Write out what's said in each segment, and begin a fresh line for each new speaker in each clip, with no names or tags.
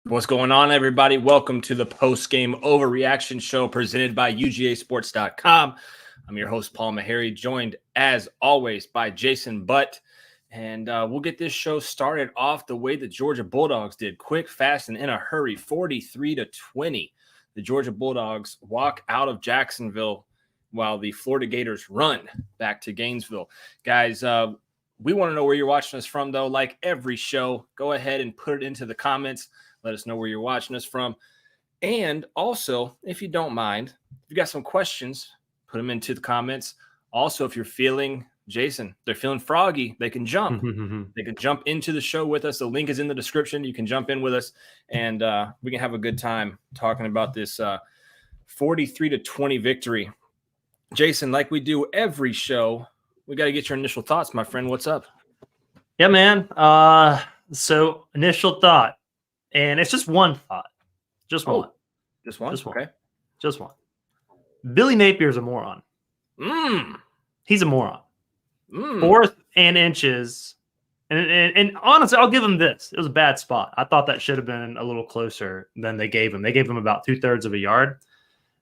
What's going on, everybody? Welcome to the Postgame Overreaction show presented by UGAsports.com. I'm your host, Paul Meharry, joined as always by Jason Butt. And we'll get this show started off the way the Georgia Bulldogs did. Quick, fast, and in a hurry, 43-20. The Georgia Bulldogs walk out of Jacksonville while the Florida Gators run back to Gainesville. Guys, we want to know where you're watching us from, though. Like every show, go ahead and put it into the comments. Let us know where you're watching us from. And also, if you don't mind, if you got some questions, put them into the comments. Also, if you're feeling, Jason, they're feeling froggy, they can jump. They can jump into the show with us. The link is in the description. You can jump in with us, and we can have a good time talking about this 43-20 victory. Jason, like we do every show, we got to get your initial thoughts, my friend. What's up?
Yeah, man. So initial thought. And it's just one thought. Just one.
Just one?
Just one.
Okay.
Just one. Billy Napier's a moron. He's a moron. 4th and inches. And honestly, I'll give him this. It was a bad spot. I thought that should have been a little closer than they gave him. They gave him about 2/3 of a yard.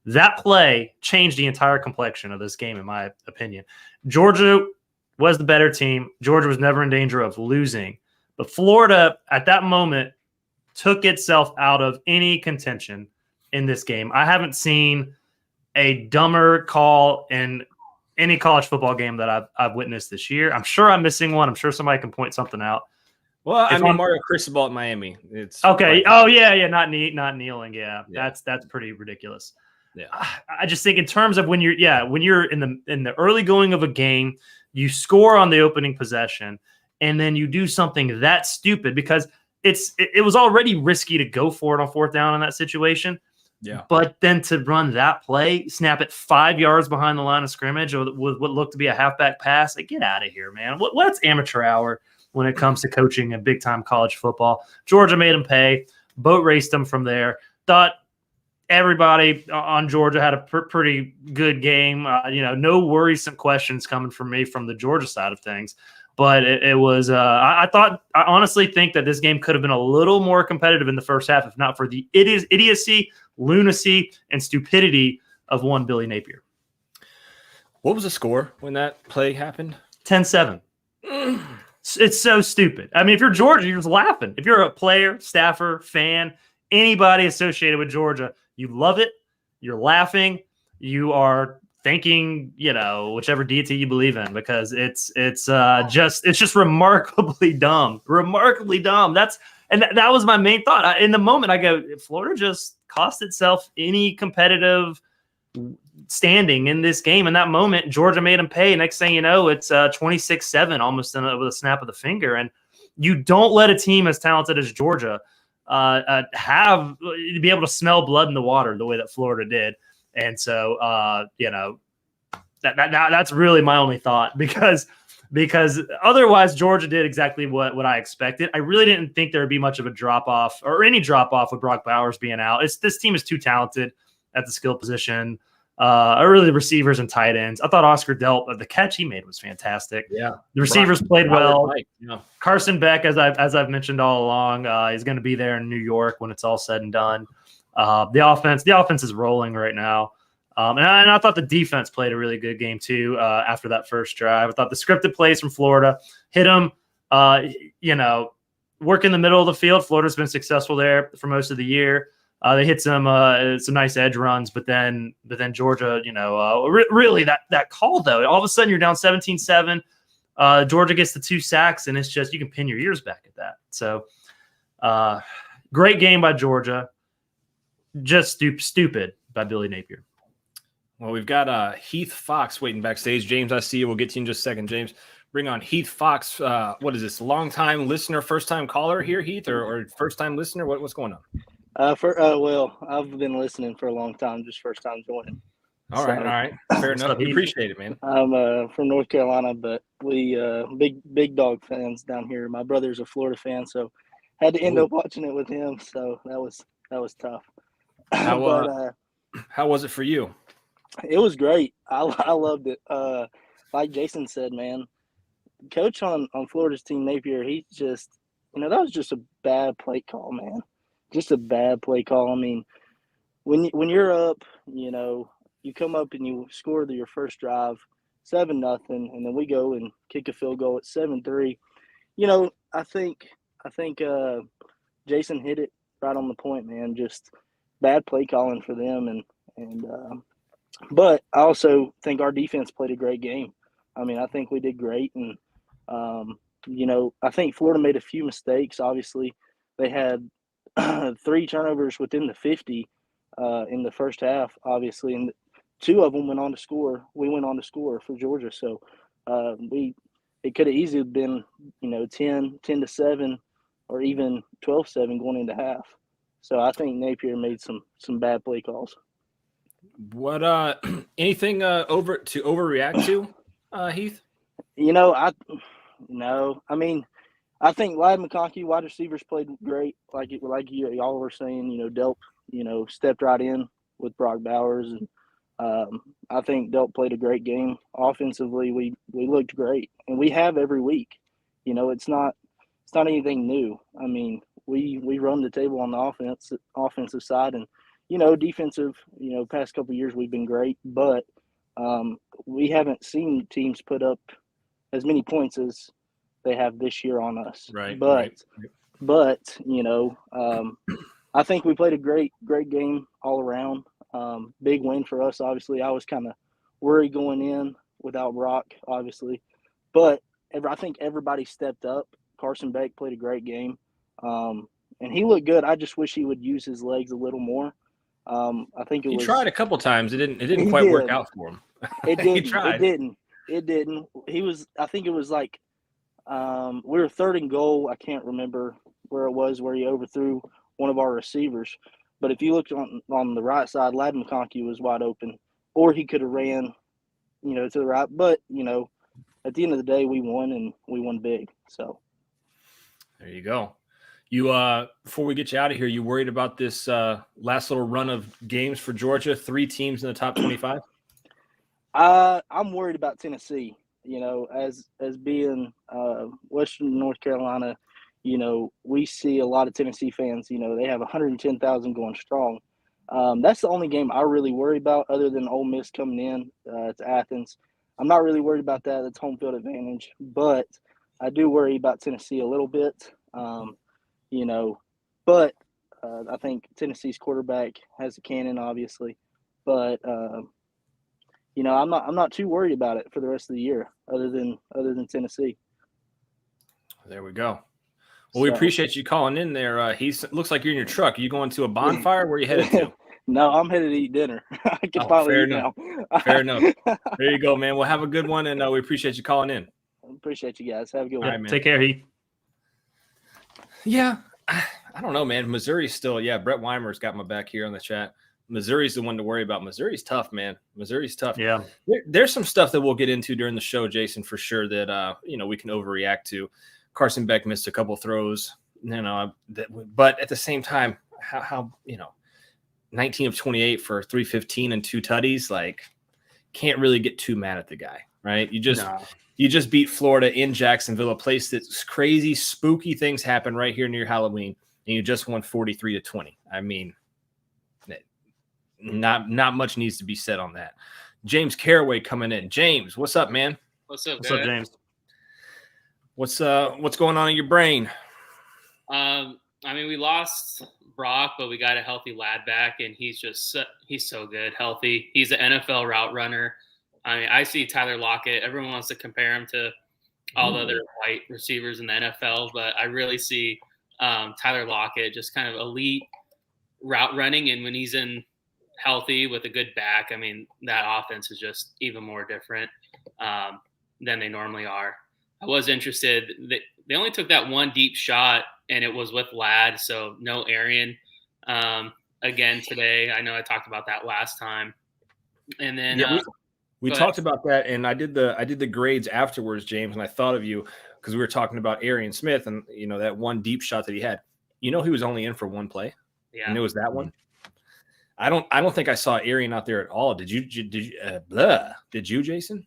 That play changed the entire complexion of this game, in my opinion. Georgia was the better team. Georgia was never in danger of losing. But Florida, at that moment, took itself out of any contention in this game. I haven't seen a dumber call in any college football game that I've witnessed this year. I'm sure I'm missing one. I'm sure somebody can point something out.
Well, I mean, Mario Cristobal at Miami. It's
okay. Oh yeah, not kneeling. Yeah, that's pretty ridiculous.
Yeah,
I just think in terms of when you're in the early going of a game, you score on the opening possession, and then you do something that stupid because it was already risky to go for it on 4th down in that situation.
Yeah.
But then to run that play, snap it 5 yards behind the line of scrimmage with what looked to be a halfback pass, like, get out of here, man. What's amateur hour when it comes to coaching in big-time college football? Georgia made them pay. Boat raced them from there. Thought everybody on Georgia had a pretty good game. No worrisome questions coming from me from the Georgia side of things. But it was I honestly think that this game could have been a little more competitive in the first half, if not for the idiocy, lunacy, and stupidity of one Billy Napier.
What was the score when that play happened?
10-7. It's so stupid. I mean, if you're Georgia, you're just laughing. If you're a player, staffer, fan, anybody associated with Georgia, you love it. You're laughing. You are thanking, whichever deity you believe in, because it's just remarkably dumb. Remarkably dumb. That was my main thought. In the moment, I go, Florida just cost itself any competitive standing in this game. In that moment, Georgia made them pay. Next thing you know, it's 26-7, almost with a snap of the finger. And you don't let a team as talented as Georgia be able to smell blood in the water the way that Florida did. And so, that's really my only thought because otherwise Georgia did exactly what I expected. I really didn't think there would be much of a drop-off or any drop-off with Brock Bowers being out. This team is too talented at the skill position, really the receivers and tight ends. I thought Oscar Delp, the catch he made was fantastic.
Yeah.
The receivers played well.
Yeah.
Carson Beck, as I've mentioned all along, is going to be there in New York when it's all said and done. The offense is rolling right now. And I thought the defense played a really good game too after that first drive. I thought the scripted plays from Florida hit them, work in the middle of the field. Florida's been successful there for most of the year. They hit some nice edge runs, but then Georgia, really that call though, all of a sudden you're down 17-7. Georgia gets the 2 sacks, and it's just you can pin your ears back at that. So great game by Georgia. Just stupid by Billy Napier.
Well, we've got Heath Fox waiting backstage. James, I see you. We'll get to you in just a second. James, bring on Heath Fox. What is this? Long-time listener, first-time caller here, Heath, or first-time listener? What's going on?
Well, I've been listening for a long time, just first time joining.
All right. Fair enough. We appreciate it, man.
I'm from North Carolina, but we big dog fans down here. My brother's a Florida fan, so had to end up watching it with him. So that was tough.
How was it for you?
It was great. I loved it. Like Jason said, man, coach on Florida's team, Napier, he's just, that was just a bad play call, man. just a bad play call. I mean, when you're up, you come up and you score your first drive, 7-0, and then we go and kick a field goal at 7-3. I think Jason hit it right on the point, man. Just bad play calling for them, but I also think our defense played a great game. I mean, I think we did great, and I think Florida made a few mistakes. Obviously, they had 3 turnovers within the 50 in the first half, obviously, and 2 of them went on to score. We went on to score for Georgia, so it could have easily been 10-7, or even 12-7 going into half. So I think Napier made some bad play calls.
What anything overreact to, Heath?
I mean, I think Ladd McConkey, wide receivers, played great. Like y'all were saying, Delp, stepped right in with Brock Bowers, and I think Delp played a great game. Offensively, we looked great, and we have every week. It's not anything new. I mean, we run the table on the offensive side, and defensive. Past couple of years we've been great, but we haven't seen teams put up as many points as they have this year on us.
Right.
But I think we played a great game all around. Big win for us. Obviously, I was kind of worried going in without Brock, obviously, but I think everybody stepped up. Carson Beck played a great game, and he looked good. I just wish he would use his legs a little more. I think he
tried a couple times. It didn't quite work out for him.
It didn't.
He tried.
It didn't. I think it was like we were 3rd and goal. I can't remember where it was where he overthrew one of our receivers. But if you looked on the right side, Ladd McConkey was wide open, or he could have ran, to the right. But at the end of the day, we won, and we won big. So
there you go. You before we get you out of here, you worried about this last little run of games for Georgia? 3 teams in the top 25.
I'm worried about Tennessee. As being Western North Carolina, we see a lot of Tennessee fans. They have 110,000 going strong. That's the only game I really worry about, other than Ole Miss coming in to Athens. I'm not really worried about that. That's home field advantage, but I do worry about Tennessee a little bit. But I think Tennessee's quarterback has a cannon, obviously, but I'm not too worried about it for the rest of the year, other than Tennessee.
There we go. Well, we appreciate you calling in there. Looks like you're in your truck. Are you going to a bonfire? Where are you headed to?
No, I'm headed to eat dinner. I can finally eat now.
Fair enough. There you go, man. Well, have a good one, and we appreciate you calling in.
Appreciate you guys. Have a good one.
All right, man. Take care, Heath.
Yeah, I don't know, man. Missouri's still, Brett Weimer's got my back here on the chat. Missouri's the one to worry about. Missouri's tough, man. Missouri's tough.
Yeah.
There's some stuff that we'll get into during the show, Jason, for sure, that we can overreact to. Carson Beck missed a couple throws, but at the same time, how 19 of 28 for 315 and 2 tutties, like, can't really get too mad at the guy, right? You just beat Florida in Jacksonville, a place that's crazy, spooky things happen right here near Halloween, and you just won 43-20. I mean, not much needs to be said on that. James Caraway coming in. James, what's up, man?
What's up,
James?
What's going on in your brain?
We lost Brock, but we got a healthy Ladd back, and he's so good, healthy. He's an NFL route runner. I see Tyler Lockett. Everyone wants to compare him to all the other white receivers in the NFL, but I really see Tyler Lockett just kind of elite route running, and when he's in healthy with a good back, that offense is just even more different than they normally are. I was interested. They only took that one deep shot, and it was with Ladd, so no Arian again today. I know I talked about that last time. And then
we talked about that, and I did the grades afterwards, James, and I thought of you because we were talking about Arian Smith and that one deep shot that he had. He was only in for one play.
Yeah.
And it was that one. I don't think I saw Arian out there at all. Did you, Jason?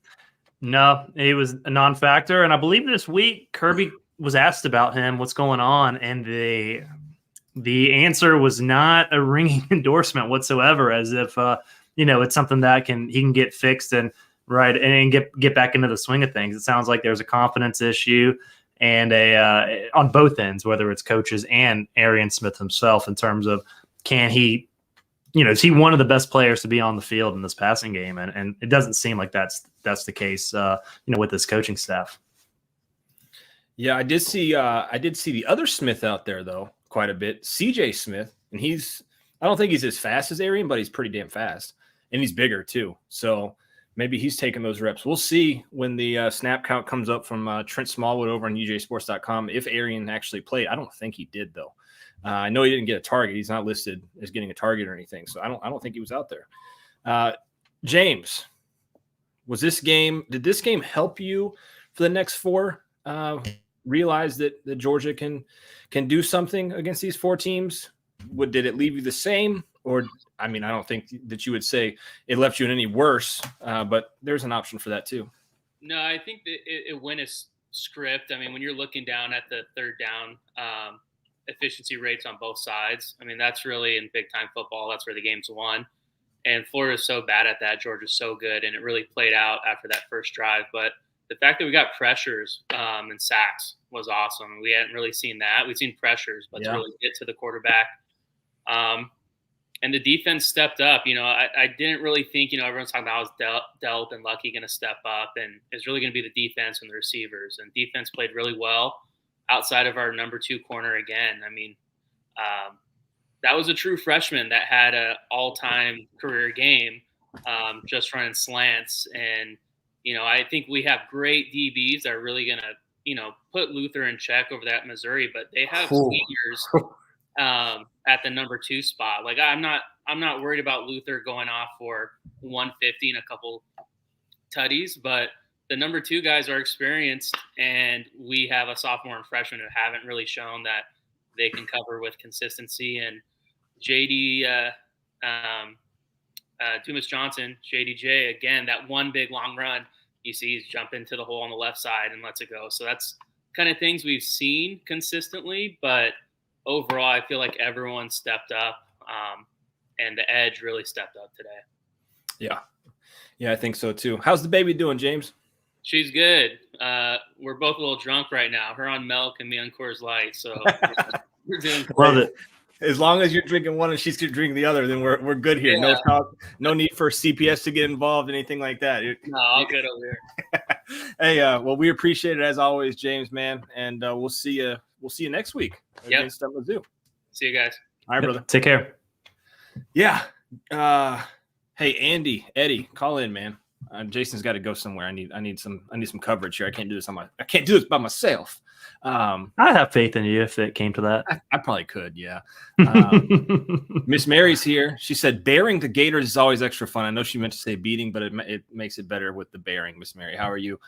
No, he was a non-factor. And I believe this week Kirby was asked about him, what's going on. And the answer was not a ringing endorsement whatsoever, as if it's something that he can get fixed and get back into the swing of things. It sounds like there's a confidence issue and on both ends, whether it's coaches and Arian Smith himself, in terms of can he, is he one of the best players to be on the field in this passing game? And it doesn't seem like that's the case, with this coaching staff.
Yeah, I did see the other Smith out there though quite a bit, CJ Smith, and I don't think he's as fast as Arian, but he's pretty damn fast, and he's bigger too. So maybe he's taking those reps. We'll see when the snap count comes up from Trent Smallwood over on UJSports.com if Arian actually played. I don't think he did though. I know he didn't get a target. He's not listed as getting a target or anything, so I don't think he was out there. James, did this game help you for the next four? Realize that Georgia can do something against these four teams? Did it leave you the same? Or, I mean, I don't think that you would say it left you in any worse, but there's an option for that too.
No, I think that it went as script. I mean, when you're looking down at the third down efficiency rates on both sides, I mean, that's really in big-time football. That's where the game's won. And Florida's so bad at that. Georgia's so good, and it really played out after that first drive. But the fact that we got pressures and sacks was awesome. We hadn't really seen that. We've seen pressures, but to really get to the quarterback. And the defense stepped up. I didn't really think, everyone's talking about how Delp and Lucky going to step up, and it's really going to be the defense and the receivers. And defense played really well outside of our number 2 corner again. I mean, that was a true freshman that had an all-time career game just running slants. And, I think we have great DBs that are really going to, put Luther in check over that Missouri, but they have seniors at the number 2 spot. Like, I'm not worried about Luther going off for 150 and a couple tutties, but the number 2 guys are experienced, and we have a sophomore and freshman who haven't really shown that they can cover with consistency. And JD Dumas Johnson, JDJ, again, that one big long run, you see he's jump into the hole on the left side and lets it go. So that's kind of things we've seen consistently, but overall, I feel like everyone stepped up, and the edge really stepped up today.
Yeah, I think so too. How's the baby doing, James?
She's good. We're both a little drunk right now. Her on milk and me on Coors Light. So we're doing great.
Love it.
As long as you're drinking one and she's drinking the other, then we're good here.
Yeah.
No talk, no need for CPS to get involved, anything like that.
No, all good over here.
Hey, well, we appreciate it as always, James, man, and we'll see you. We'll see you next week against Mizzou.
See you guys.
All right, brother.
Take care.
Yeah. Hey, Andy, Eddie, call in, man. Jason's got to go somewhere. I need some coverage here. I can't do this by myself.
I have faith in you if it came to that.
I probably could, yeah. Miss Mary's here. She said bearing the Gators is always extra fun. I know she meant to say beating, but it makes it better with the bearing. Miss Mary, how are you?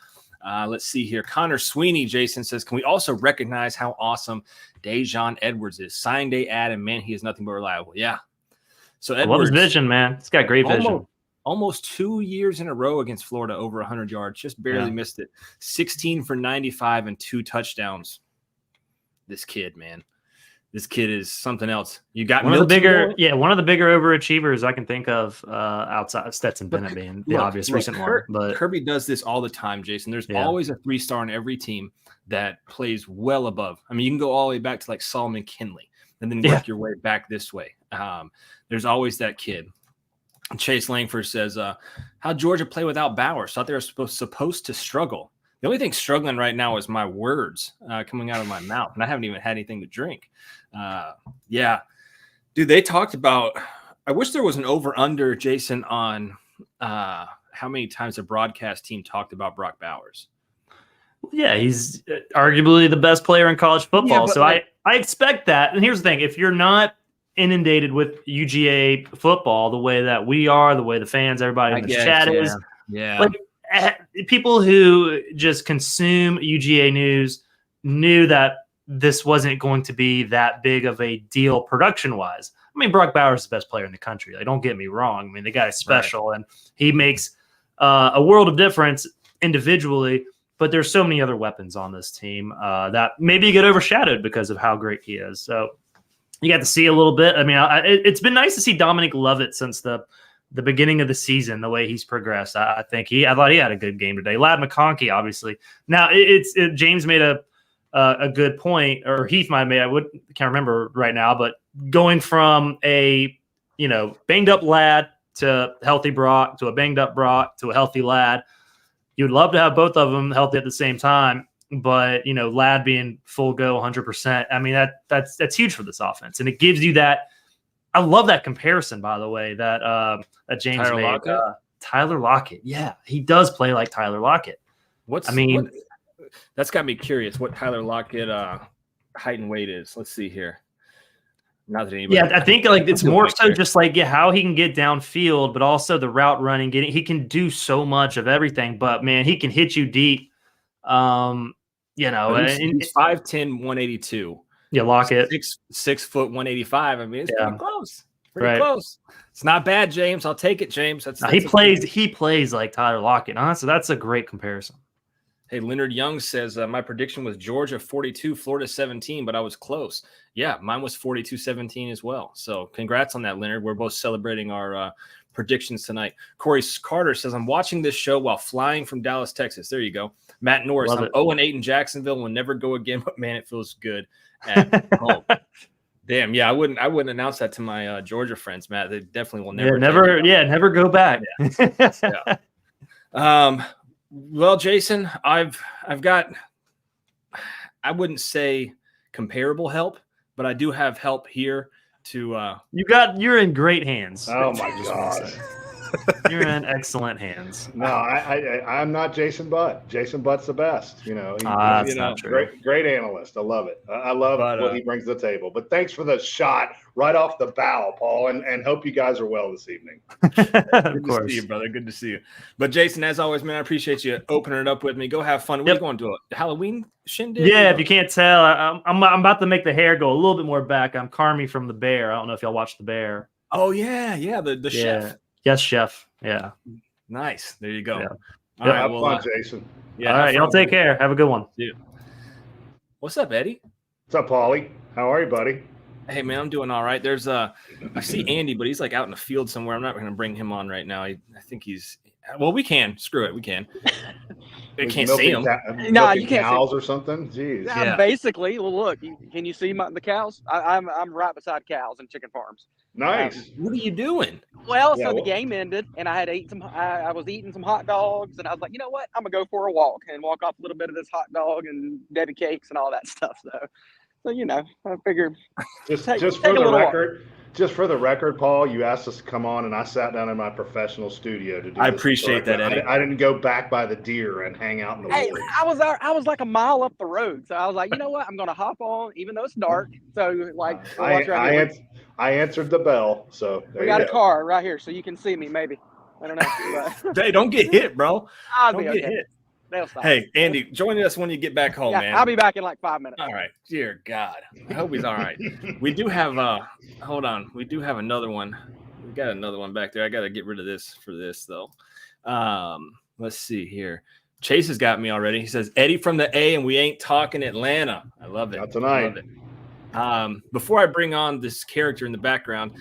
Let's see here. Connor Sweeney, Jason says, can we also recognize how awesome Dejon Edwards is? Sign day ad, and man, he is nothing but reliable. Yeah. So Edwards,
I love his vision, man. He's got great vision.
Almost 2 years in a row against Florida, over 100 yards. Just barely missed it. 16 for 95 and 2 touchdowns. This kid, man. This kid is something else. You got
one of the bigger overachievers I can think of outside of Stetson Bennett being the obvious recent one. But
Kirby does this all the time, Jason. There's always a 3-star on every team that plays well above. I mean, you can go all the way back to like Solomon Kinley and then work your way back this way. There's always that kid. Chase Langford says, how Georgia play without Bowers? Thought they were supposed to struggle. The only thing struggling right now is my words coming out of my mouth, and I haven't even had anything to drink. Dude, they talked about – I wish there was an over-under, Jason, on how many times the broadcast team talked about Brock Bowers.
Yeah, he's arguably the best player in college football. So I expect that. And here's the thing. If you're not inundated with UGA football the way that we are, the way the fans, everybody in the chat is.
Yeah.
Like, people who just consume UGA news knew that this wasn't going to be that big of a deal production-wise. I mean, Brock Bowers is the best player in the country. Like, don't get me wrong. I mean, the guy's special, and he makes a world of difference individually, but there's so many other weapons on this team that maybe get overshadowed because of how great he is. So you got to see a little bit. I mean, it's been nice to see Dominic Lovett since the beginning of the season, the way he's progressed. I thought he had a good game today. Ladd McConkey, obviously. Now, James made a good point, or Heath might have made. Can't remember right now, but going from a banged up Ladd to healthy Brock to a banged up Brock to a healthy Ladd, you'd love to have both of them healthy at the same time. But Ladd being full go 100%. I mean that's huge for this offense, and it gives you that. I love that comparison, by the way, that James
Tyler
made.
Lockett?
Tyler Lockett, yeah, he does play like Tyler Lockett.
That's got me curious. What Tyler Lockett height and weight is? Let's see here. Not that anybody.
Yeah, I think it's more so just how he can get downfield, but also the route running. He can do so much of everything. But man, he can hit you deep.
He's 5'10", 182.
Yeah, Lockett.
6 foot 185. I mean, it's pretty close. Pretty
Right.
close. It's not bad, James. I'll take it, James.
He plays like Tyler Lockett. So that's a great comparison.
Hey, Leonard Young says my prediction was Georgia 42, Florida 17, but I was close. Yeah, mine was 42-17 as well. So congrats on that, Leonard. We're both celebrating our predictions tonight. Corey Carter says, I'm watching this show while flying from Dallas, Texas. There you go. Matt Norris, I'm 0-8 in Jacksonville. Will never go again, but man, it feels good at home. Damn, yeah, I wouldn't announce that to my Georgia friends, Matt. They definitely will never.
Never go back.
Yeah. Well, Jason, I've got, I wouldn't say comparable help, but I do have help here to.
You're in great hands.
Oh my God.
You're in excellent hands.
No, I'm not Jason Butt. Jason Butt's the best. He's
not true.
Great analyst. I love it. I love what he brings to the table. But thanks for the shot right off the bow, Paul, and hope you guys are well this evening.
Good to see you, brother. Good to see you. But Jason, as always, man, I appreciate you opening it up with me. Go have fun. What are you going to do? A Halloween shindig?
Yeah, if you can't tell, I'm about to make the hair go a little bit more back. I'm Carmi from The Bear. I don't know if y'all watched The Bear.
Oh yeah, the chef.
Yes, chef. Yeah.
Nice. There you go.
Yeah.
All right,
have fun, Jason.
Yeah.
All right, y'all take care. Have a good one.
Dude. What's up, Eddie?
What's up, Paulie? How are you, buddy?
Hey, man, I'm doing all right. There's I see Andy, but he's out in the field somewhere. I'm not going to bring him on right now. I think he's. Well, we can. Screw it. We can. They can't see him.
No, you can't.
Cows or something. Jeez.
Yeah. Basically, well, look. Can you see the cows? I'm right beside cows and chicken farms.
Nice.
What are you doing?
Well, the game ended, and I was eating some hot dogs, and I was like, you know what? I'm gonna go for a walk and walk off a little bit of this hot dog and Debbie cakes and all that stuff. So I figure
just for the record, Paul, you asked us to come on, and I sat down in my professional studio to do.
I appreciate that, Eddie.
I didn't go back by the deer and hang out in the woods.
I was like a mile up the road, so I was like, you know what? I'm gonna hop on, even though it's dark. So
I answered the bell, so
we got a car right here, so you can see me. Maybe I don't know. But
hey, don't get hit, bro.
I'll
don't
be
get
okay.
hit.
They'll stop.
Hey, Andy, join us when you get back home, man.
I'll be back in like 5 minutes.
All right. Dear God. I hope he's all right. We do have hold on. We do have another one. We got another one back there. I got to get rid of this for this, though. Let's see here. Chase has got me already. He says, Eddie from the A, and we ain't talking Atlanta. I love it.
Not tonight.
I love it. Before I bring on this character in the background,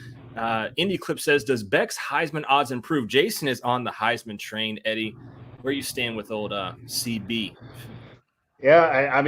Indy Clip says, does Beck's Heisman odds improve? Jason is on the Heisman train, Eddie. Where you stand with old CB?
Yeah,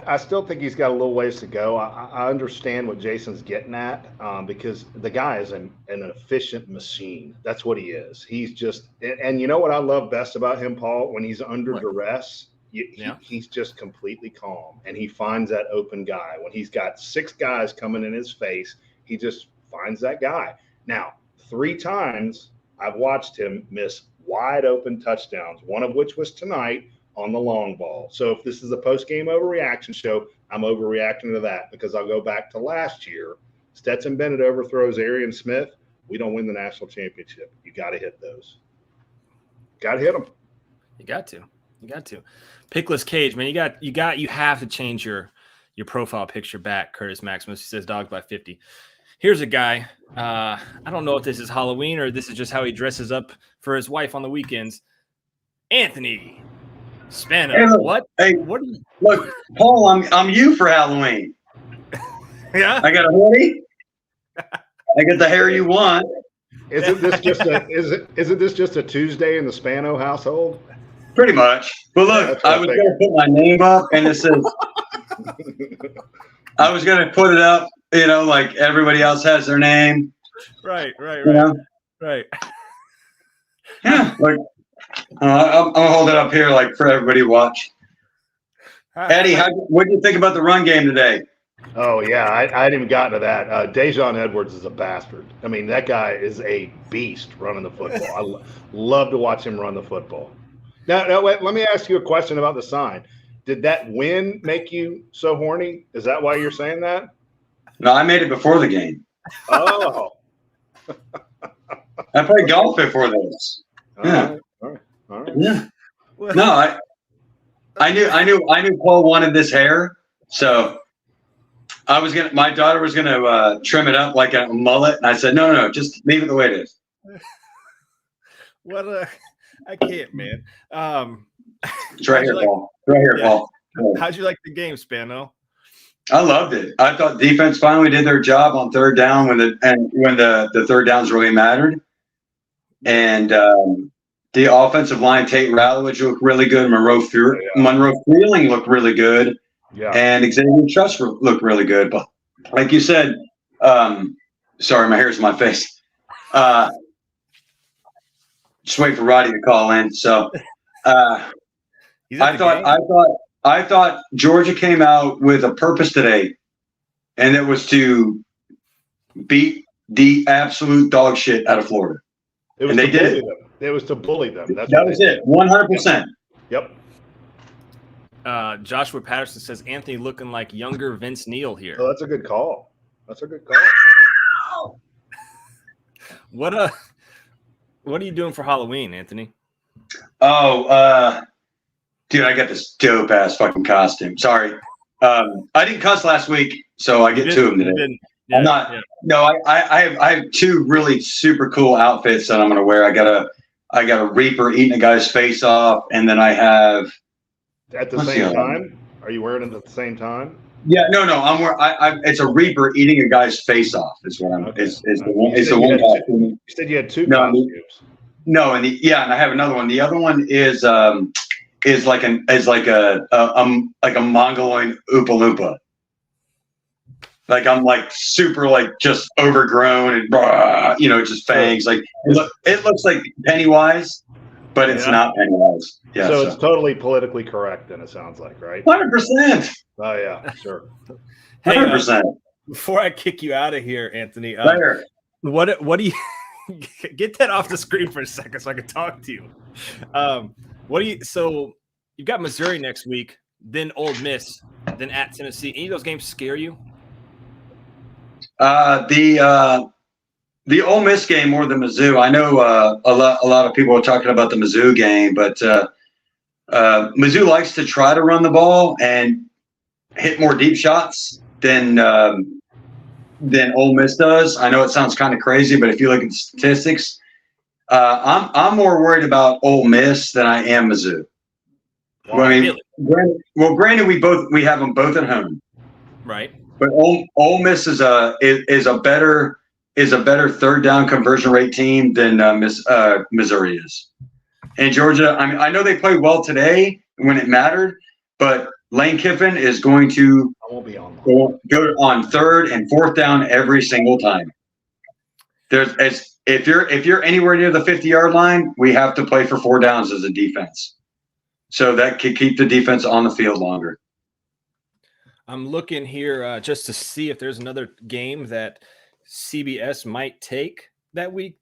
I still think he's got a little ways to go. I understand what Jason's getting at because the guy is an efficient machine. That's what he is. He's just – and you know what I love best about him, Paul? When he's under duress, he's just completely calm, and he finds that open guy. When he's got 6 guys coming in his face, he just finds that guy. Now, 3 times I've watched him miss wide open touchdowns, one of which was tonight on the long ball. So if this is a post-game overreaction show, I'm overreacting to that because I'll go back to last year. Stetson Bennett overthrows Arian Smith. We don't win the national championship. You got to hit those. Got to hit them.
You got to. Pickless Cage, man. You have to change your profile picture back, Curtis Maximus. He says dogs by 50. Here's a guy. I don't know if this is Halloween or this is just how he dresses up for his wife on the weekends. Anthony Spano.
Hey,
what?
Hey,
what?
Look, Paul, I'm you for Halloween.
Yeah.
I got a hoodie. I get the hair you want.
Isn't this just a Tuesday in the Spano household?
Pretty much. But look, I was going to put my name up, and it says I was going to put it up, like everybody else has their name.
Right.
Yeah, like I'm gonna hold it up here, like for everybody to watch. Eddie, what do you think about the run game today?
Oh yeah, I hadn't even gotten to that. Dejon Edwards is a bastard. I mean, that guy is a beast running the football. I love to watch him run the football. Now, wait, let me ask you a question about the sign. Did that win make you so horny? Is that why you're saying that?
No, I made it before the game.
Oh.
I played golf before this. Yeah.
All right.
Yeah. No, I knew Paul wanted this hair, so my daughter was gonna trim it up like a mullet, and I said, no, just leave it the way it is.
I can't, man.
It's right here, Paul. Right here, Paul.
How'd you like the game, Spano?
I loved it. I thought defense finally did their job on third down when the third downs really mattered. And the offensive line, Tate Rowledge looked really good. Monroe Freeling looked really good.
Yeah.
And Xavier Truss looked really good. But like you said, sorry, my hair's in my face. Just wait for Roddy to call in. So I thought Georgia came out with a purpose today, and it was to beat the absolute dog shit out of Florida. And they did.
It was to bully them.
That was it. 100%.
Yep.
Joshua Patterson says Anthony looking like younger Vince Neil here.
Oh, that's a good call.
What are you doing for Halloween, Anthony?
Oh, dude, I got this dope ass fucking costume. Sorry. I didn't cuss last week, so I get two of them today.
Yeah,
I'm not. Yeah. No, I have two really super cool outfits that I'm gonna wear. I got a Reaper eating a guy's face off, and then I have.
At the same time? Are you wearing it at the same time?
Yeah, no. I'm wearing. It's a Reaper eating a guy's face off. Is what I'm. Okay. Is the one. It's the one costume.
You said you had two costumes.
No, and I have another one. The other one is like a Mongoloid Oompa Loompa. Like I'm like super like just overgrown and just fangs. Like it looks like Pennywise, but it's not Pennywise. Yeah,
so it's totally politically correct. Then it sounds like, right?
100%.
Oh yeah, sure.
100%.
Before I kick you out of here, Anthony, what do you get that off the screen for a second so I can talk to you? So you've got Missouri next week, then Ole Miss, then at Tennessee. Any of those games scare you?
The Ole Miss game more than Mizzou. I know a lot of people are talking about the Mizzou game, but Mizzou likes to try to run the ball and hit more deep shots than Ole Miss does. I know it sounds kind of crazy, but if you look at the statistics, I'm more worried about Ole Miss than I am Mizzou. Well, I mean, granted, we have them both at home,
right?
But Ole Miss is a better third down conversion rate team than Missouri is. And Georgia, I mean, I know they played well today when it mattered, but Lane Kiffin is going to go on third and fourth down every single time. If you're anywhere near the 50-yard line, we have to play for 4 downs as a defense. So that could keep the defense on the field longer.
I'm looking here just to see if there's another game that CBS might take that week.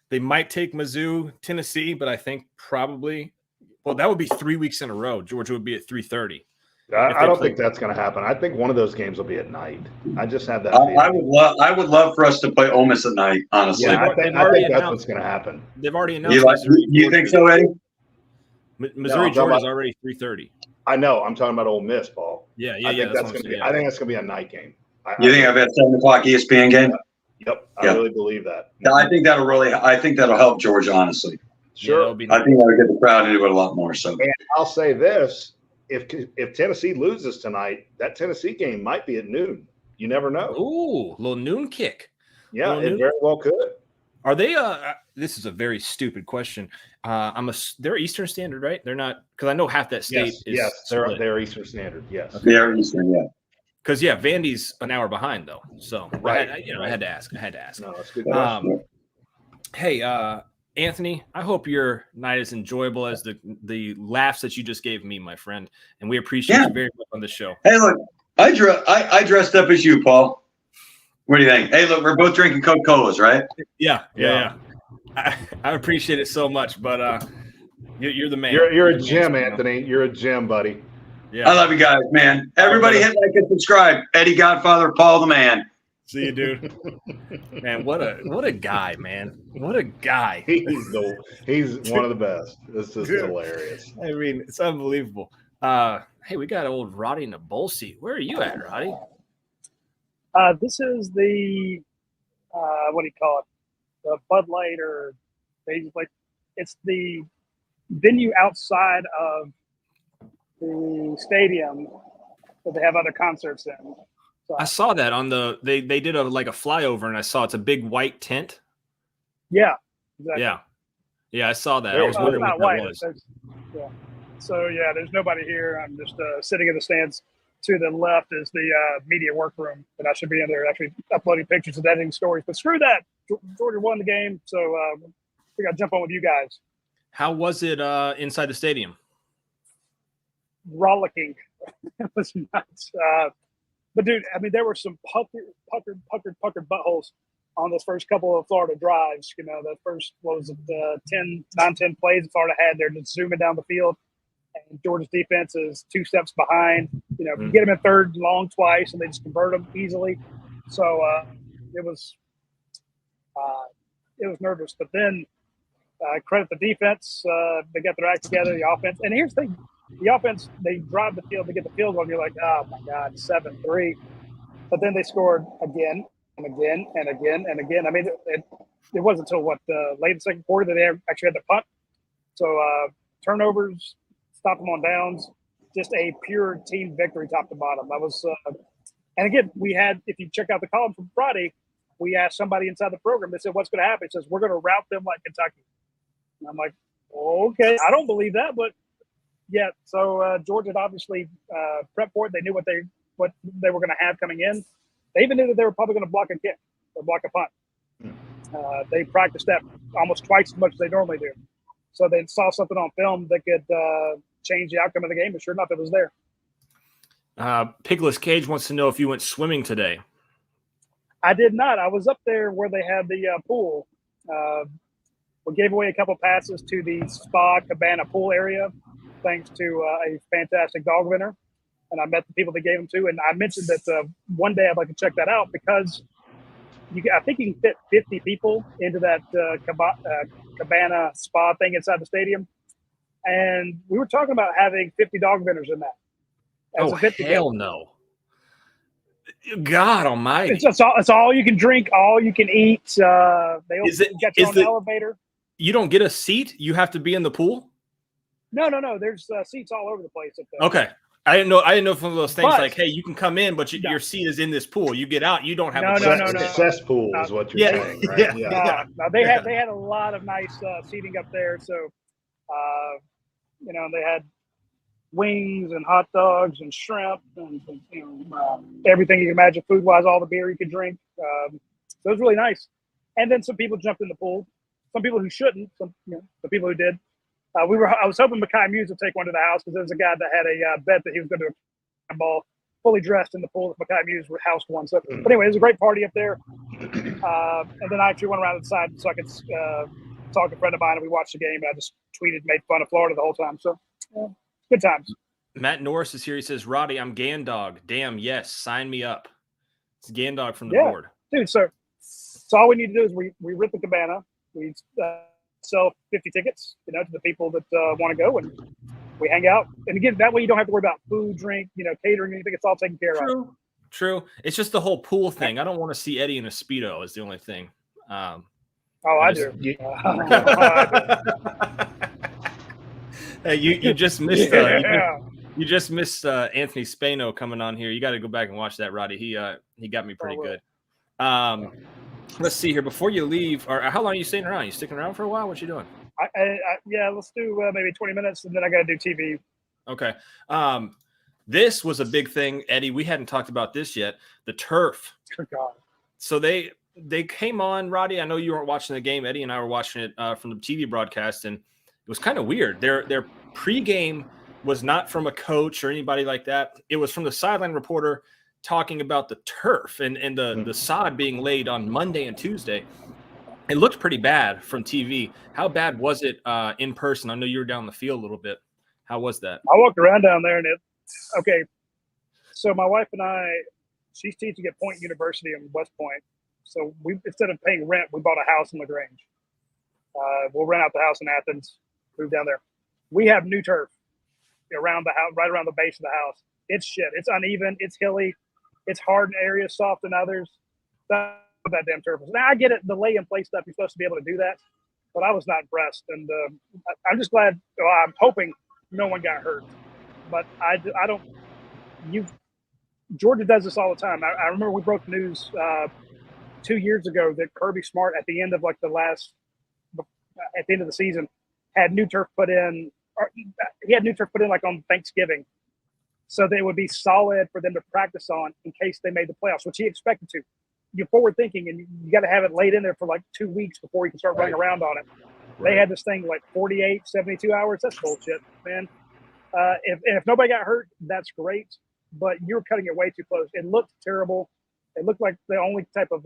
They might take Mizzou, Tennessee, but I think probably that would be 3 weeks in a row. Georgia would be at 3:30.
I don't think that's going to happen. I think one of those games will be at night. I just have that.
I would love for us to play Ole Miss at night. Honestly,
yeah, I think that's what's going to happen.
They've already announced.
You think so, Eddie?
Missouri, Georgia is already 3:30.
I know. I'm talking about Ole Miss, Paul.
Yeah.
I think that's going to be. I think that's going to be a night game.
You think I've had 7 o'clock ESPN game?
Yep, I really believe that.
I think that'll help Georgia, honestly.
Sure.
I think that'll get the crowd into it a lot more. So,
and I'll say this: if Tennessee loses tonight, that Tennessee game might be at noon. You never know.
Ooh, little noon kick.
Yeah, it very well could.
Are they? This is a very stupid question. They're Eastern Standard, right? They're not, because I know half that state is.
Yes,
split.
they're Eastern Standard. Yes,
Okay.
They're Eastern. Yeah.
Because Vandy's an hour behind though, so
right.
I had to ask.
No, that's a good question.
Hey, Anthony, I hope your night is enjoyable as the laughs that you just gave me, my friend, and we appreciate you very much on the show.
Hey, look, I dressed up as you, Paul. What do you think? Hey, look, we're both drinking Coca-Colas, right?
Yeah. I appreciate it so much, but you're the man.
You're a gem, Anthony. You're a gem, buddy.
Yeah. I love you guys, man. Everybody hit like and subscribe. Eddie Godfather, Paul the man.
See you, dude. Man, what a guy, man. What a guy.
He's one of the best. This is hilarious.
I mean, it's unbelievable. Hey, we got old Roddy Nabolsi. Where are you at, Roddy?
This is the what do you call it? The Bud Light, or it's the venue outside of the stadium that they have other concerts in. So,
I saw that on they did a flyover, and I saw it's a big white tent.
Yeah, exactly.
Yeah, I saw that. I was wondering what that was.
Yeah. So there's nobody here. I'm just sitting in the stands. To the left is the media workroom, and I should be in there actually uploading pictures and editing stories. But screw that, Georgia won the game, so we got to jump on with you guys.
How was it inside the stadium?
Rollicking. It was nuts. But dude, I mean, there were some puckered buttholes on those first couple of Florida drives. The first, 9-10 plays that Florida had. They're just zooming down the field, and Georgia's defense is 2 steps behind. You get them in third and long twice, and they just convert them easily. So it was nervous. But then credit the defense. They got their act together. The offense, and here's the thing: the offense, they drive the field to get the field goal. And you're like, oh my God, 7-3. But then they scored again and again and again and again. I mean, it wasn't until late in the second quarter that they actually had to punt. So turnovers, stop them on downs, just a pure team victory top to bottom. That was, and again, we had, if you check out the column from Friday, we asked somebody inside the program, they said, what's going to happen? It says, we're going to rout them like Kentucky. And I'm like, okay, I don't believe that, but yeah. So Georgia had obviously prepped for it. They knew what they were going to have coming in. They even knew that they were probably going to block a kick or block a punt. They practiced that almost twice as much as they normally do. So they saw something on film that could change the outcome of the game, and sure enough, it was there.
Pigless Cage wants to know if you went swimming today.
I did not. I was up there where they had the pool. We gave away a couple passes to the Spa Cabana pool area, thanks to a fantastic dog winner. And I met the people that gave them to. And I mentioned that one day I'd like to check that out because I think you can fit 50 people into that Cabana Spa thing inside the stadium. And we were talking about having 50 dog vendors in that.
Oh, hell no. God almighty.
It's all you can drink, all you can eat. They get you on the elevator.
You don't get a seat? You have to be in the pool?
No. There's seats all over the place.
Okay. I didn't know if one of those things like, hey, you can come in, but your seat is in this pool. You get out, you don't have a
cesspool is what you're saying, right?
No, they had a lot of nice seating up there. So, they had wings and hot dogs and shrimp and everything you can imagine food-wise, all the beer you could drink. So it was really nice. And then some people jumped in the pool. Some people who shouldn't. The people who did. I was hoping Mekhi Muse would take one to the house because there was a guy that had a bet that he was going to do a ball fully dressed in the pool if Mekhi Muse housed one. So, but anyway, it was a great party up there. And then I actually went around to the side so I could talk to a friend of mine, and we watched the game. And I just tweeted, made fun of Florida the whole time. So, good times.
Matt Norris is here. He says, Roddy, I'm Gandog. Damn, yes, sign me up. It's Gandog from the board. Dude,
so all we need to do is we rip the cabana. We sell 50 tickets, to the people that want to go, and we hang out. And again, that way you don't have to worry about food, drink, catering, anything. It's all taken care of.
True. It's just the whole pool thing. I don't want to see Eddie in a Speedo is the only thing.
I do.
Hey, you just missed You just missed Anthony Spano coming on here. You got to go back and watch that, Roddy. He got me pretty good. Let's see here. Before you leave, or how long are you staying around? You sticking around for a while? What you doing?
Yeah, let's do maybe 20 minutes, and then I got to do TV.
Okay. This was a big thing, Eddie. We hadn't talked about this yet. The turf.
Good God.
So they came on, Roddy. I know you weren't watching the game. Eddie and I were watching it from the TV broadcast, and it was kind of weird. Their pregame was not from a coach or anybody like that. It was from the sideline reporter talking about the turf and the sod being laid on Monday and Tuesday. It looked pretty bad from TV. How bad was it in person? I know you were down the field a little bit. How was that?
I walked around down there, and okay. So my wife and I, she's teaching at Point University in West Point. So we, instead of paying rent, we bought a house in LaGrange. We'll rent out the house in Athens, move down there. We have new turf around the house, right around the base of the house. It's shit. It's uneven. It's hilly. It's hard in areas, soft in others. That's what that damn turf is. Now I get it. The lay-in-place stuff, you're supposed to be able to do that, but I was not impressed. And I'm just glad. Well, I'm hoping no one got hurt. But I don't. Georgia does this all the time. I remember we broke news 2 years ago that Kirby Smart at the end of at the end of the season had new turf put in. He had new turf put in like on Thanksgiving, so they would be solid for them to practice on in case they made the playoffs, which he expected to. You're forward thinking, and you got to have it laid in there for like 2 weeks before you can start running around on it. Right. They had this thing like 48, 72 hours. That's bullshit, man. If nobody got hurt, that's great, but you're cutting it way too close. It looked terrible. It looked like the only type of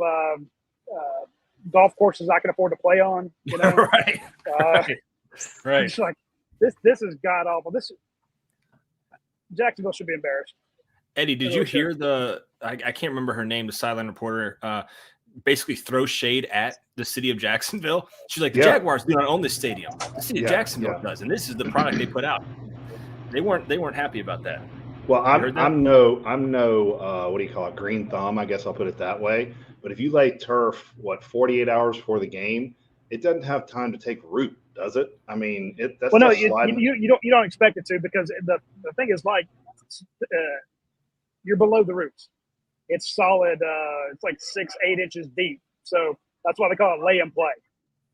golf courses I can afford to play on. You know,
right.
It's like this is god awful. Jacksonville should be embarrassed.
Eddie, did you hear I can't remember her name, the sideline reporter, basically throw shade at the city of Jacksonville? She's like, the Jaguars do not own this stadium. The city of Jacksonville does, and this is the product they put out. They weren't happy about that.
Well, I'm no what do you call it, green thumb, I guess I'll put it that way. But if you lay turf 48 hours before the game, it doesn't have time to take root, does it? I mean, that's
well, no, you don't expect it to, because the thing is, like, you're below the roots. It's solid. It's like 6-8 inches deep. So that's why they call it lay and play.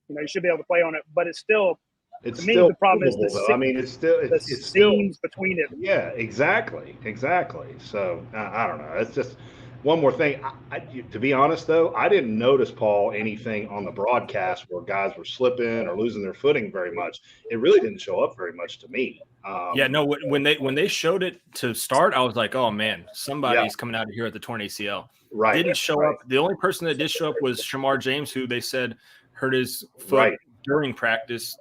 You know, you should be able to play on it, but it's still.
It's
to me,
still
the problem
movable,
is
the
seams between it.
Yeah, exactly. So I don't know. It's just one more thing. To be honest, though, I didn't notice, Paul, anything on the broadcast where guys were slipping or losing their footing very much. It really didn't show up very much to me.
When they showed it to start, I was like, oh man, somebody's coming out of here at the torn ACL.
Right.
Didn't show up. The only person that did show up was Shamar James, who they said hurt his foot during practice,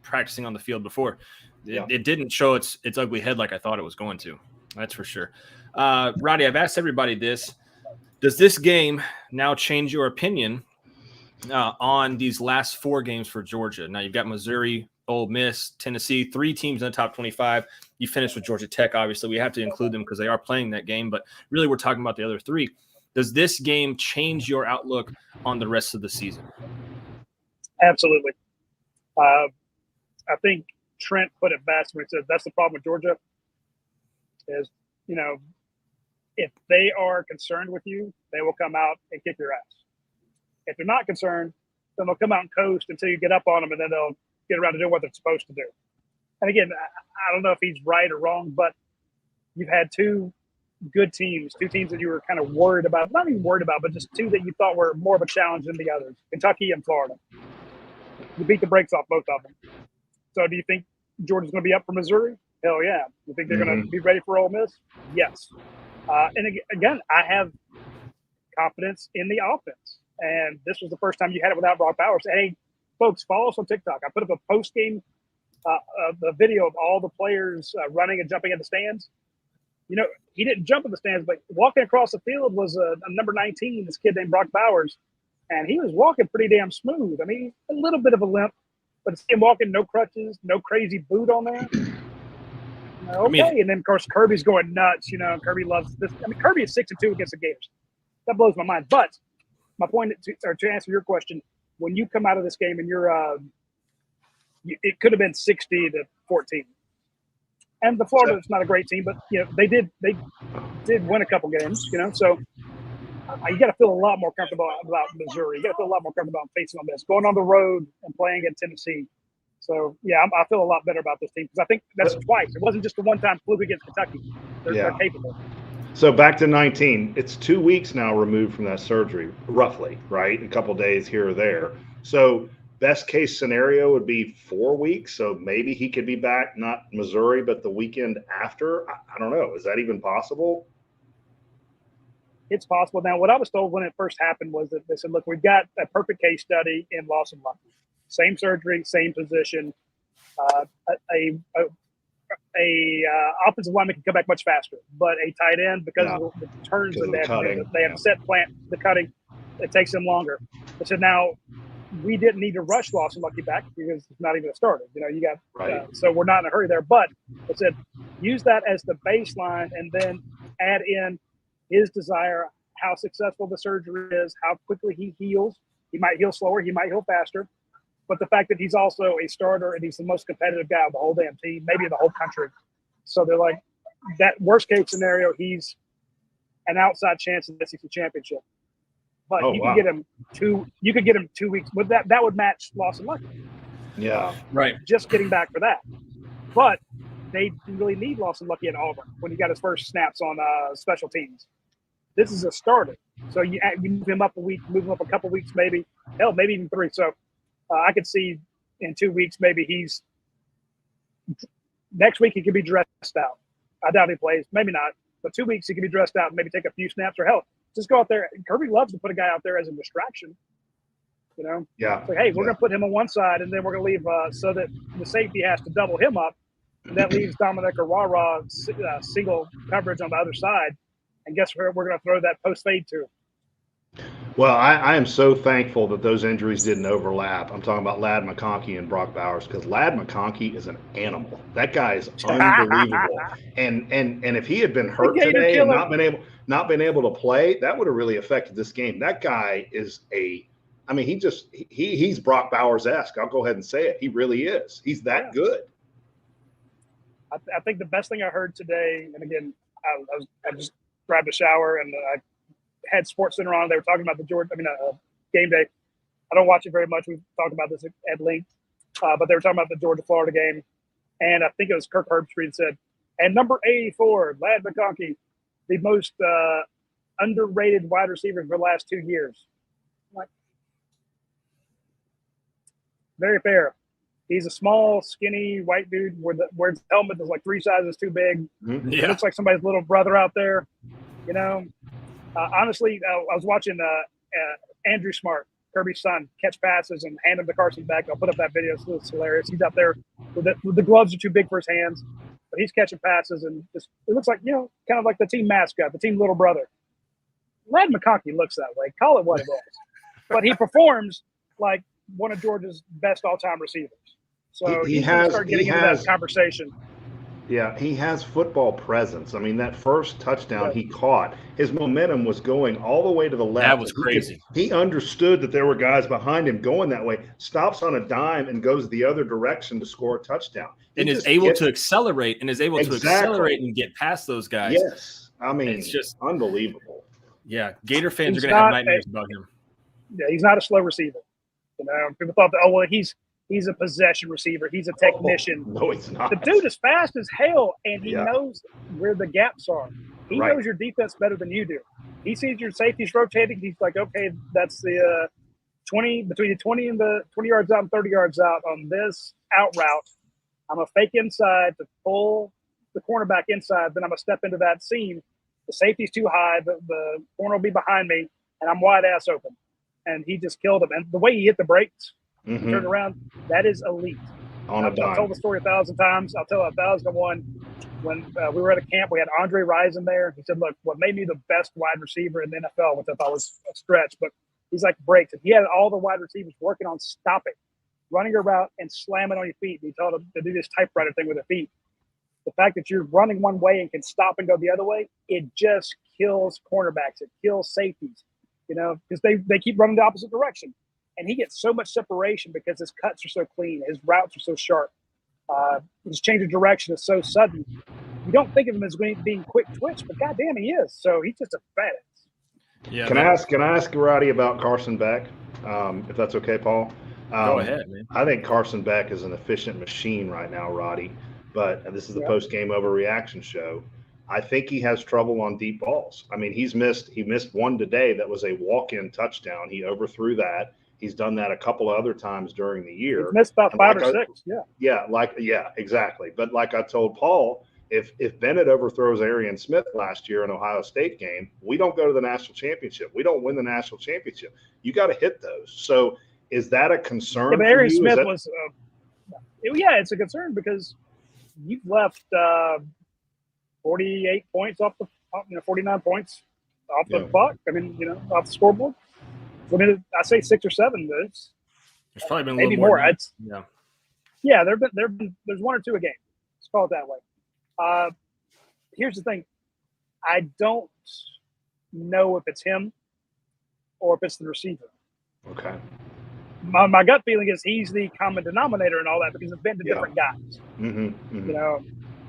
practicing on the field before. It didn't show its ugly head like I thought it was going to. That's for sure. Roddy, I've asked everybody this. Does this game now change your opinion on these last 4 games for Georgia? Now you've got Missouri, Ole Miss, Tennessee, 3 teams in the top 25. You finished with Georgia Tech. Obviously, we have to include them because they are playing that game, but really we're talking about the other 3. Does this game change your outlook on the rest of the season?
Absolutely. I think Trent put it best when he said that's the problem with Georgia is, if they are concerned with you, they will come out and kick your ass. If they're not concerned, then they'll come out and coast until you get up on them, and then they'll get around to doing what they're supposed to do. And again, I don't know if he's right or wrong, but you've had 2 good teams, 2 teams that you were kind of worried about, not even worried about, but just 2 that you thought were more of a challenge than the others, Kentucky and Florida. You beat the brakes off both of them. So do you think Georgia's going to be up for Missouri? Hell yeah. You think they're going to be ready for Ole Miss? Yes. And again, I have confidence in the offense. And this was the first time you had it without Brock Bowers. Hey, folks, follow us on TikTok. I put up a post-game a video of all the players running and jumping in the stands. He didn't jump in the stands, but walking across the field was a number 19, this kid named Brock Bowers. And he was walking pretty damn smooth. I mean, a little bit of a limp, but it's him walking, no crutches, no crazy boot on there. Okay, and then, of course, Kirby's going nuts. Kirby loves this. I mean, Kirby is 6-2 against the Gators. That blows my mind. But my point, to answer your question, when you come out of this game and you're it could have been 60-14. And the Florida is not a great team, but they did win a couple games. So you got to feel a lot more comfortable about Missouri. You got to feel a lot more comfortable facing on this, going on the road and playing at Tennessee. So I feel a lot better about this team because I think that's twice. It wasn't just a one-time fluke against Kentucky. They're capable.
So back to 19. It's 2 weeks now removed from that surgery, roughly, right? A couple days here or there. So best case scenario would be 4 weeks. So maybe he could be back, not Missouri, but the weekend after. I don't know. Is that even possible?
It's possible. Now, what I was told when it first happened was that they said, look, we've got a perfect case study in Lawson Lucky. Same surgery, same position. A offensive lineman can come back much faster, but a tight end, because of the turns that they have set plant the cutting, it takes them longer. They said now we didn't need to rush Lawson Lucky back because it's not even a starter. You got so we're not in a hurry there. But they said use that as the baseline and then add in his desire, how successful the surgery is, how quickly he heals. He might heal slower, he might heal faster. But the fact that he's also a starter and he's the most competitive guy of the whole damn team, maybe the whole country. So they're like, that worst case scenario, he's an outside chance in the SEC championship. But you can get him 2 weeks. But that would match Lawson Lucky.
Yeah.
Right.
Just getting back for that. But they really need Lawson Lucky at Auburn when he got his first snaps on special teams. This is a starter. So you move him up a week, move him up a couple weeks, maybe even 3. So I could see in 2 weeks, maybe next week he could be dressed out. I doubt he plays, maybe not, but 2 weeks he could be dressed out and maybe take a few snaps or just go out there. Kirby loves to put a guy out there as a distraction,
Yeah.
So, hey, we're going to put him on one side and then we're going to leave so that the safety has to double him up. And that leaves Dominic or Rara single coverage on the other side. And guess where we're going to throw that post fade to?
Well, I am so thankful that those injuries didn't overlap. I'm talking about Ladd McConkey and Brock Bowers because Ladd McConkey is an animal. That guy is unbelievable. and if he had been hurt today and not been able to play, that would have really affected this game. That guy is he's Brock Bowers-esque. I'll go ahead and say it. He really is. He's that good.
I think the best thing I heard today, and again, I just grabbed a shower and I had SportsCenter on. They were talking about the game day. I don't watch it very much. We've talked about this at length, but they were talking about the Georgia-Florida game, and I think it was Kirk Herbstreit said, and number 84, Ladd McConkey, the most underrated wide receiver for the last 2 years. Like, very fair. He's a small, skinny white dude where his helmet is like 3 sizes too big.
Mm-hmm.
It looks like somebody's little brother out there, Honestly, I was watching Andrew Smart, Kirby's son, catch passes and hand him to Carson Beck. I'll put up that video. It's hilarious. He's up there with the gloves are too big for his hands, but he's catching passes and it looks like kind of like the team mascot, the team little brother. Ladd McConkey looks that way. Call it what it is, but he performs like one of Georgia's best all-time receivers. So he's going to start getting into that conversation.
Yeah, he has football presence. I mean, that first touchdown he caught, his momentum was going all the way to the left.
That was crazy.
He understood that there were guys behind him going that way, stops on a dime and goes the other direction to score a touchdown.
And is able to accelerate and get past those guys.
Yes. I mean,
it's just
unbelievable.
Yeah, Gator fans are going to have nightmares about him.
Yeah, he's not a slow receiver. People thought that, he's a possession receiver. He's a technician.
No, he's not.
The dude is fast as hell, and he knows where the gaps are. He knows your defense better than you do. He sees your safeties rotating. He's like, okay, that's the 20 between the 20 and the 20 yards out and 30 yards out on this out route. I'm a fake inside to pull the cornerback inside. Then I'm gonna step into that seam. The safety's too high. The corner will be behind me, and I'm wide ass open. And he just killed him. And the way he hit the brakes, turned around, that is elite. I've told the story 1,000 times. I'll tell it 1,001. When we were at a camp, we had Andre Rison there. He said, look, what made me the best wide receiver in the NFL, which I thought was a stretch, but he's like brakes. And he had all the wide receivers working on stopping, running a route and slamming on your feet. And he told them to do this typewriter thing with their feet. The fact that you're running one way and can stop and go the other way, it just kills cornerbacks. It kills safeties, because they keep running the opposite direction. And he gets so much separation because his cuts are so clean. His routes are so sharp. His change of direction is so sudden. You don't think of him as being quick twitch, but goddamn, he is. So he's just a badass.
Yeah.
Can I ask Roddy about Carson Beck, if that's okay, Paul?
Go ahead, man.
I think Carson Beck is an efficient machine right now, Roddy. But this is the post-game overreaction show. I think he has trouble on deep balls. I mean, he missed one today that was a walk-in touchdown. He overthrew that. He's done that a couple of other times during the year.
He's missed about 5 or 6.
Yeah, exactly. But like I told Paul, if Bennett overthrows Arian Smith last year in Ohio State game, we don't go to the national championship. We don't win the national championship. You got to hit those. So is that a concern?
Yeah, but Arian Smith was it's a concern because you've left 48 points off the 49 points off the clock. I mean, off the scoreboard. I mean, I say 6 or 7. But
There's probably been a
maybe
little more.
Yeah, there's 1 or 2 a game. Let's call it that way. Here's the thing. I don't know if it's him or if it's the receiver.
Okay.
My gut feeling is he's the common denominator and all that because it's been to different guys.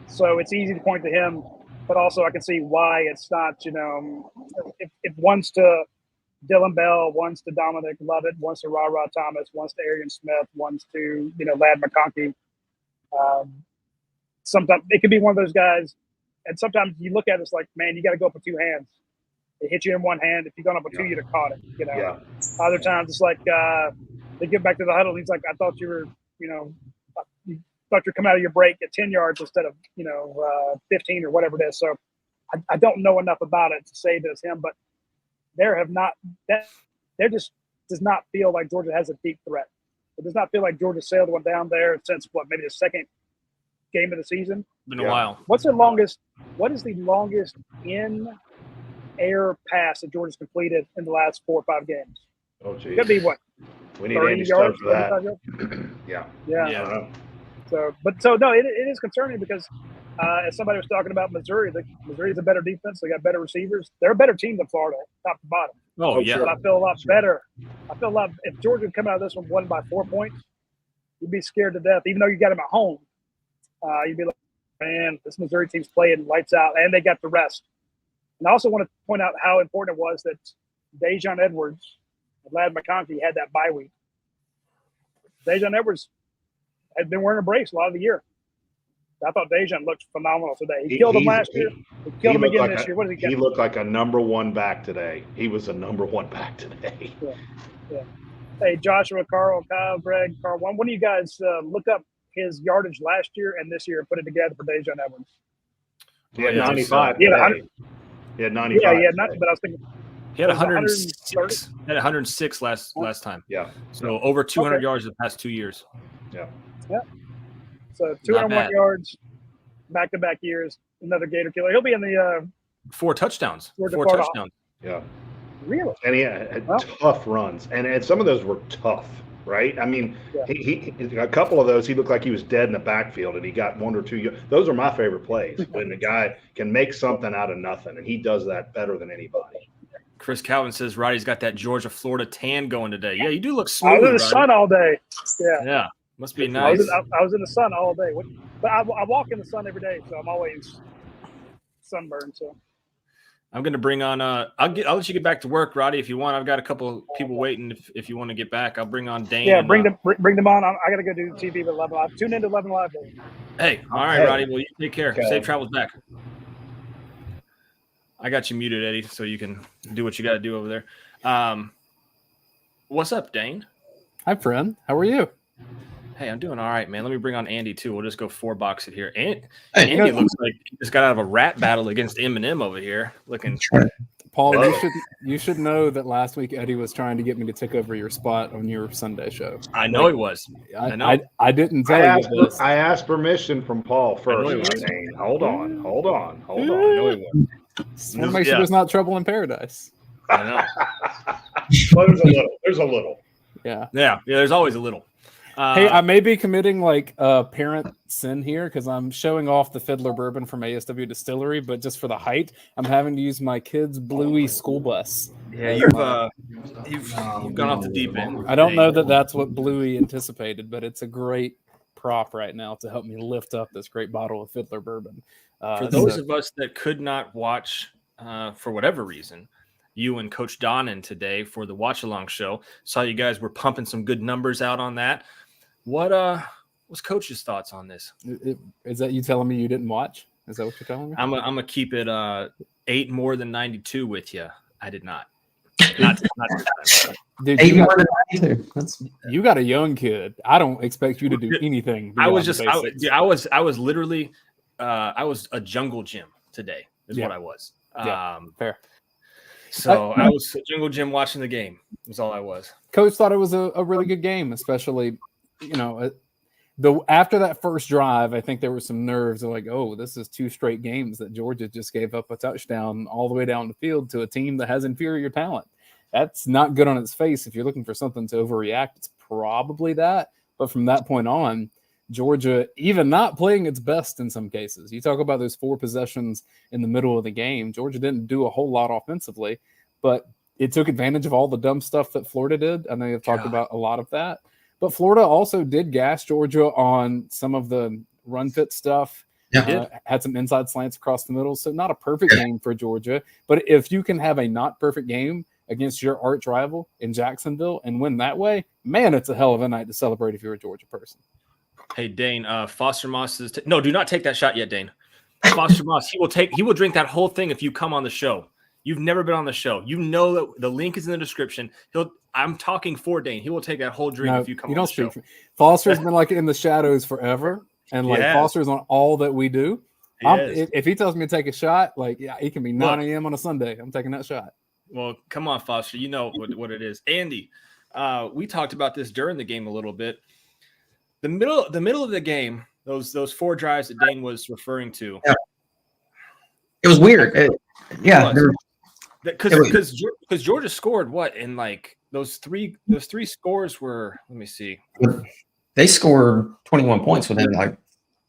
So it's easy to point to him, but also I can see why it's not, if one's to Dylan Bell, one's to Dominic Lovett, one's to Ra Thomas, one's to Arian Smith, one's to, Lad McConkey. Sometimes it could be one of those guys, and sometimes you look at it, it's like, man, you got to go up with 2 hands. They hit you in one hand. If you'd gone up with 2, you'd have caught it. Other times it's like they get back to the huddle. And he's like, I thought you were, you thought you're coming out of your break at 10 yards instead of 15 or whatever it is. So I don't know enough about it to say that it's him, but there just does not feel like Georgia has a deep threat. It does not feel like Georgia sailed one down there since maybe the second game of the season.
Been a while.
What is the longest in air pass that Georgia's completed in the last 4 or 5 games?
Oh, geez.
Could be what?
We need Andy Starr for that.
Yeah. So no, it is concerning because as somebody was talking about Missouri, Missouri's a better defense. They got better receivers. They're a better team than Florida, top to bottom.
Oh yeah.
But I feel a lot better. If Georgia would come out of this one won by 4 points, you'd be scared to death. Even though you got them at home, you'd be like, man, this Missouri team's playing lights out, and they got the rest. And I also want to point out how important it was that Dejon Edwards and Lad McConkey had that bye week. Dejon Edwards had been wearing a brace a lot of the year. I thought Dejon looked phenomenal today. He killed him last year. He killed him again this year. What did he get?
He looked like a number 1 back today. He was a number 1 back today.
Yeah. Hey, Joshua, Carl, Kyle, Greg, Carl, one of you guys look up his yardage last year and this year and put it together for Dejon Edwards.
He had 95.
He had
95.
Yeah, but I was thinking
he had 106. Had 106 last time.
Yeah.
So over 200 yards the past 2 years.
Yeah.
So 201 yards, back-to-back years. Another Gator killer. He'll be in the
4 touchdowns. 4
Florida.
touchdowns.
Yeah.
Really?
And he had tough runs, and some of those were tough, right? I mean, he a couple of those he looked like he was dead in the backfield, and he got 1 or 2. Those are my favorite plays when the guy can make something out of nothing, and he does that better than anybody.
Chris Calvin says Roddy's got that Georgia Florida tan going today. Yeah, you do look smooth.
I was in the sun all day.
Yeah, must be nice.
I was in the sun all day, but I walk in the sun every day, so I'm always sunburned. So
I'm going to bring on. I'll let you get back to work, Roddy, if you want. I've got a couple of people waiting. If you want to get back, I'll bring on Dane.
Yeah, bring them on. I got to go do TV at 11 Live. Tune into 11 Live. Day.
Hey, all right, Roddy. Well, you take care. Okay. Safe travels back. I got you muted, Eddie, so you can do what you got to do over there. What's up, Dane?
Hi, friend. How are you?
Hey, I'm doing all right, man. Let me bring on Andy, too. We'll just go 4-box it here. Andy looks like he just got out of a rap battle against Eminem over here. Looking.
Paul, you should know that last week Eddie was trying to get me to take over your spot on your Sunday show.
I know he was.
I know. I didn't tell you this.
I asked permission from Paul first. Hold on. I know he was.
Just want to make sure there's not trouble in paradise.
I know.
Well, there's a little.
Yeah.
There's always a little.
Hey, I may be committing like a parent sin here because I'm showing off the Fiddler bourbon from ASW Distillery, but just for the height, I'm having to use my kid's Bluey school bus.
Yeah, you've gone off the deep end.
I don't know that that's what Bluey anticipated, but it's a great prop right now to help me lift up this great bottle of Fiddler bourbon.
For those of us that could not watch for whatever reason, you and Coach Donnan today for the watch along show, saw you guys were pumping some good numbers out on that. What was Coach's thoughts on this?
Is that you telling me you didn't watch? Is that what you're telling me?
I'm gonna keep it 8 more than 92 with you. I did not.
Dude,
8 more than 92.
You got a young kid. I don't expect you to do anything.
I was literally I was a jungle gym today is what I was.
Fair.
So I was a jungle gym watching the game. Was all I was.
Coach thought it was a really good game, especially, after that first drive, I think there were some nerves of like, oh, this is 2 straight games that Georgia just gave up a touchdown all the way down the field to a team that has inferior talent. That's not good on its face. If you're looking for something to overreact, it's probably that. But from that point on, Georgia, even not playing its best in some cases. You talk about those 4 possessions in the middle of the game. Georgia didn't do a whole lot offensively, but it took advantage of all the dumb stuff that Florida did. I know you've talked about a lot of that. But Florida also did gas Georgia on some of the run fit stuff. Had some inside slants across the middle. So not a perfect game for Georgia. But if you can have a not perfect game against your arch rival in Jacksonville and win that way, man, it's a hell of a night to celebrate if you're a Georgia person.
Hey, Dane, Foster Moss is no, do not take that shot yet, Dane. Foster Moss, he will drink that whole thing if you come on the show. You've never been on the show. You know that the link is in the description. I'm talking for Dane. He will take that whole drink if you come on the show.
Foster's been like in the shadows forever, and Foster's on all that we do. If he tells me to take a shot, it can be 9 a.m. on a Sunday. I'm taking that shot.
Well, come on, Foster. You know what it is. Andy, we talked about this during the game a little bit. The middle of the game, those 4 drives that Dane was referring to.
Yeah. It was weird.
Because Georgia scored what in those three scores were, let me see.
They scored 21 points within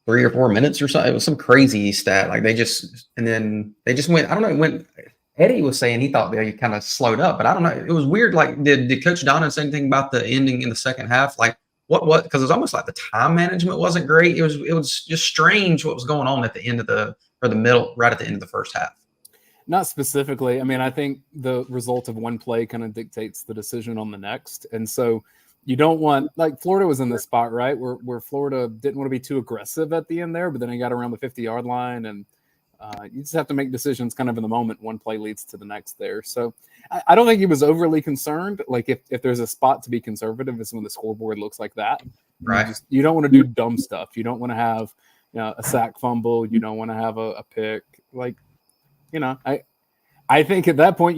3 or 4 minutes or so. It was some crazy stat. They just went, I don't know, Eddie was saying he thought they kind of slowed up, but I don't know. It was weird. Did Coach Donnan say anything about the ending in the second half? What? Because it was almost like the time management wasn't great. It was just strange what was going on at the end of the middle, right at the end of the first half.
Not specifically. I mean, I think the result of one play kind of dictates the decision on the next. And so you don't want, Florida was in this spot, right, where Florida didn't want to be too aggressive at the end there, but then they got around the 50-yard line, and you just have to make decisions kind of in the moment. One play leads to the next there. So I don't think he was overly concerned. If there's a spot to be conservative, is when the scoreboard looks like that.
Right.
You don't want to do dumb stuff. You don't want to have a sack fumble. You don't want to have a pick. I think at that point,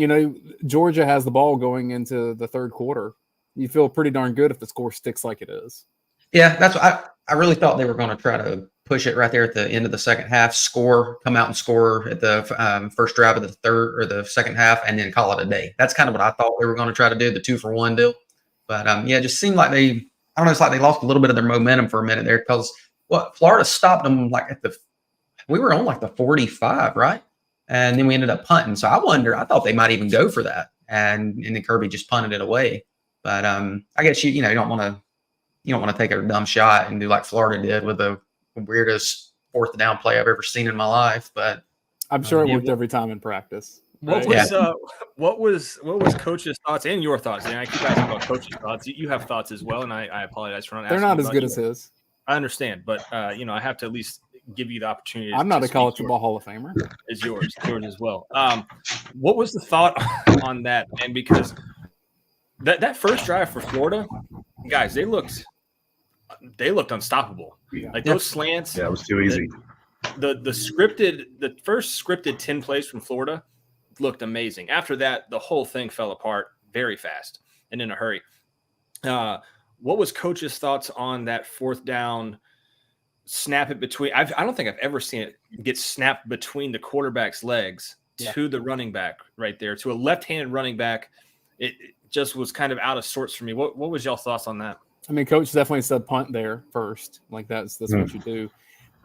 Georgia has the ball going into the third quarter. You feel pretty darn good if the score sticks like it is.
Yeah, that's what I really thought they were going to try to push it right there at the end of the second half, come out and score at the first drive of the third or the second half, and then call it a day. That's kind of what I thought they were going to try to do, the 2-for-1 deal. But it just seemed like it's like they lost a little bit of their momentum for a minute there because Florida stopped them we were on the 45, right? And then we ended up punting. So I thought they might even go for that. And then Kirby just punted it away. But I guess you don't want to take a dumb shot and do like Florida did with the weirdest 4th down play I've ever seen in my life. But
I'm sure it worked every time in practice.
What was Coach's thoughts and your thoughts? And I keep asking about Coach's thoughts. You have thoughts as well, and I apologize for not asking.
They're not as good as his.
I understand, but I have to at least give you the opportunity.
I'm not a college football Hall of Famer.
It's yours as well. What was the thought on that? And because that first drive for Florida, guys, they looked unstoppable. Those slants.
Yeah, it was too easy.
The first scripted 10 plays from Florida looked amazing. After that, the whole thing fell apart very fast and in a hurry. What was Coach's thoughts on that 4th down? Snap it between. I don't think I've ever seen it get snapped between the quarterback's legs to the running back right there, to a left-handed running back. It just was kind of out of sorts for me. What was y'all thoughts on that?
I mean, Coach definitely said punt there first. That's what you do.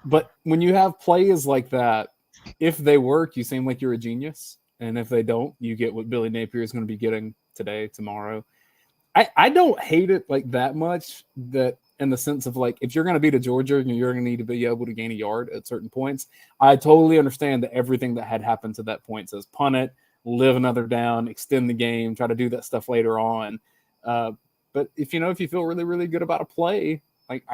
But when you have plays like that, if they work, you seem like you're a genius. And if they don't, you get what Billy Napier is going to be getting today, tomorrow. I don't hate it that much that in the sense of like, if you're going to beat a Georgia, you're going to need to be able to gain a yard at certain points. I totally understand that everything that had happened to that point says punt it, live another down, extend the game, try to do that stuff later on. But if you feel really, really good about a play, like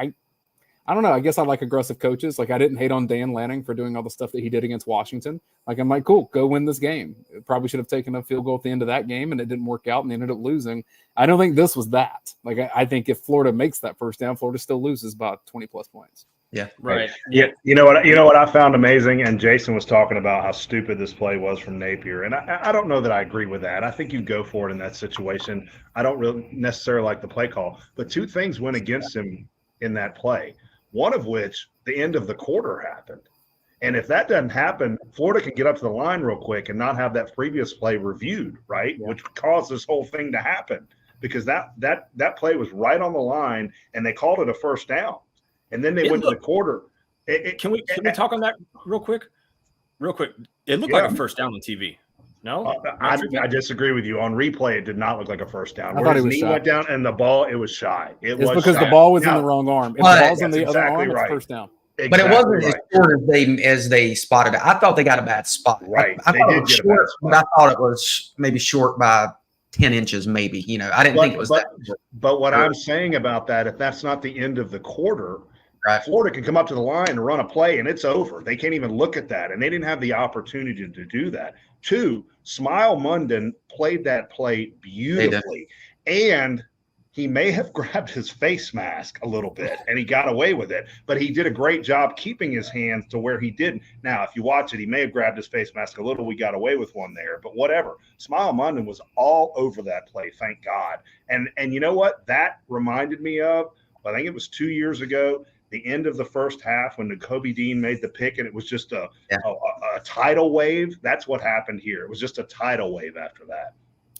I don't know. I guess I like aggressive coaches. Like I didn't hate on Dan Lanning for doing all the stuff that he did against Washington. Like I'm like, cool, go win this game. Probably should have taken a field goal at the end of that game, and it didn't work out, and they ended up losing. I don't think this was that. Like I think if Florida makes that first down, Florida still loses by 20+ points.
Yeah.
Right.
Yeah. You know what I found amazing, and Jason was talking about how stupid this play was from Napier, and I don't know that I agree with that. I think you go for it in that situation. I don't really necessarily like the play call, but two things went against him in that play. One of which, the end of the quarter happened. And if that doesn't happen, Florida can get up to the line real quick and not have that previous play reviewed, right? Yeah. Which caused this whole thing to happen because that play was right on the line and they called it a first down. And then they went to the quarter.
Can we talk on that real quick? Real quick. It looked like a first down on TV. No,
I disagree with you. On replay, it did not look like a first down.
I thought
his
it was
knee
shy.
went down and the ball, it was shy. It's
because
shy.
the ball was in the wrong arm. If the ball's in the other arm,
right.
it's first down.
Exactly, but it wasn't as short as they spotted it. I thought they got a bad spot.
Right.
I thought it was short, but I thought it was maybe short by 10 inches, maybe. I didn't think it was that.
But what I'm saying about that, if that's not the end of the quarter,
right.
Florida can come up to the line and run a play, and it's over. They can't even look at that, and they didn't have the opportunity to do that. Two, Smile Munden played that play beautifully, and he may have grabbed his face mask a little bit, and he got away with it, but he did a great job keeping his hands to where he didn't. Now, if you watch it, he may have grabbed his face mask a little. We got away with one there, but whatever. Smile Munden was all over that play, thank God. And you know what? That reminded me of, I think it was 2 years ago, the end of the first half when Kobe Dean made the pick and it was just a tidal wave. That's what happened here. It was just a tidal wave after that.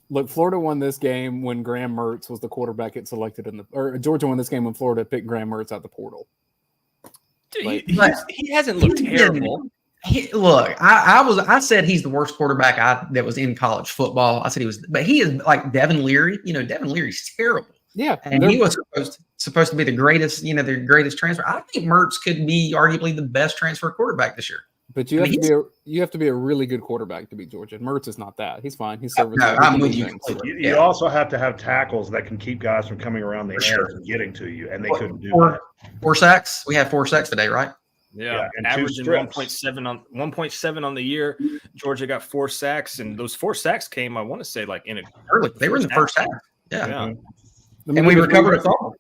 Look, Florida won this game when Graham Mertz was the quarterback it selected or Georgia won this game when Florida picked Graham Mertz out the portal.
Dude, he hasn't looked terrible.
I said he's the worst quarterback that was in college football. I said he was, but he is like Devin Leary. Devin Leary's terrible.
Yeah,
and he was supposed to be the greatest, the greatest transfer. I think Mertz could be arguably the best transfer quarterback this year.
But you have to be a really good quarterback to beat Georgia. Mertz is not that. He's fine. He's serviceable.
No, I'm with you.
You also have to have tackles that can keep guys from coming around the edge and getting to you, and they couldn't do that.
4 sacks. We had 4 sacks today, right?
Yeah, averaging 1.7 on the year. Georgia got 4 sacks, and those 4 sacks came, I want to say, like in
early. They were in the first half. Yeah.
And we recovered a all.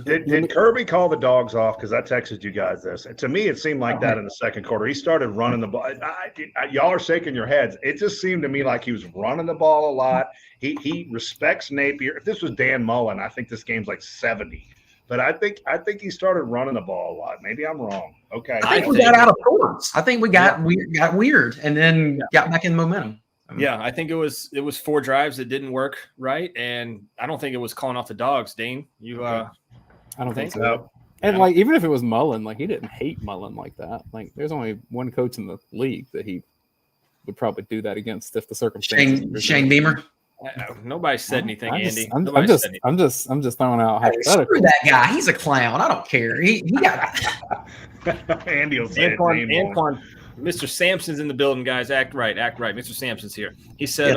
Did Kirby call the dogs off? Because I texted you guys this. To me, it seemed like that in the second quarter. He started running the ball. Y'all are shaking your heads. It just seemed to me like he was running the ball a lot. He respects Napier. If this was Dan Mullen, I think this game's like 70. But I think he started running the ball a lot. Maybe I'm wrong. Okay.
I think we got out of sorts. I think we got weird and then got back in momentum.
Yeah, I think it was 4 drives that didn't work right, and I don't think it was calling off the dogs. Dane,
I don't think so. And like, even if it was Mullen, like he didn't hate Mullen like that. Like, there's only one coach in the league that he would probably do that against if the circumstances.
Shane Beamer.
Nobody said anything, Andy.
I'm just throwing out hypotheticals.
Screw that guy. He's a clown. I don't care. He got
Andy will say
Antoine, Mr. Sampson's in the building, guys. Act right. Mr. Sampson's here. He said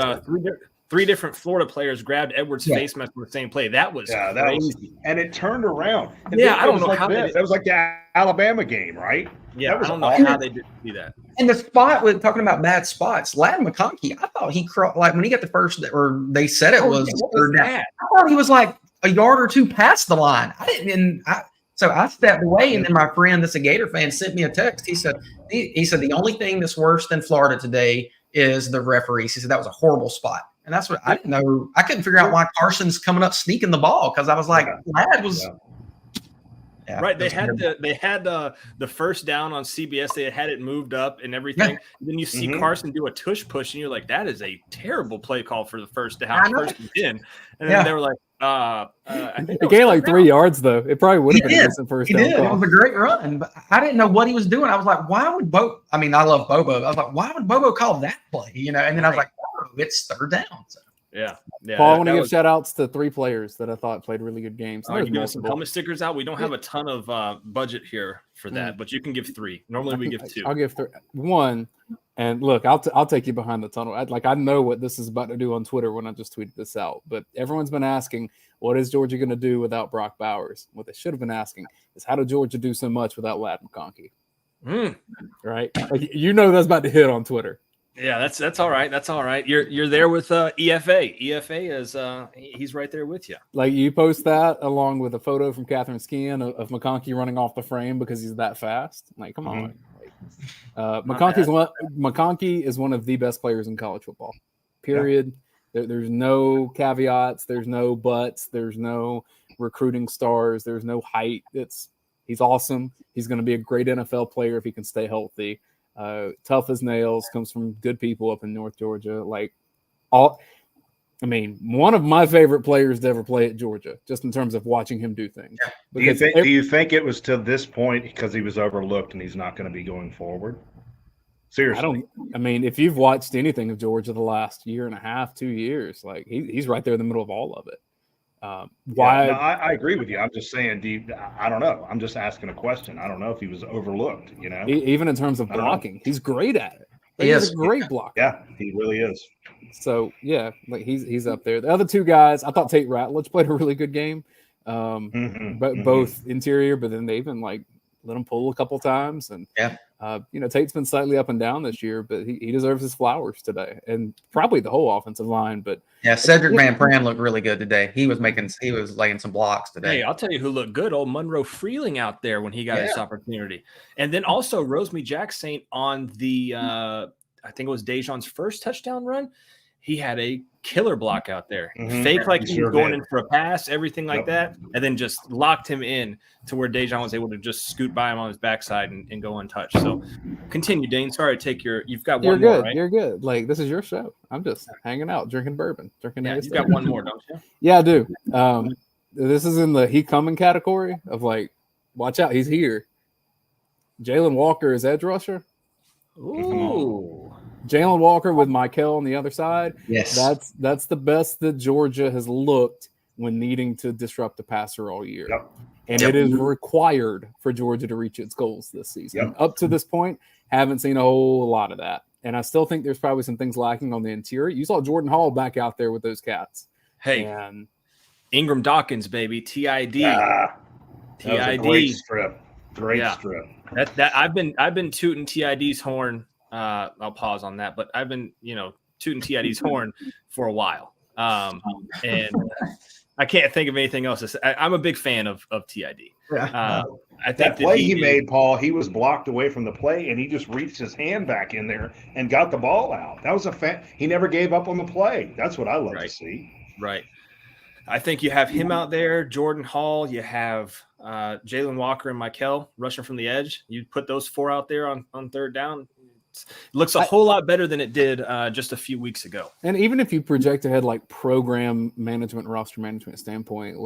three different Florida players grabbed Edwards' face mask in the same play. That was crazy.
And it turned around. And
I don't know how
that was like the Alabama game, right?
Yeah, I don't know how they did do that.
And the spot with talking about bad spots, Ladd McConkey, I thought he when he got the first, or they said it was third down. I thought he was like a yard or two past the line. So I stepped away, and then my friend, that's a Gator fan, sent me a text. He said the only thing that's worse than Florida today is the referees. He said that was a horrible spot. And that's what I didn't know. I couldn't figure out why Carson's coming up sneaking the ball, because I was like, Ladd was
right. They had the first down on CBS. They had it moved up and everything. Yeah. And then you see Carson do a tush push, and you're like, that is a terrible play call for the first down. And then they were like, I think
it gained like 3 yards though. It probably would have been a decent first down.
It was a great run, but I didn't know what he was doing. I was like, why would Bobo? I mean, I love Bobo. I was like, why would Bobo call that play? And then I was like, oh, it's third down. So.
Yeah.
Paul, I want to give shout outs to 3 players that I thought played really good games.
You give us some helmet stickers out. We don't have a ton of budget here for that, but you can give 3. Normally we give 2.
I'll give 3. 1, and look, I'll take you behind the tunnel. I know what this is about to do on Twitter when I just tweeted this out, but everyone's been asking, what is Georgia going to do without Brock Bowers? What they should have been asking is, how did Georgia do so much without Ladd McConkey? Right? That's about to hit on Twitter.
Yeah, that's all right. That's all right. You're there with EFA. EFA is he's right there with you.
Like, you post that along with a photo from Catherine Skean of McConkey running off the frame because he's that fast. Like, come on. McConkey is one of the best players in college football. Period. Yeah. There's no caveats. There's no buts. There's no recruiting stars. There's no height. He's awesome. He's going to be a great NFL player if he can stay healthy. Tough as nails, comes from good people up in North Georgia. One of my favorite players to ever play at Georgia, just in terms of watching him do things.
Yeah. Do you think it was to this point because he was overlooked and he's not going to be going forward? Seriously.
If you've watched anything of Georgia the last year and a half, 2 years, like he's right there in the middle of all of it.
Why? I agree with you. I'm just saying, I don't know. I'm just asking a question. I don't know if he was overlooked,
Even in terms of blocking, he's great at it.
He's
a great blocker.
Yeah, he really is.
So, he's up there. The other 2 guys, I thought Tate Ratledge played a really good game. But both interior, but then they even let him pull a couple times. And, Tate's been slightly up and down this year, but he deserves his flowers today, and probably the whole offensive line. But
Cedric Van Pran looked really good today. He was laying some blocks today.
Hey, I'll tell you who looked good. Old Monroe Freeling out there when he got his opportunity. And then also Rosemary Jackson on the, I think it was Dejan's first touchdown run. He had a killer block out there. Fake like he was going in for a pass, everything like that, and then just locked him in to where Dejan was able to just scoot by him on his backside and go untouched. So continue, Dane. Sorry to take you've got one more, right?
You're good. This is your show. I'm just hanging out, drinking bourbon.
You've got one more, don't you?
Yeah, I do. This is in the he coming category of watch out, he's here. Jalen Walker is edge rusher.
Ooh.
Jalen Walker with Michael on the other side.
Yes.
That's the best that Georgia has looked when needing to disrupt the passer all year.
Yep.
And it is required for Georgia to reach its goals this season. Yep. Up to this point, haven't seen a whole lot of that. And I still think there's probably some things lacking on the interior. You saw Jordan Hall back out there with those cats.
Hey, and Ingram Dawkins, baby, TID.
That was a great strip.
Strip. That I've been tooting TID's horn. I'll pause on that, but I've been, tooting TID's horn for a while. And I can't think of anything else. I'm a big fan of TID. I think
that play he made, Paul, he was blocked away from the play, and he just reached his hand back in there and got the ball out. That was he never gave up on the play. That's what I love to see.
Right. I think you have him out there, Jordan Hall. You have Jalen Walker and Michael rushing from the edge. You put those 4 out there on third down. It looks a whole lot better than it did just a few weeks ago.
And even if you project ahead, program management, roster management standpoint,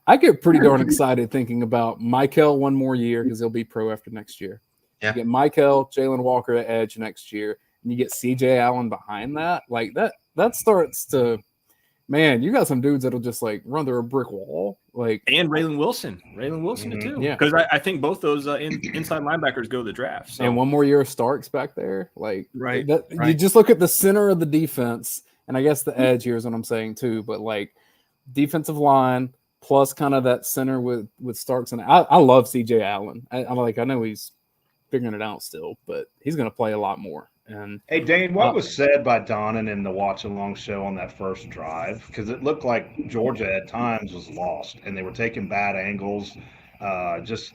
I get pretty darn excited thinking about Michael one more year because he'll be pro after next year. Yeah. You get Michael, Jalen Walker at edge next year, and you get CJ Allen behind that. That starts to, man, you got some dudes that'll just run through a brick wall.
And Raylan Wilson too. Yeah, because I think both those inside linebackers go to the draft. So.
And one more year of Starks back there. Right. You just look at the center of the defense, and I guess the edge here is what I'm saying too. But defensive line plus kind of that center with Starks, and I love CJ Allen. I know he's figuring it out still, but he's going to play a lot more. And
hey, Dane, what was said by Donnan in the watch along show on that first drive? Because it looked like Georgia at times was lost, and they were taking bad angles. Just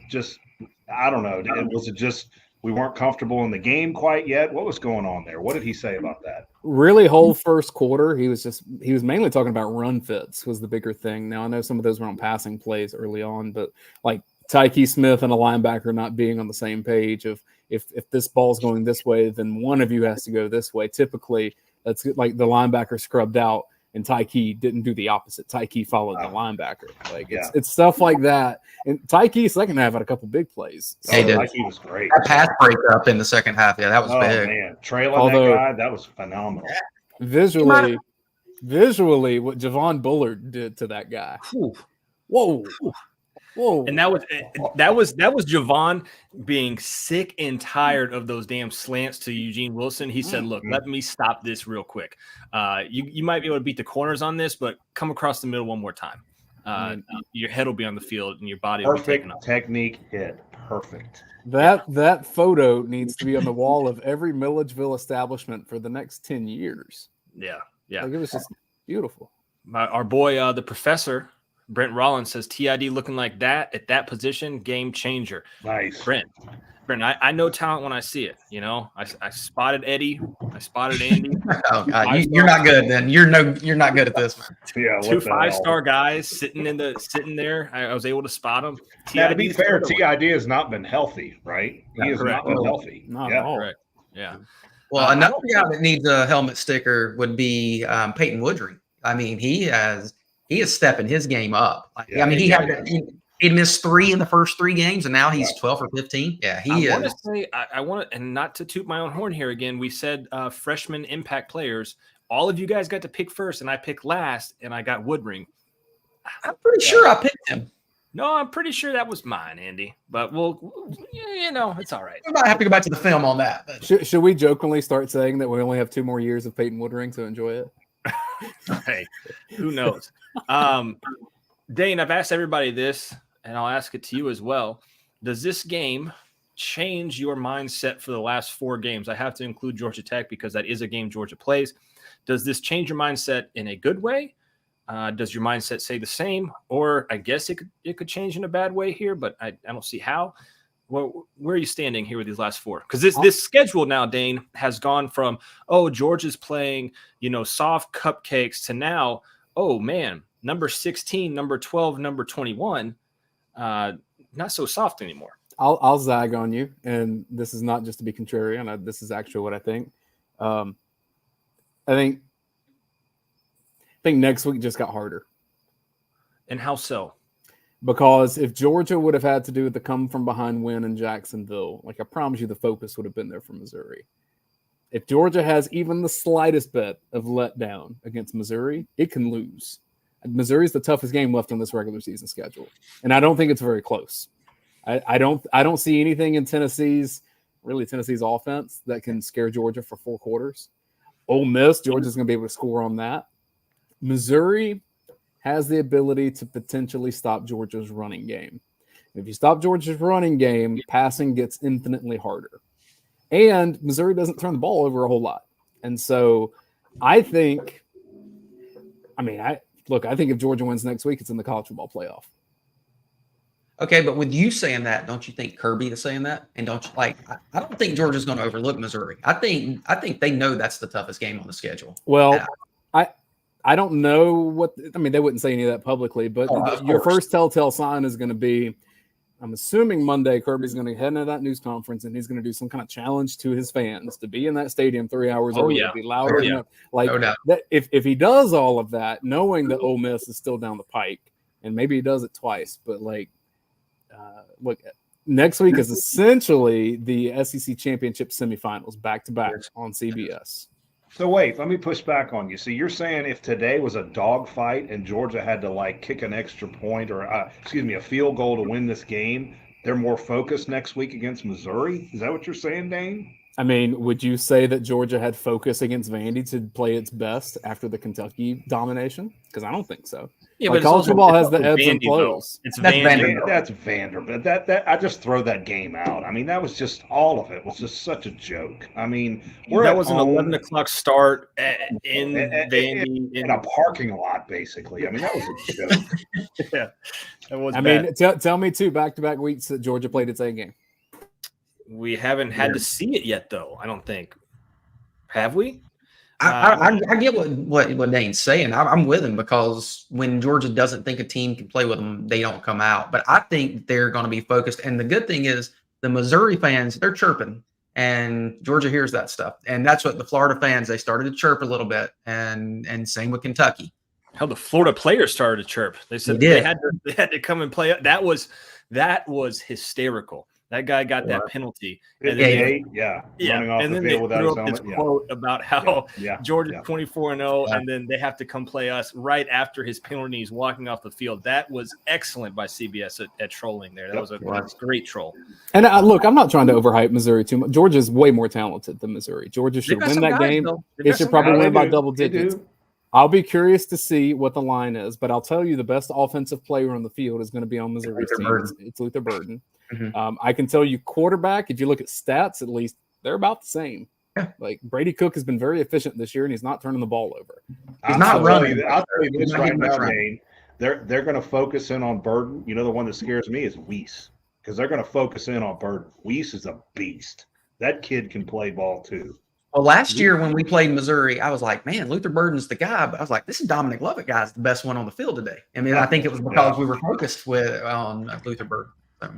I don't know. Was it just we weren't comfortable in the game quite yet? What was going on there? What did he say about that?
Really, whole first quarter, he was mainly talking about run fits was the bigger thing. Now I know some of those were on passing plays early on, but Tyke Smith and a linebacker not being on the same page of if this ball's going this way, then one of you has to go this way. Typically, that's the linebacker scrubbed out, and Tyke didn't do the opposite. Tyke followed the linebacker. It's stuff like that. And Tyke second half had a couple big plays.
So, he did.
Tyke was great.
That pass breakup in the second half, that was big.
Man, trailing that guy, that was phenomenal.
Visually, visually what Javon Bullard did to that guy. Whoa. Whoa.
And that was Javon being sick and tired of those damn slants to Eugene Wilson. He said, look, let me stop this real quick. You might be able to beat the corners on this, but come across the middle one more time. Your head will be on the field and your body will be taken up.
Technique hit. Perfect.
That photo needs to be on the wall of every Milledgeville establishment for the next 10 years.
Yeah.
Like, it was just beautiful.
Our boy, the professor, Brent Rollins, says TID looking like that at that position, game changer.
Nice.
Brent, I know talent when I see it. You know, I spotted Eddie. I spotted Andy.
Oh, God. You're not good then. You're not good at this.
Yeah,
2 5-star guys sitting there. I was able to spot them.
Now, to be fair, TID has not been healthy, right? He has not been healthy.
Not at all.
Correct. Yeah.
Well, another guy that needs a helmet sticker would be Peyton Woodring. I mean, he is stepping his game up.
Yeah,
I mean, he missed 3 in the first 3 games, and now he's 12 or 15. Yeah, he is.
I want to, and not to toot my own horn here again, we said freshman impact players. All of you guys got to pick first, and I picked last, and I got Woodring.
I'm pretty sure I picked him.
No, I'm pretty sure that was mine, Andy. But it's all right.
I might have to go back to the film on that. But.
Should we jokingly start saying that we only have 2 more years of Peyton Woodring to enjoy it?
Hey, who knows? Dane, I've asked everybody this, and I'll ask it to you as well. Does this game change your mindset for the last 4 games? I have to include Georgia Tech because that is a game Georgia plays. Does this change your mindset in a good way? Does your mindset stay the same? Or I guess it could change in a bad way here, but I don't see how. Well, where are you standing here with these last 4? Because this schedule now, Dane, has gone from, Georgia's playing, soft cupcakes to now, oh, man, number 16, number 12, number 21, not so soft anymore.
I'll zag on you, and this is not just to be contrarian. This is actually what I think. I think next week just got harder.
And how so?
Because if Georgia would have had to do the come from behind win in Jacksonville, like I promise you, the focus would have been there for Missouri. If Georgia has even the slightest bit of letdown against Missouri, it can lose. Missouri is the toughest game left on this regular season schedule, and I don't think it's very close. I don't see anything in Tennessee's offense that can scare Georgia for 4 quarters. Ole Miss, Georgia's going to be able to score on that. Missouri has the ability to potentially stop Georgia's running game. If you stop Georgia's running game, passing gets infinitely harder. And Missouri doesn't turn the ball over a whole lot. And so I think if Georgia wins next week, it's in the college football playoff.
Okay, but with you saying that, don't you think Kirby is saying that? And don't you I don't think Georgia's going to overlook Missouri. I think they know that's the toughest game on the schedule.
Well, I don't know they wouldn't say any of that publicly, but your first telltale sign is going to be, I'm assuming Monday, Kirby's going to head into that news conference and he's going to do some kind of challenge to his fans to be in that stadium 3 hours early, to be louder enough. Like, no that, if he does all of that, knowing that Ole Miss is still down the pike, and maybe he does it twice, but look, next week is essentially the SEC championship semifinals back-to-back on CBS.
So wait, let me push back on you. So you're saying if today was a dogfight and Georgia had to kick an extra point or a field goal to win this game, they're more focused next week against Missouri? Is that what you're saying, Dane?
I mean, would you say that Georgia had focus against Vandy to play its best after the Kentucky domination? Because I don't think so. Yeah, but college football has the ebbs and flows.
That's Vanderbilt. That I just throw that game out. I mean, that was just all of it was just such a joke. I mean,
that was an 11:00 start in Vandy
in a parking lot, basically. I mean, that was a joke.
Yeah, that was.
I mean, tell me 2 back-to-back weeks that Georgia played its A game.
We haven't had to see it yet, though. I don't think. Have we?
I get what Dane's saying. I'm with him because when Georgia doesn't think a team can play with them, they don't come out. But I think they're going to be focused. And the good thing is the Missouri fans, they're chirping. And Georgia hears that stuff. And that's what the Florida fans, they started to chirp a little bit. And same with Kentucky.
How the Florida players started to chirp. They said they had to come and play. That was hysterical. That guy got that penalty.
And
then
running off
and
the
then they
field without
threw
his
up this
helmet.
quote about how Georgia's
yeah.
24-0, and then they have to come play us right after his penalties walking off the field. That was excellent by CBS at trolling there. That was a great troll.
And look, I'm not trying to overhype Missouri too much. Georgia's way more talented than Missouri. Georgia should win that game. They should probably win by double digits. I'll be curious to see what the line is, but I'll tell you the best offensive player on the field is going to be on Missouri's team. It's Luther Burden.
Mm-hmm.
I can tell you quarterback, if you look at stats, at least they're about the same. Like Brady Cook has been very efficient this year, and he's not turning the ball over.
He's not running.
I'll tell you this right now, Dane. They're going to focus in on Burden. You know, the one that scares me is Weiss, because they're going to focus in on Burden. Weiss is a beast. That kid can play ball too.
Well, last year when we played Missouri, I was like, man, Luther Burden's the guy. But I was like, this is Dominic Lovett guy's the best one on the field today. I mean, I think it was because we were focused on Luther Burden. So.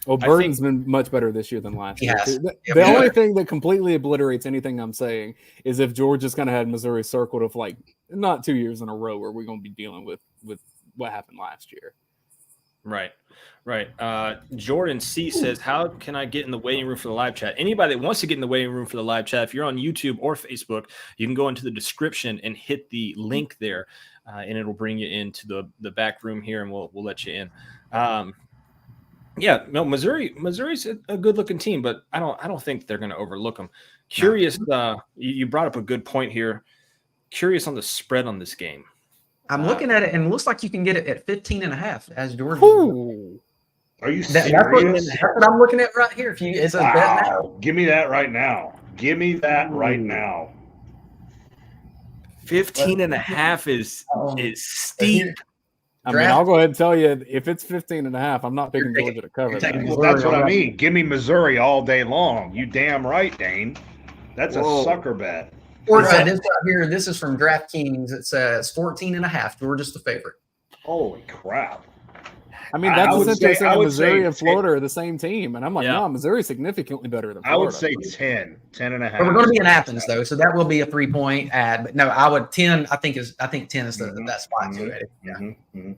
Well, Burden's been much better this year than last year.
Yes.
The only thing that completely obliterates anything I'm saying is if Georgia's kind of had Missouri circled of like not 2 years in a row where we're going to be dealing with what happened last year.
Right. Jordan C says, how can I get in the waiting room for the live chat? Anybody that wants to get in the waiting room for the live chat, if you're on YouTube or Facebook, you can go into the description and hit the link there, and it'll bring you into the back room here, and we'll let you in. Missouri's a good looking team, but I don't think they're going to overlook them. Curious, you brought up a good point here. Curious on the spread on this game.
I'm looking at it, and it looks like you can get it at 15.5 as Georgia.
Are you
serious? That's what I'm looking at right here. It's a bet now.
Give me that right now. Give me that right now.
15.5 is steep.
I mean, I'll go ahead and tell you, if it's 15.5, I'm not picking Georgia to cover that.
Well, that's what I mean. Give me Missouri all day long. You damn right, Dane. That's a sucker bet.
Or this right here, this is from DraftKings. It says 14.5. Georgia's the favorite.
Holy crap.
I mean, that's essentially saying Missouri and Florida are the same team. And I'm like, no, Missouri's significantally better than Florida.
I would say 10.5.
But we're going to be in Athens, though, so that will be a 3-point ad. But no, I would 10. I think 10 is that spot too, Eddie. Yeah.
And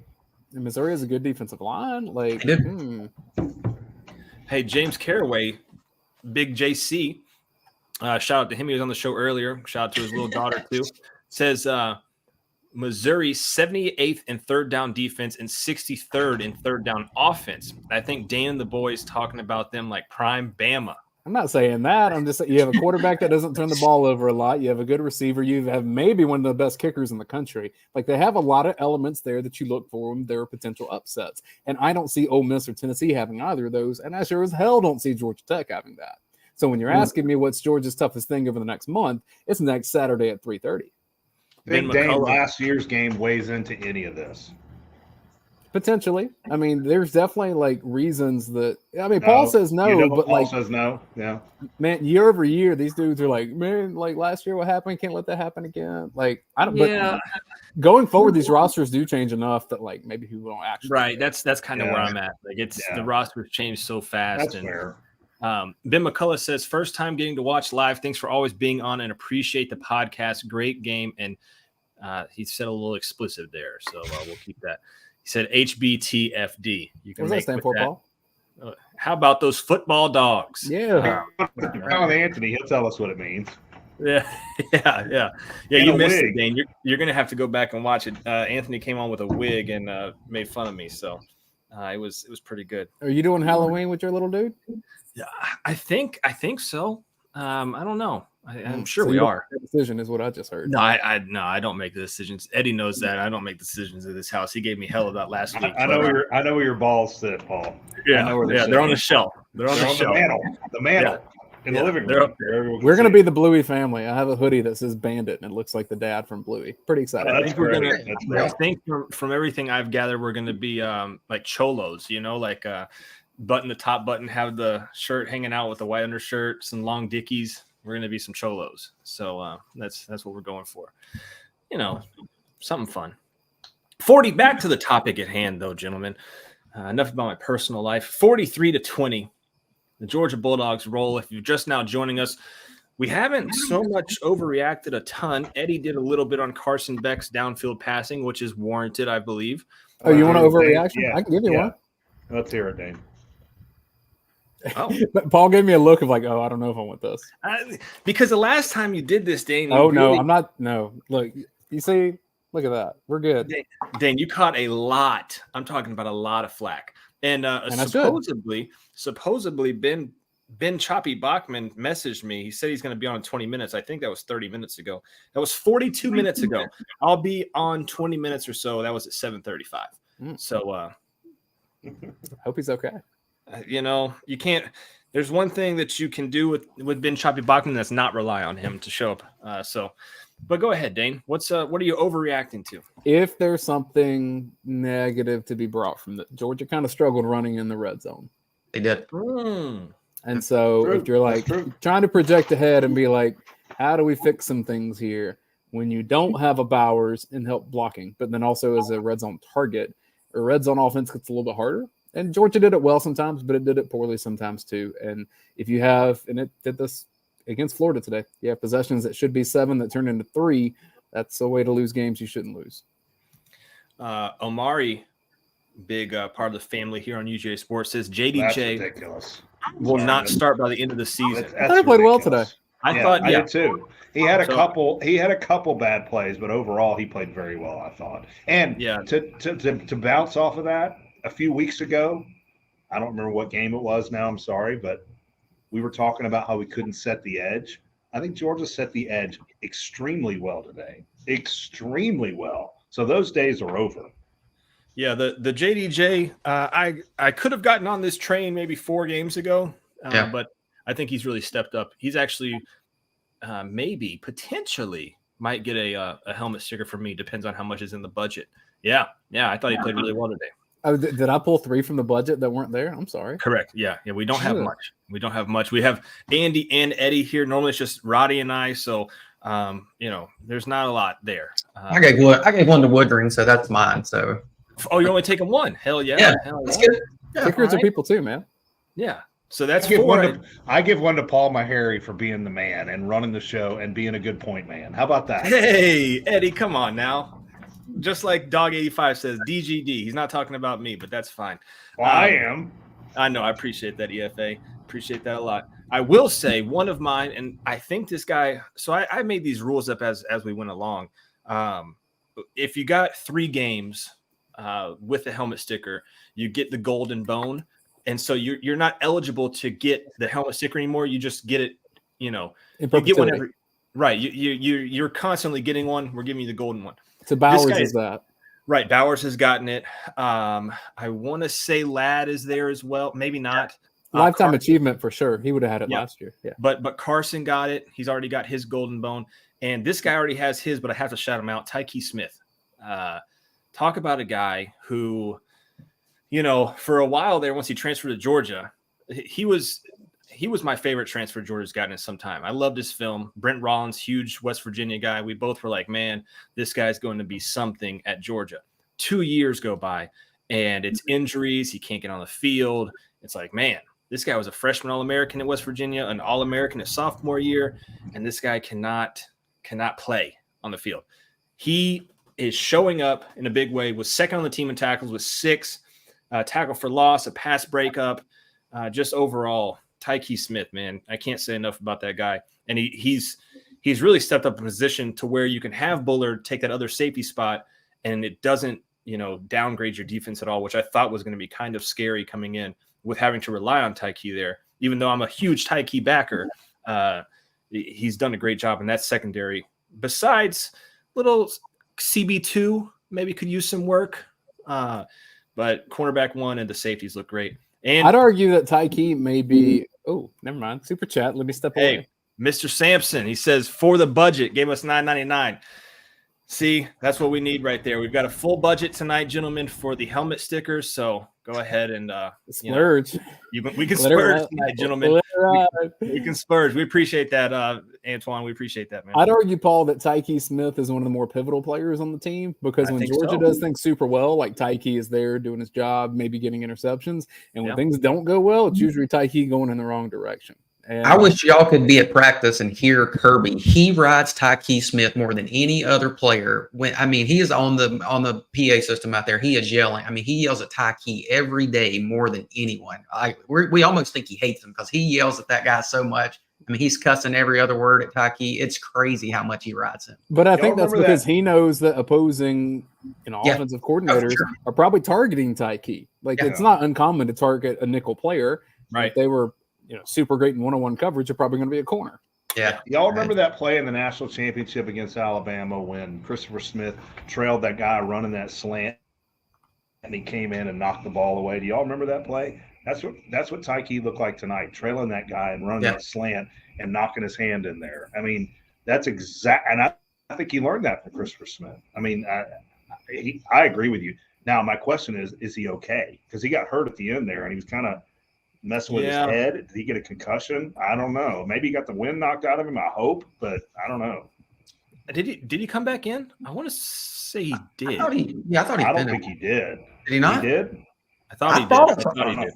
Missouri has a good defensive line. Like,
Hey, James Caraway, Big JC. Shout out to him. He was on the show earlier. Shout out to his little daughter, too. Says Missouri 78th in third down defense and 63rd in third down offense. I think Dan and the boys talking about them like prime Bama.
I'm not saying that. I'm just saying you have a quarterback that doesn't turn the ball over a lot. You have a good receiver. You have maybe one of the best kickers in the country. Like, they have a lot of elements there that you look for when there are potential upsets. And I don't see Ole Miss or Tennessee having either of those. And I sure as hell don't see Georgia Tech having that. So when you're asking me what's Georgia's toughest thing over the next month, it's next Saturday at 3:30.
Think Dane last year's game weighs into any of this?
Potentially. I mean, there's definitely like reasons that Paul says no, but
Paul says no. Yeah.
Man, year over year, these dudes are like, man, like last year what happened? Can't let that happen again. Like, I don't but going forward, these rosters do change enough that like maybe people don't actually
that's kind of where I'm at. Like the rosters change so fast.
That's fair.
Ben McCullough says, first time getting to watch live. Thanks for always being on and appreciate the podcast. Great game. And he said a little explicit there. So we'll keep that. He said HBTFD. You can
what does that stand for, Paul?
How about those football dogs?
Yeah.
Anthony, he'll tell us what it means.
Yeah. You missed it, Dane. You're going to have to go back and watch it. Anthony came on with a wig and made fun of me. So it was pretty good.
Are you doing Halloween with your little dude?
Yeah, I think so. I don't know. I'm sure we are.
Decision is what I just heard.
No, I don't make the decisions. Eddie knows that. I don't make decisions in this house. He gave me hell about last week.
I know where your balls sit, Paul.
Yeah, they're on the shelf. They're on the shelf.
The mantle. In the living room.
We're going to be the Bluey family. I have a hoodie that says Bandit, and it looks like the dad from Bluey. Pretty excited.
I think from everything I've gathered, we're going to be like cholos, like button the top button, have the shirt hanging out with the white undershirt, some long dickies. We're going to be some cholos. So that's what we're going for. Something fun. 40, back to the topic at hand, though, gentlemen. Enough about my personal life. 43-20. The Georgia Bulldogs roll. If you're just now joining us, we haven't so much overreacted a ton. Eddie did a little bit on Carson Beck's downfield passing, which is warranted, I believe.
Oh, you want an overreaction? I can give you one.
Let's hear it, Dane.
Oh.
But Paul gave me a look of like, oh, I don't know if I want this.
Because the last time you did this, Dane.
Oh, no, I'm not. No, look, you see, look at that. We're good.
Dane, you caught a lot. I'm talking about a lot of flack. And supposedly Ben Choppy Bachman messaged me. He said he's going to be on in 20 minutes. I think that was 30 minutes ago. That was 42 minutes ago. I'll be on 20 minutes or so. That was at 7:35. So
I hope he's okay.
You can't. There's one thing that you can do with Ben Choppy Bachman that's not rely on him to show up. But go ahead, Dane. What are you overreacting to?
If there's something negative to be brought from Georgia kind of struggled running in the red zone.
They did.
And so if you're like trying to project ahead and be like, how do we fix some things here when you don't have a Bowers and help blocking, but then also as a red zone target, a red zone offense gets a little bit harder. And Georgia did it well sometimes, but it did it poorly sometimes too. And if you have, and it did this against Florida today, you have possessions that should be 7 that turn into 3. That's a way to lose games you shouldn't lose.
Omari, big part of the family here on UGA Sports, says JDJ will not start by the end of the season.
I thought he played well today.
I did too. He had a couple bad plays, but overall he played very well, I thought. And to bounce off of that, a few weeks ago, I don't remember what game it was now, I'm sorry, but we were talking about how we couldn't set the edge. I think Georgia set the edge extremely well today. Extremely well. So those days are over.
Yeah, the JDJ, I could have gotten on this train maybe 4 games ago, but I think he's really stepped up. He's actually potentially might get a helmet sticker from me. Depends on how much is in the budget. Yeah, I thought he played really well today.
Oh, did I pull 3 from the budget that weren't there? I'm sorry.
Correct. Yeah. We don't have much. We have Andy and Eddie here. Normally it's just Roddy and I. So, there's not a lot there.
I gave one to Woodring, so that's mine. So.
Oh, you're only taking one. Hell yeah.
Yeah.
Hell
that's
yeah.
good.
Yeah, Kickers are people too, man.
Yeah. So that's
I give one to Paul Maharry for being the man and running the show and being a good point man. How about that?
Hey, Eddie, come on now. Just like Dog85 says, DGD. He's not talking about me, but that's fine.
Well, I am.
I know. I appreciate that, EFA. Appreciate that a lot. I will say one of mine, and I think this guy – so I made these rules up as we went along. If you got 3 games with the helmet sticker, you get the golden bone. And so you're not eligible to get the helmet sticker anymore. You just get it, you get one right. You're constantly getting one. We're giving you the golden one.
So Bowers is that.
Right. Bowers has gotten it. I want to say Ladd is there as well. Maybe not.
Lifetime achievement for sure. He would have had it last year. Yeah.
But Carson got it. He's already got his golden bone. And this guy already has his, but I have to shout him out. Tyke Smith. Talk about a guy who, for a while there, once he transferred to Georgia, he was my favorite transfer Georgia's gotten in some time. I loved his film. Brent Rollins, huge West Virginia guy. We both were like, man, this guy's going to be something at Georgia. 2 years go by, and it's injuries. He can't get on the field. It's like, man, this guy was a freshman All-American at West Virginia, an All-American his sophomore year, and this guy cannot play on the field. He is showing up in a big way. Was second on the team in tackles with 6, tackle for loss, a pass breakup, just overall. Tyke Smith, man, I can't say enough about that guy. And he's really stepped up a position to where you can have Bullard take that other safety spot, and it doesn't, downgrade your defense at all, which I thought was going to be kind of scary coming in with having to rely on Tyke there. Even though I'm a huge Tyke backer, he's done a great job in that secondary. Besides, little CB2 maybe could use some work, but cornerback 1 and the safeties look great. And
I'd argue that Tyke may be. Oh, never mind. Super chat. Let me step away.
Mr. Sampson, he says for the budget, gave us $9.99. See, that's what we need right there. We've got a full budget tonight, gentlemen, for the helmet stickers. So go ahead and
splurge.
We can splurge tonight, gentlemen. We can splurge. We appreciate that, Antoine. We appreciate that, man.
I'd argue, Paul, that Tyke Smith is one of the more pivotal players on the team because when Georgia does things super well, like Tyke is there doing his job, maybe getting interceptions, and when things don't go well, it's usually Tyke going in the wrong direction. And
I wish y'all could be at practice and hear Kirby. He rides Tyke Smith more than any other player. He is on the PA system out there. He is yelling. I mean, he yells at Tyke every day more than anyone. We almost think he hates him because he yells at that guy so much. I mean, he's cussing every other word at Tyke. It's crazy how much he rides him.
But I think that's because he knows that opposing offensive coordinators are probably targeting Tyke. Like, it's not uncommon to target a nickel player.
Right.
If they were super great in one-on-one coverage, you're probably going to be a corner.
Yeah.
Y'all remember that play in the national championship against Alabama when Christopher Smith trailed that guy running that slant and he came in and knocked the ball away? Do y'all remember that play? That's what Tyke looked like tonight, trailing that guy and running that slant and knocking his hand in there. I mean, that's exact. And I think he learned that from Christopher Smith. I mean, I agree with you. Now, my question is he okay? Because he got hurt at the end there and he was kind of messing with his head. Did he get a concussion? I don't know. Maybe he got the wind knocked out of him. I hope, but I don't know.
Did he come back in? I want to say he did.
I thought he
I don't think he did.
Did he not?
He did.
I thought he did.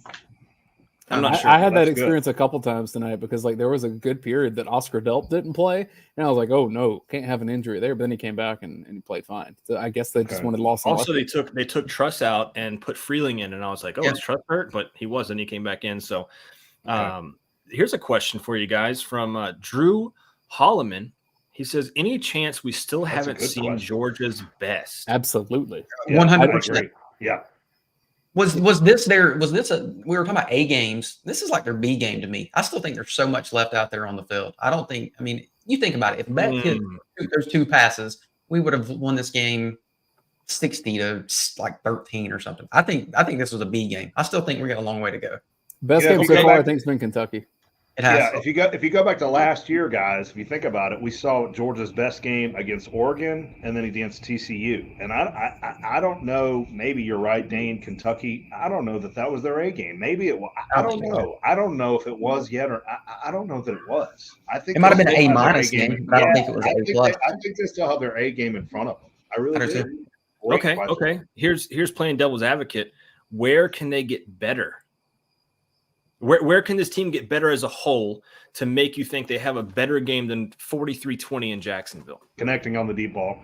I'm not sure.
I had that experience a couple times tonight because there was a good period that Oscar Delp didn't play, and I was like, "Oh no, can't have an injury there." But then he came back and he played fine. So I guess they just wanted Lawson.
Also, they took Truss out and put Freeling in, and I was like, "Oh, is Truss hurt?" But he wasn't. He came back in. So, here's a question for you guys from Drew Holloman. He says, "Any chance we still haven't seen Georgia's best?"
Absolutely,
100%.
Yeah.
Was this we were talking about A games. This is like their B game to me. I still think there's so much left out there on the field. You think about it. If Beck hit those 2 passes, we would have won this game 60 to 13 or something. I think this was a B game. I still think we got a long way to go.
Best game so far, I think, has been Kentucky.
It has.
Yeah, if you go back to last year, guys, if you think about it, we saw Georgia's best game against Oregon and then against TCU. And I don't know. Maybe you're right, Dane. Kentucky. I don't know that was their A game. Maybe it was. I don't know. I don't know if it was yet, or I don't know that it was. I think
it might have been an A- game, but I don't think it was A+.
I think they still have their A game in front of them. I really do.
Okay. Here's playing devil's advocate. Where can they get better? Where can this team get better as a whole to make you think they have a better game than 43-20 in Jacksonville?
Connecting on the deep ball.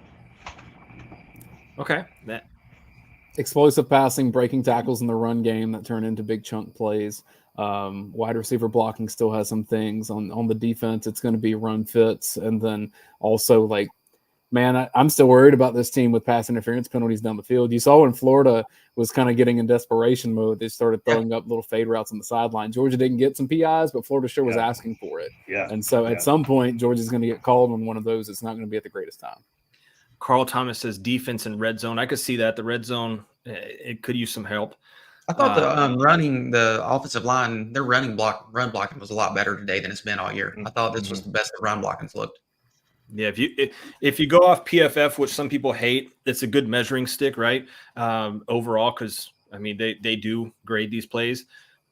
Okay. That
explosive passing, breaking tackles in the run game that turn into big chunk plays. Wide receiver blocking still has some things. On the defense, it's going to be run fits. And then also, I'm still worried about this team with pass interference penalties down the field. You saw when Florida was kind of getting in desperation mode, they started throwing up little fade routes on the sideline. Georgia didn't get some PIs, but Florida sure was asking for it.
Yeah.
And so at some point, Georgia's going to get called on one of those. It's not going to be at the greatest time.
Carl Thomas says defense and red zone. I could see that. The red zone, it could use some help.
I thought the offensive line, their run blocking was a lot better today than it's been all year. I thought this was the best the run blocking's looked.
Yeah, if you go off PFF, which some people hate, it's a good measuring stick, right? Overall, because they do grade these plays.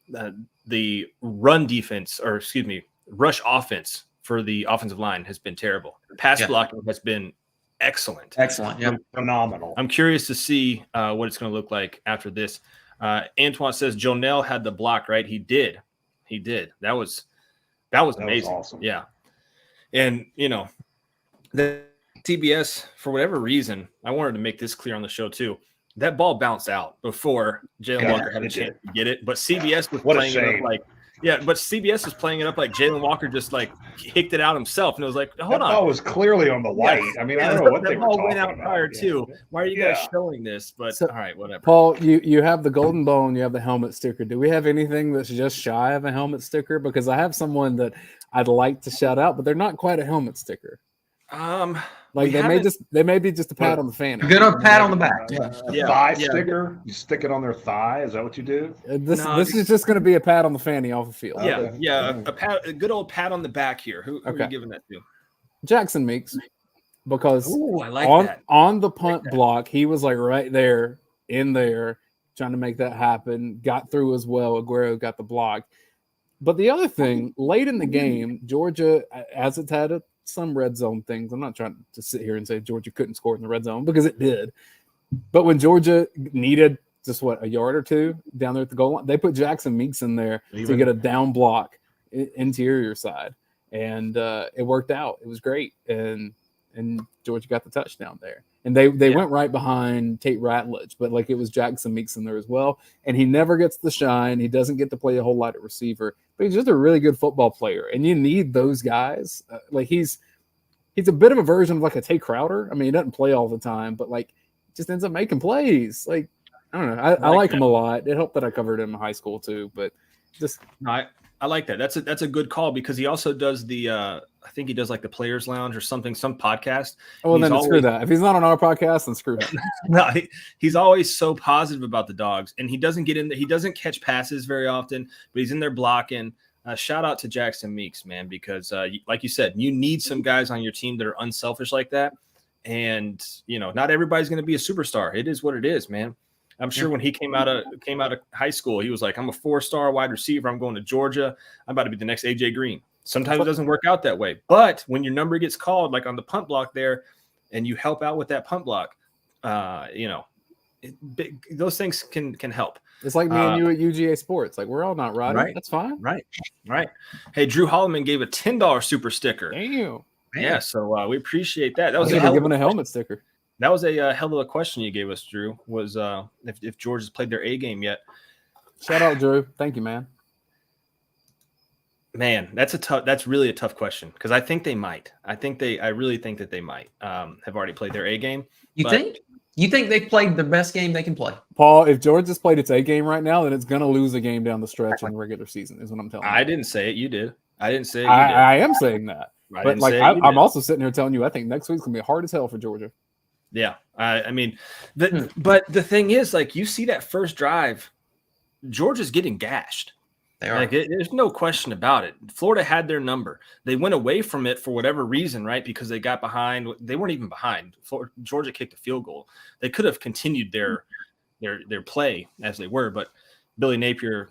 The run defense, rush offense for the offensive line has been terrible. Pass blocking has been excellent.
Excellent, yeah,
phenomenal.
I'm curious to see what it's going to look like after this. Antoine says Jonell had the block, right? He did. That was amazing.
Awesome.
Yeah, and the CBS, for whatever reason, I wanted to make this clear on the show too. That ball bounced out before Jalen Walker had a chance to get it, but CBS was playing it up CBS was playing it up like Jalen Walker just hicked it out himself, and it was like, hold on,
that ball was clearly on the white. I don't know what they were talking
went out
about.
prior too. Why are you guys showing this? But all right, whatever.
Paul, you have the golden ball and you have the helmet sticker. Do we have anything that's just shy of a helmet sticker? Because I have someone that I'd like to shout out, but they're not quite a helmet sticker. They may be just a pat on the fanny.
Good old pat on the back.
Thigh sticker. You stick it on their thigh. Is that what you do?
This is just going to be a pat on the fanny off the field.
A good old pat on the back here. Who are you giving that to?
Jackson Meeks, because
I like that.
On the punt block, he was right there in there trying to make that happen. Got through as well. Aguero got the block. But the other thing, late in the game, Georgia, as it's had some red zone things. I'm not trying to sit here and say Georgia couldn't score in the red zone because it did. But when Georgia needed just a yard or two down there at the goal line, they put Jackson Meeks in there to get a down block interior side, and it worked out. It was great, and Georgia got the touchdown there. And they went right behind Tate Ratledge, but like it was Jackson Meeks in there as well. And he never gets the shine. He doesn't get to play a whole lot at receiver, but he's just a really good football player. And you need those guys. Like he's a bit of a version of like a Tay Crowder. I mean, he doesn't play all the time, but like just ends up making plays. Like I don't know. I like him a lot. It helped that I covered him in high school too, but just
I like that. That's a good call because he also does the I think he does like the Players Lounge or something, some podcast.
Oh, then screw that. If he's not on our podcast, then screw him.
No, he's always so positive about the Dogs, and he doesn't get in. He doesn't catch passes very often, but he's in there blocking. Shout out to Jackson Meeks, man, because like you said, you need some guys on your team that are unselfish like that. And not everybody's going to be a superstar. It is what it is, man. I'm sure when he came out of high school, he was like, I'm a 4-star wide receiver. I'm going to Georgia. I'm about to be the next AJ Green. Sometimes it doesn't work out that way. But when your number gets called, like on the punt block there, and you help out with that punt block, those things can help.
It's like me and you at UGA Sports. Like we're all not riding. Right. That's fine.
Right. Hey, Drew Holloman gave a $10 super sticker.
Damn.
Yeah, so we appreciate that. That was
giving a helmet sticker.
That was a hell of a question you gave us, Drew. Was if Georgia's played their A game yet?
Shout out, Drew. Thank you, man.
Man, that's really a tough question because I think they might. I really think that they might have already played their A game.
You think? You think they've played the best game they can play?
Paul, if Georgia's played its A game right now, then it's going to lose a game down the stretch in the regular season, is what I'm telling you.
I didn't say it. You did. I didn't say it.
I am saying that. But like I'm also sitting here telling you I think next week's going to be hard as hell for Georgia.
Yeah. I mean, but the thing is, like, you see that first drive, Georgia's getting gashed.
They are.
Like, there's no question about it. Florida had their number. They went away from it for whatever reason, right? Because they got behind. They weren't even behind. Georgia kicked a field goal. They could have continued their play as they were, but Billy Napier,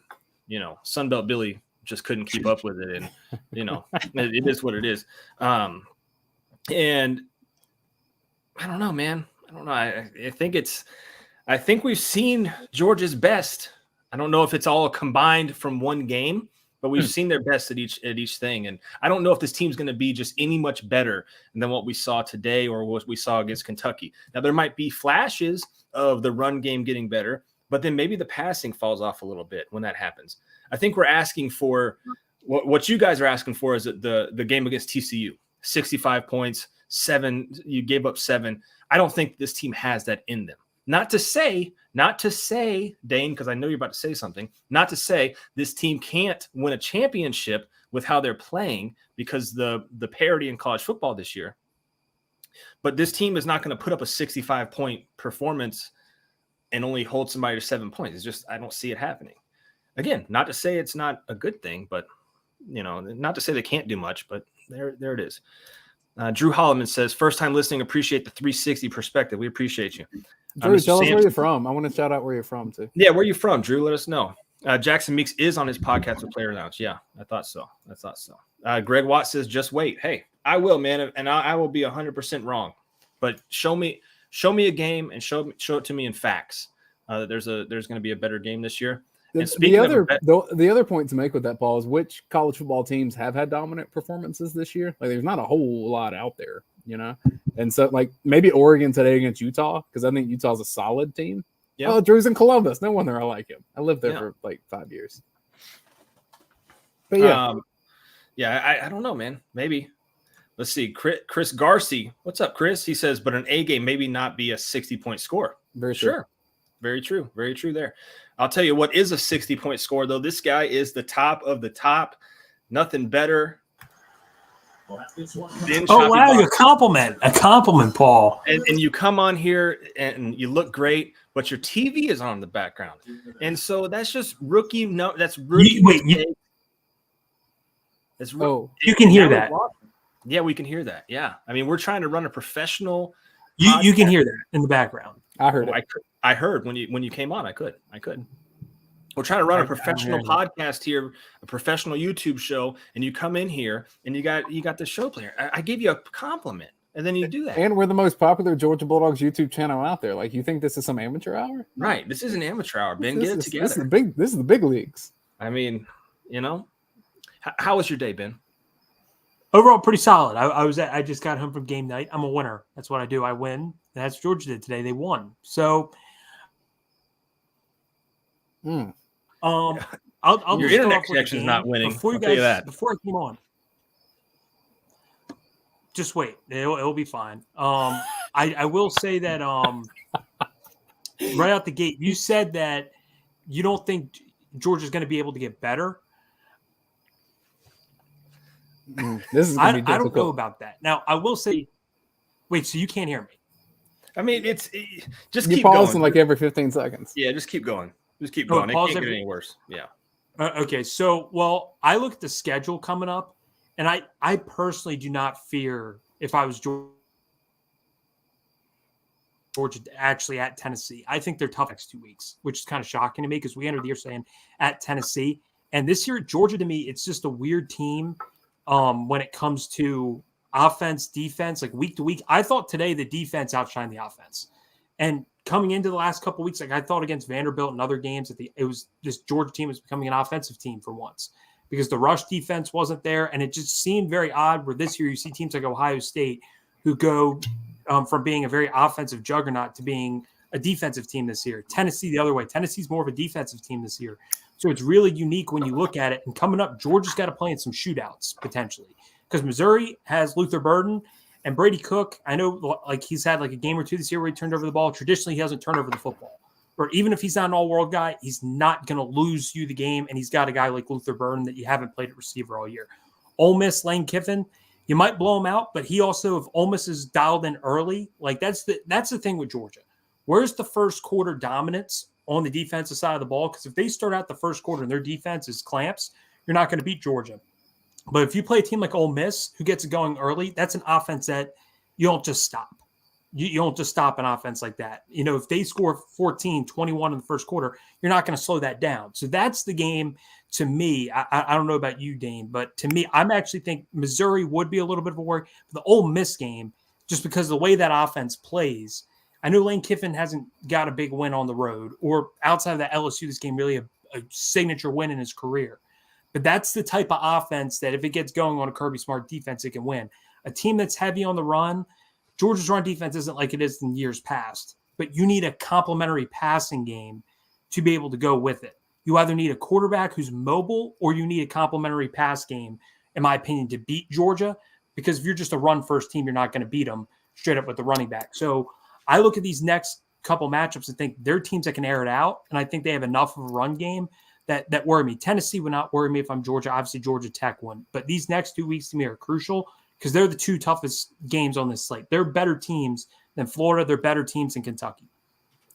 Sunbelt Billy just couldn't keep up with it, and it is what it is. And I don't know, man. I don't know. I think we've seen Georgia's best. I don't know if it's all combined from one game, but we've seen their best at each thing. And I don't know if this team's going to be just any much better than what we saw today or what we saw against Kentucky. Now, there might be flashes of the run game getting better, but then maybe the passing falls off a little bit when that happens. I think we're asking for what you guys are asking for is the game against TCU, 65 points, 7. You gave up 7. I don't think this team has that in them. Not to say, Dane, because I know you're about to say something, not to say this team can't win a championship with how they're playing because the parity in college football this year. But this team is not going to put up a 65-point performance and only hold somebody to 7 points. It's just, I don't see it happening. Again, not to say it's not a good thing, but, not to say they can't do much, but there it is. Drew Holloman says, first time listening, appreciate the 360 perspective. We appreciate you.
Drew, tell us where you're from. I want to shout out where you're from, too.
Yeah, where you from, Drew? Let us know. Jackson Meeks is on his podcast with Player Lounge. Yeah, I thought so. Greg Watt says, just wait. Hey, I will, man, and I will be 100% wrong. But show me a game and show it to me in facts. There's going to be a better game this year.
The other point to make with that, Paul, is which college football teams have had dominant performances this year? Like, there's not a whole lot out there, And so, like, maybe Oregon today against Utah, because I think Utah's a solid team. Yeah. Oh, Drew's in Columbus. No wonder I like him. I lived there for like 5 years. But
I don't know, man. Maybe. Let's see. Chris Garcia. What's up, Chris? He says, but an A game maybe not be a 60-point score.
Very sure.
Very true. Very true there. I'll tell you what is a 60-point score, though. This guy is the top of the top. Nothing better.
Oh, wow. A compliment, Paul.
And you come on here and you look great, but your TV is on in the background. And so that's just rookie. No, that's rookie.
You can hear that.
Yeah, we can hear that. Yeah. I mean, we're trying to run a professional.
You can hear that in the background.
I heard it.
I heard when you came on. I could. We're trying to run a professional podcast here, a professional YouTube show, and you come in here and you got the show player. I gave you a compliment, and then you do that.
And we're the most popular Georgia Bulldogs YouTube channel out there. Like, you think this is some amateur hour?
Right. This is an amateur hour. Ben, get it together.
This is the big leagues.
I mean, How was your day, Ben?
Overall, pretty solid. I just got home from game night. I'm a winner. That's what I do. I win. That's what Georgia did today. They won. So, I'll
Your
just
internet
start off with the
connection's
game.
not winning.
Before you
I'll tell you
guys,
that.
before I came on, just wait. It'll be fine. I will say that right out the gate, you said that you don't think Georgia's going to be able to get better.
This is going to be difficult.
I don't know about that. Now, I will say, wait, so you can't hear me?
I mean, just
you
keep
pause
going.
in like every 15 seconds.
Yeah, just keep going. Just keep going. It can't get any worse. Yeah.
Okay, so, well, I look at the schedule coming up, and I personally do not fear if I was Georgia actually at Tennessee. I think they're tough next 2 weeks, which is kind of shocking to me because we entered the year saying at Tennessee. And this year, Georgia, to me, it's just a weird team when it comes to offense, defense, like week to week. I thought today the defense outshined the offense. And coming into the last couple of weeks, like I thought against Vanderbilt and other games, it was this Georgia team was becoming an offensive team for once because the rush defense wasn't there. And it just seemed very odd where this year you see teams like Ohio State who go from being a very offensive juggernaut to being a defensive team this year. Tennessee the other way. Tennessee's more of a defensive team this year. So it's really unique when you look at it. And coming up, Georgia's got to play in some shootouts potentially because Missouri has Luther Burden and Brady Cook. I know like he's had like a game or two this year where he turned over the ball. Traditionally, he hasn't turned over the football. Or even if he's not an all-world guy, he's not going to lose you the game. And he's got a guy like Luther Burden that you haven't played at receiver all year. Ole Miss, Lane Kiffin, you might blow him out, but he also, if Ole Miss is dialed in early, like that's the thing with Georgia. Where's the first quarter dominance on the defensive side of the ball? Because if they start out the first quarter and their defense is clamps, you're not going to beat Georgia. But if you play a team like Ole Miss who gets it going early, that's an offense that you don't just stop. You don't just stop an offense like that. You know, if they score 14, 21 in the first quarter, you're not going to slow that down. So that's the game to me. I don't know about you, Dane, but to me, I'm actually think Missouri would be a little bit of a worry. For the Ole Miss game, just because of the way that offense plays, I know Lane Kiffin hasn't got a big win on the road or outside of that LSU, this game really a signature win in his career. But that's the type of offense that if it gets going on a Kirby Smart defense, it can win. A team that's heavy on the run, Georgia's run defense isn't like it is in years past, but you need a complementary passing game to be able to go with it. You either need a quarterback who's mobile or you need a complementary pass game, in my opinion, to beat Georgia. Because if you're just a run-first team, you're not going to beat them straight up with the running back. So I look at these next couple matchups and think they're teams that can air it out, and I think they have enough of a run game that worry me. Tennessee would not worry me if I'm Georgia. Obviously, Georgia Tech won. But these next 2 weeks to me are crucial because they're the two toughest games on this slate. They're better teams than Florida. They're better teams than Kentucky.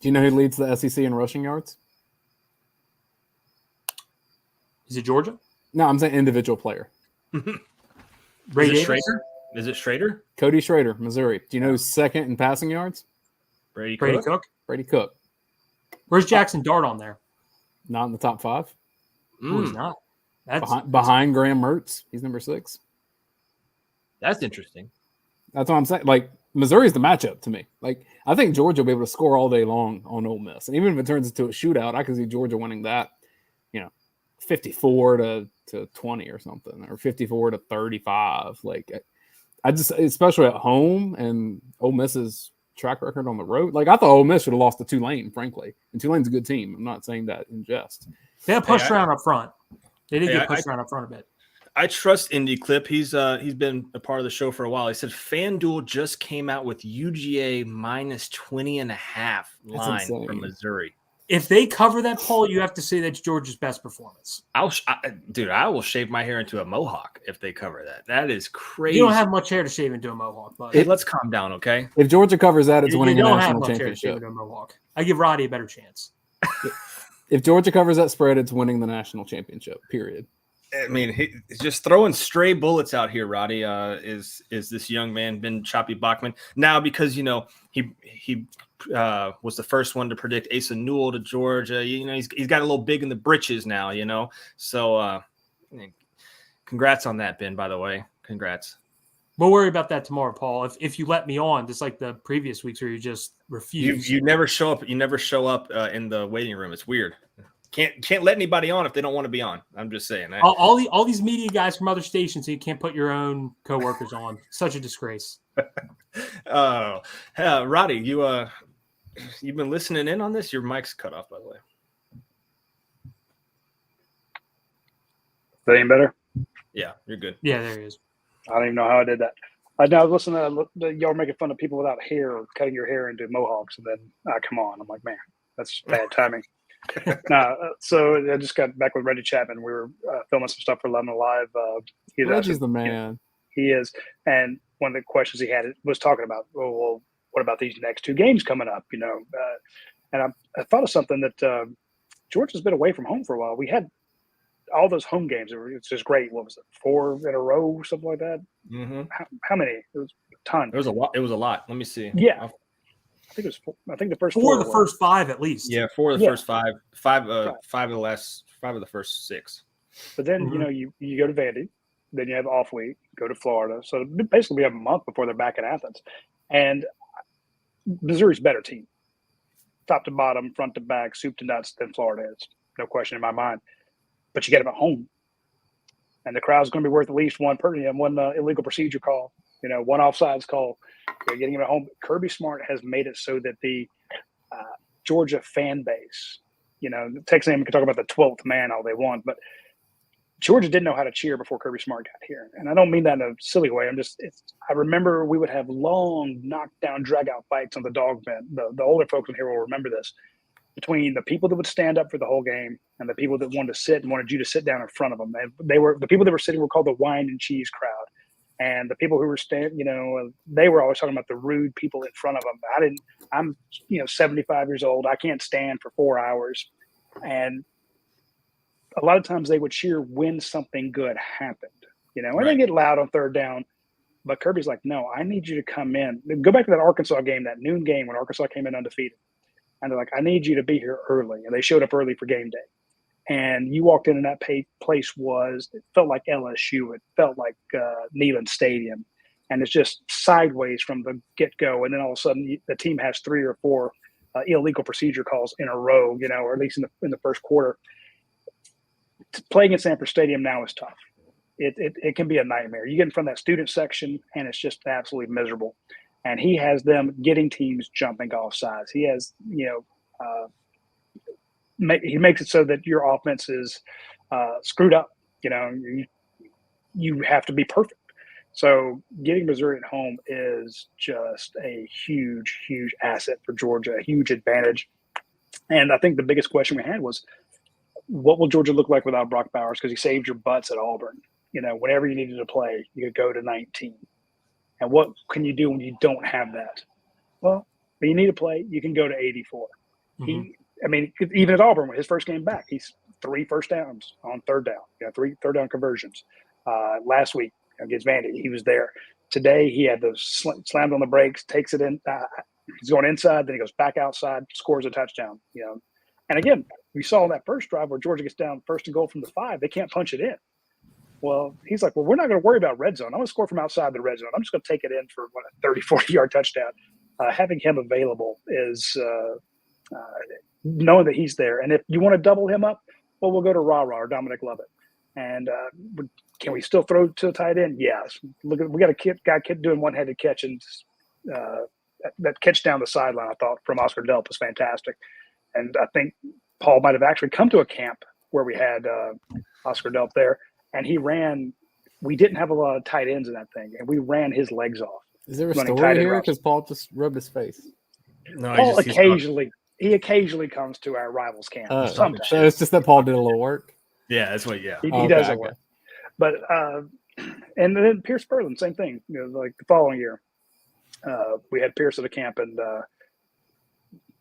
Do you know who leads the SEC in rushing yards?
Is it Georgia?
No, I'm saying individual player.
Ray Davis?
Schrader? Is it Schrader?
Cody Schrader, Missouri. Do you know who's second in passing yards?
Brady
Cook?
Brady Cook.
Where's Jackson Dart on there?
Not in the top 5.
Oh, he's not. That's
behind Graham Mertz. He's number 6.
That's interesting.
That's what I'm saying. Like, Missouri's the matchup to me. Like, I think Georgia will be able to score all day long on Ole Miss. And even if it turns into a shootout, I can see Georgia winning that, 54 to 20 or something, or 54 to 35. Like, I just, especially at home and Ole Miss's track record on the road. Like, I thought Ole Miss should have lost to Tulane, frankly. And Tulane's a good team. I'm not saying that in jest.
They got pushed around up front. They did get pushed around up front a bit.
I trust Indy Clip. He's been a part of the show for a while. He said FanDuel just came out with UGA minus 20.5 line from Missouri.
If they cover that poll, you have to say that's Georgia's best performance.
I will shave my hair into a mohawk if they cover that. That is crazy.
You don't have much hair to shave into a mohawk, but
let's calm down, okay?
If Georgia covers that, it's winning a national
championship. You don't have much hair to shave into a mohawk. I give Roddy a better chance.
If Georgia covers that spread, it's winning the national championship, period.
I mean, he's just throwing stray bullets out here, Roddy. Is this young man, Ben Choppy Bachman? Now, because, he was the first one to predict Asa Newell to Georgia. He's got a little big in the britches now, So congrats on that, Ben, by the way. Congrats.
We'll worry about that tomorrow, Paul. If you let me on, just like the previous weeks where you just refuse.
You never show up. You never show up in the waiting room. It's weird. Can't let anybody on if they don't want to be on. I'm just saying.
All these media guys from other stations, so you can't put your own coworkers on. Such a disgrace.
Roddy, you've been listening in on this. Your mic's cut off, by the way.
That ain't better.
Yeah, you're good.
Yeah, there he is.
I don't even know how I did that. I was listening to y'all making fun of people without hair or cutting your hair into mohawks, and then come on, I'm like, man, that's bad timing. So I just got back with Reggie Chapman. We were filming some stuff for 11 Alive.
Reggie's the man.
He is, and one of the questions he had was talking about, well, what about these next two games coming up? And I thought of something that Georgia's been away from home for a while. We had all those home games. It's just great. What was it? 4 in a row, something like that.
Mm-hmm.
How many? It was a ton.
It was a lot. Let me see.
Yeah. I think the first
4 of the first 5 at least.
Yeah, 4 of the first 5. 5 of the last 5 of the first 6.
But then you go to Vandy, then you have off week, go to Florida. So basically we have a month before they're back in Athens. And Missouri's a better team. Top to bottom, front to back, soup to nuts than Florida is. No question in my mind. But you get them at home. And the crowd's going to be worth at least one illegal procedure call, one offsides call. You're getting them at home. Kirby Smart has made it so that the Georgia fan base, Texas A&M can talk about the 12th man all they want, but Georgia didn't know how to cheer before Kirby Smart got here. And I don't mean that in a silly way. I remember we would have long knockdown, drag out fights on the dog vent. The older folks in here will remember this, between the people that would stand up for the whole game and the people that wanted to sit and wanted you to sit down in front of them. They were the people that were sitting were called the wine and cheese crowd. And the people who were standing, they were always talking about the rude people in front of them. I'm 75 years old. I can't stand for 4 hours. And a lot of times they would cheer when something good happened, and they get loud on third down. But Kirby's like, no, I need you to come in. Go back to that Arkansas game, that noon game when Arkansas came in undefeated. And they're like, I need you to be here early. And they showed up early for game day. And you walked in and that place it felt like LSU. It felt like Neyland Stadium. And it's just sideways from the get-go. And then all of a sudden the team has 3 or 4 illegal procedure calls in a row, or at least in the first quarter. Playing in Sanford Stadium now is tough. It can be a nightmare. You get in front of that student section, and it's just absolutely miserable. And he has them getting teams jumping off sides. He has, he makes it so that your offense is screwed up. You have to be perfect. So getting Missouri at home is just a huge, huge asset for Georgia, a huge advantage. And I think the biggest question we had was, what will Georgia look like without Brock Bowers? Because he saved your butts at Auburn. Whenever you needed to play, you could go to 19. And what can you do when you don't have that? Well, when you need to play, you can go to 84. Mm-hmm. Even at Auburn, his first game back, he's 3 first downs on third down. 3 third down conversions. Last week against Vandy, he was there. Today, he had those slammed on the brakes, takes it in. He's going inside, then he goes back outside, scores a touchdown. And again, we saw on that first drive where Georgia gets down 1st and goal from the 5, they can't punch it in. Well, he's like, we're not going to worry about red zone. I'm going to score from outside the red zone. I'm just going to take it in for a 30, 40-yard touchdown. Having him available is knowing that he's there. And if you want to double him up, well, we'll go to Rah-Rah or Dominic Lovett. And can we still throw to the tight end? Yes. We got a guy doing one-handed catch, and that catch down the sideline, I thought, from Oscar Delp was fantastic. And I think Paul might have actually come to a camp where we had Oscar Delp there, and he ran. We didn't have a lot of tight ends in that thing, and we ran his legs off.
Is there a story here? Because Paul just rubbed his face.
No,
Paul occasionally comes to our rivals camp.
So it's just that Paul did a little work.
Yeah, that's what. Yeah,
he does a work. But and then Pierce Berlin, same thing. Like the following year, we had Pierce at a camp, and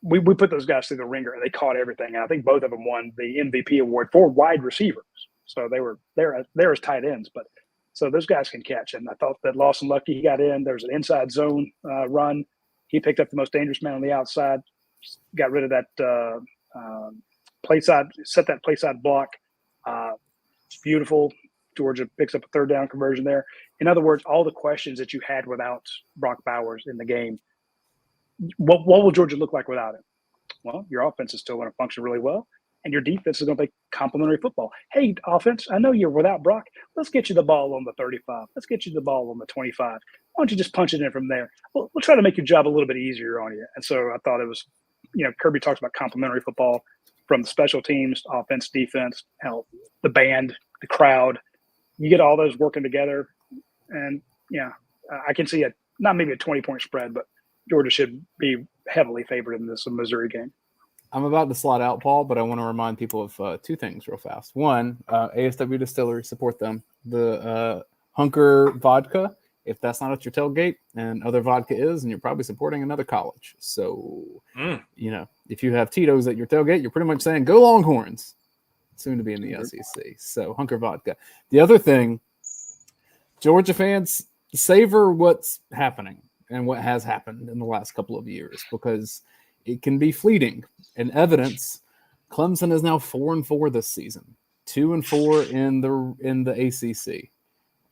we put those guys through the ringer, and they caught everything. And I think both of them won the MVP award for wide receivers. So they're as tight ends, but so those guys can catch. And I thought that Lawson Lucky, he got in. There was an inside zone run. He picked up the most dangerous man on the outside, got rid of that play side, set that play side block. It's beautiful. Georgia picks up a third down conversion there. In other words, all the questions that you had without Brock Bowers in the game, what will Georgia look like without him? Well, your offense is still going to function really well, and your defense is going to play complementary football. Hey, offense, I know you're without Brock. Let's get you the ball on the 35. Let's get you the ball on the 25. Why don't you just punch it in from there? We'll try to make your job a little bit easier on you. And so I thought it was, Kirby talks about complementary football from the special teams, offense, defense, the band, the crowd. You get all those working together. And, I can see not maybe a 20-point spread, but Georgia should be heavily favored in this Missouri game.
I'm about to slot out, Paul, but I want to remind people of two things real fast. One, ASW Distillery, support them. The Hunker vodka, if that's not at your tailgate, and other vodka is, and you're probably supporting another college. So, if you have Tito's at your tailgate, you're pretty much saying, go Longhorns, soon to be in the SEC. So, Hunker vodka. The other thing, Georgia fans, savor what's happening and what has happened in the last couple of years, because it can be fleeting. And evidence, Clemson is now 4-4 this season, 2-4 in the ACC.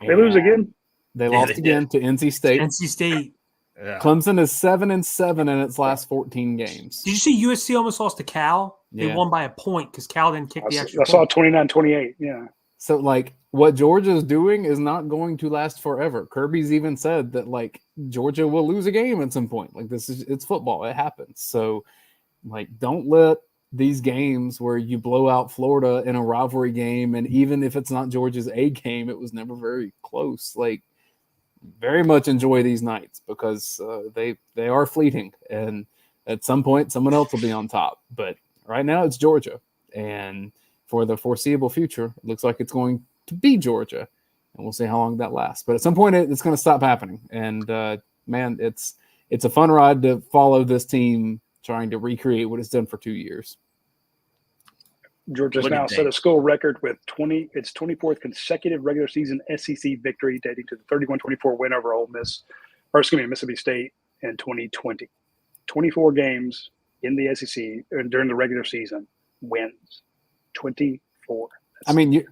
They lose again.
They lost again to NC State.
NC State.
Yeah.
Clemson is 7-7 in its last 14 games.
Did you see USC almost lost to Cal? They won by a point because Cal didn't kick the extra point.
I saw 29-28. Yeah.
So, what Georgia's doing is not going to last forever. Kirby's even said that, Georgia will lose a game at some point. It's football. It happens. So, don't let these games where you blow out Florida in a rivalry game, and even if it's not Georgia's A game, it was never very close. Very much enjoy these nights because they are fleeting. And at some point, someone else will be on top. But right now, it's Georgia. And for the foreseeable future, it looks like it's going to be Georgia, and we'll see how long that lasts. But at some point, it's going to stop happening. And man, it's a fun ride to follow this team trying to recreate what it's done for 2 years.
Georgia's now set a school record with its 24th consecutive regular season SEC victory, dating to the 31-24 win over Mississippi State in 2020. 24 games in the SEC during the regular season, wins 24.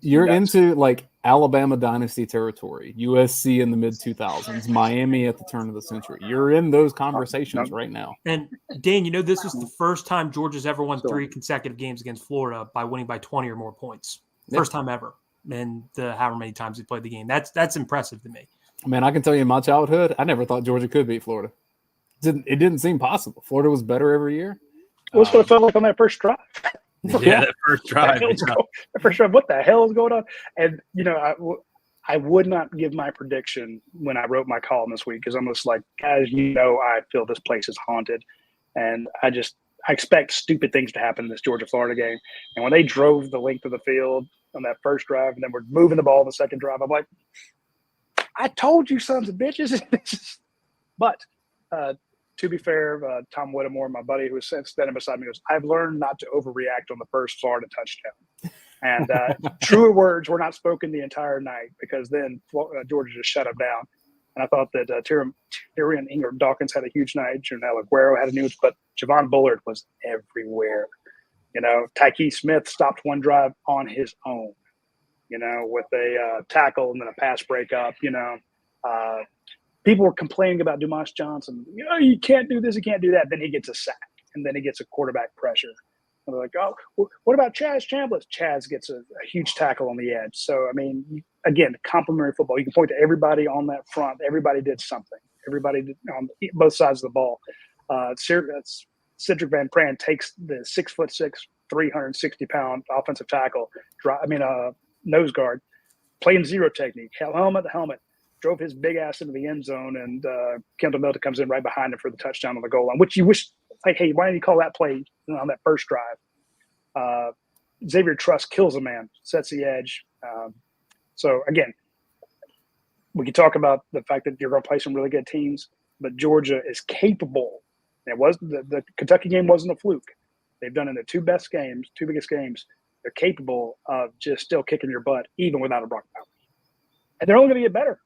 You're into Alabama dynasty territory, USC in the mid 2000s, Miami at the turn of the century. You're in those conversations right now.
And Dan, this was the first time Georgia's ever won 3 consecutive games against Florida by winning by 20 or more points. First time ever. And however many times they played the game. That's impressive to me.
Man, I can tell you in my childhood, I never thought Georgia could beat Florida. It didn't seem possible. Florida was better every year.
What's what it felt like on that first drive?
Yeah, that first drive.
What the hell is going on? And, I would not give my prediction when I wrote my column this week because I'm just like, guys, I feel this place is haunted. And I expect stupid things to happen in this Georgia-Florida game. And when they drove the length of the field on that first drive and then we're moving the ball on the second drive, I'm like, I told you, sons of bitches. But to be fair, Tom Whittemore, my buddy who was standing beside me, goes, I've learned not to overreact on the first Florida touchdown. And truer words were not spoken the entire night because then Georgia just shut him down. And I thought that Tyrion Ingram Dawkins had a huge night. Janelle Aguero had a huge, but Javon Bullard was everywhere. Tyke Smith stopped one drive on his own, with a tackle and then a pass breakup, people were complaining about Dumas Johnson. You can't do this, you can't do that. Then he gets a sack, and then he gets a quarterback pressure. And they're like, oh, what about Chaz Chambliss? Chaz gets a huge tackle on the edge. So, again, complementary football. You can point to everybody on that front. Everybody did something. Everybody did on both sides of the ball. Cedric Van Pran takes the 6'6", 360-pound offensive tackle, nose guard, playing zero technique, helmet to helmet. Drove his big ass into the end zone, and Kendall Milton comes in right behind him for the touchdown on the goal line, which you wish, hey, why didn't you call that play on that first drive? Xavier Truss kills a man, sets the edge. So, again, we can talk about the fact that you're going to play some really good teams, but Georgia is capable. It was the Kentucky game wasn't a fluke. They've done in their two biggest games. They're capable of just still kicking your butt, even without a Brock Bowers. And they're only going to get better.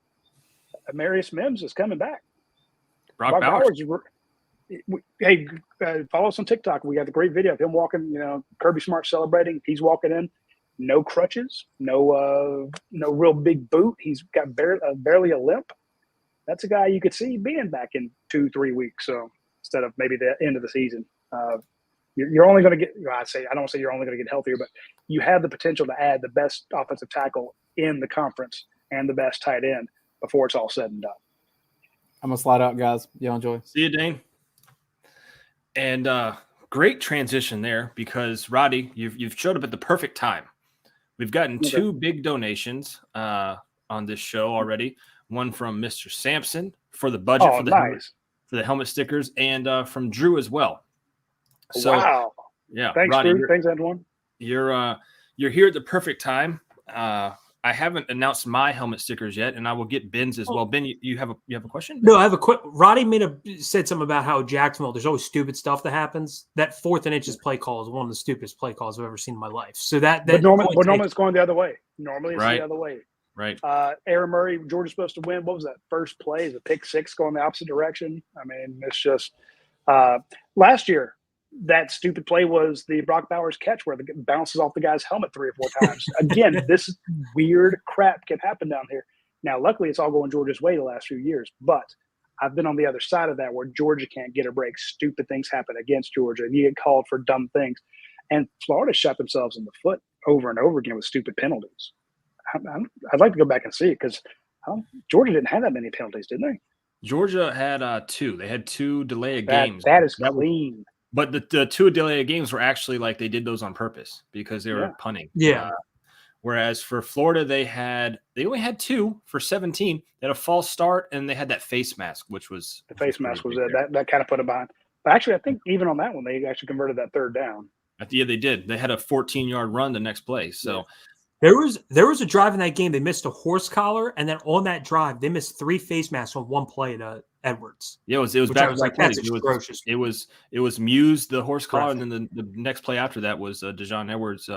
Marius Mims is coming back.
Brock Bowers.
Hey, follow us on TikTok. We got the great video of him walking, Kirby Smart celebrating. He's walking in, no crutches, no real big boot. He's got barely a limp. That's a guy you could see being back in 2-3 weeks. So instead of maybe the end of the season. You're only going to get. I don't say you're only going to get healthier, but you have the potential to add the best offensive tackle in the conference and the best tight end before it's all said and done.
I'm gonna slide out, guys. Y'all enjoy.
See you, Dane. And great transition there because Roddy, you've showed up at the perfect time. We've gotten two big donations on this show already. One from Mr. Sampson for the budget for the helmet stickers, and from Drew as well. So,
wow.
Yeah,
thanks,
Roddy,
Drew. Thanks, Antoine.
You're here at the perfect time. I haven't announced my helmet stickers yet, and I will get Ben's as well. Ben, you have a question?
No, I have a quick. Roddy said something about how Jacksonville, there's always stupid stuff that happens. That 4th and inches play call is one of the stupidest play calls I've ever seen in my life. So but normally
it's going the other way. Normally it's the other way.
Right.
Aaron Murray, Georgia's supposed to win. What was that first play? Is a pick 6 going the opposite direction? I mean, it's just last year. That stupid play was the Brock Bowers catch where it bounces off the guy's helmet 3 or 4 times. Again, this weird crap can happen down here. Now, luckily, it's all going Georgia's way the last few years. But I've been on the other side of that where Georgia can't get a break. Stupid things happen against Georgia, and you get called for dumb things. And Florida shot themselves in the foot over and over again with stupid penalties. I'd like to go back and see it because Georgia didn't have that many penalties, didn't they?
Georgia had 2. They had 2 delay of games.
That is clean.
But the 2 delay of games were actually like they did those on purpose because they were punting.
Yeah.
Whereas for Florida, they only had 2 for 17. They had a false start and they had that face mask, which was
the face mask was it. That kind of put them behind. But actually, I think even on that one, they actually converted that 3rd down.
Yeah, they did. They had a 14-yard run the next play. So.
There was a drive in that game. They missed a horse collar, and then on that drive, they missed 3 face masks on one play to Edwards.
Yeah, it was back.
That's atrocious.
It was Muse the horse collar, and then the next play after that was Dejon Edwards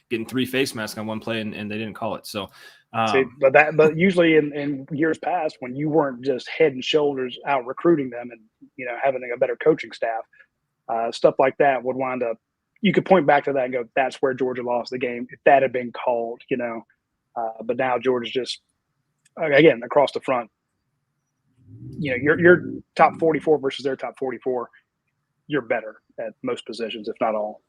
getting 3 face masks on one play, and they didn't call it. So,
but usually in years past, when you weren't just head and shoulders out recruiting them and having a better coaching staff, stuff like that would wind up. You could point back to that and go, that's where Georgia lost the game. If that had been called, but now Georgia's just, again, across the front. You're top 44 versus their top 44. You're better at most positions, if not all.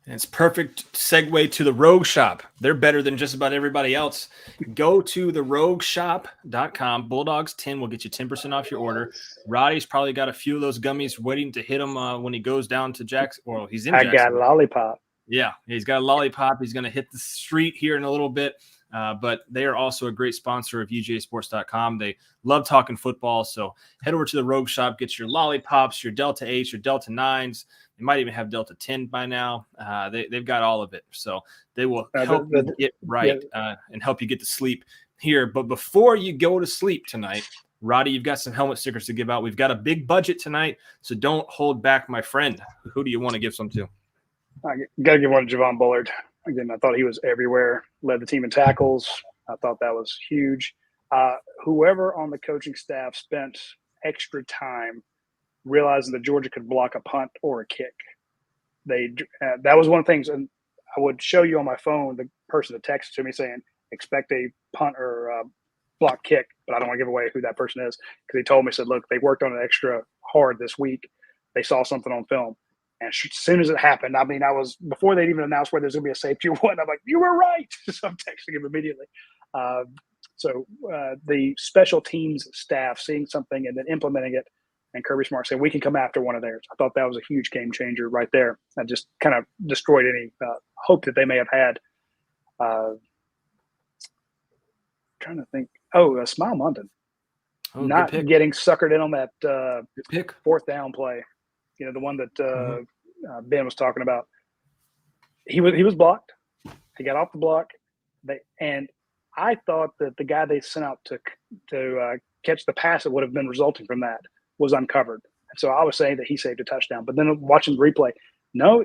And it's perfect segue to the Rogue Shop. They're better than just about everybody else. Go to therogueshop.com. Bulldogs 10 will get you 10% off your order. Roddy's probably got a few of those gummies waiting to hit him when he goes down to Jackson. Well, he's in Jackson.
I got a lollipop.
Yeah, he's got a lollipop. He's going to hit the street here in a little bit. But they are also a great sponsor of UGAsports.com. They love talking football. So head over to the Rogue Shop, get your lollipops, your Delta 8s, your Delta 9s. They might even have Delta 10 by now. They've got all of it. So they will help you get right and help you get to sleep here. But before you go to sleep tonight, Roddy, you've got some helmet stickers to give out. We've got a big budget tonight, so don't hold back, my friend. Who do you want to give some to?
I got to give one to Javon Bullard. Again, I thought he was everywhere, led the team in tackles. I thought that was huge. Whoever on the coaching staff spent extra time realizing that Georgia could block a punt or a kick. That was one of the things, and I would show you on my phone the person that texted to me saying, expect a punt or a block kick, but I don't want to give away who that person is because he told me, said, look, they worked on it extra hard this week. They saw something on film. And as soon as it happened, I mean, I was before they'd even announced where there's going to be a safety or what. I'm like, you were right. So I'm texting him immediately. So the special teams staff seeing something and then implementing it, and Kirby Smart saying we can come after one of theirs. I thought that was a huge game changer right there. That just kind of destroyed any hope that they may have had. Trying to think. Smile London. Not getting suckered in on that
pick
4th down play. The one that Ben was talking about. He was blocked. He got off the block. And I thought that the guy they sent out to catch the pass that would have been resulting from that was uncovered. So I was saying that he saved a touchdown. But then watching the replay, no,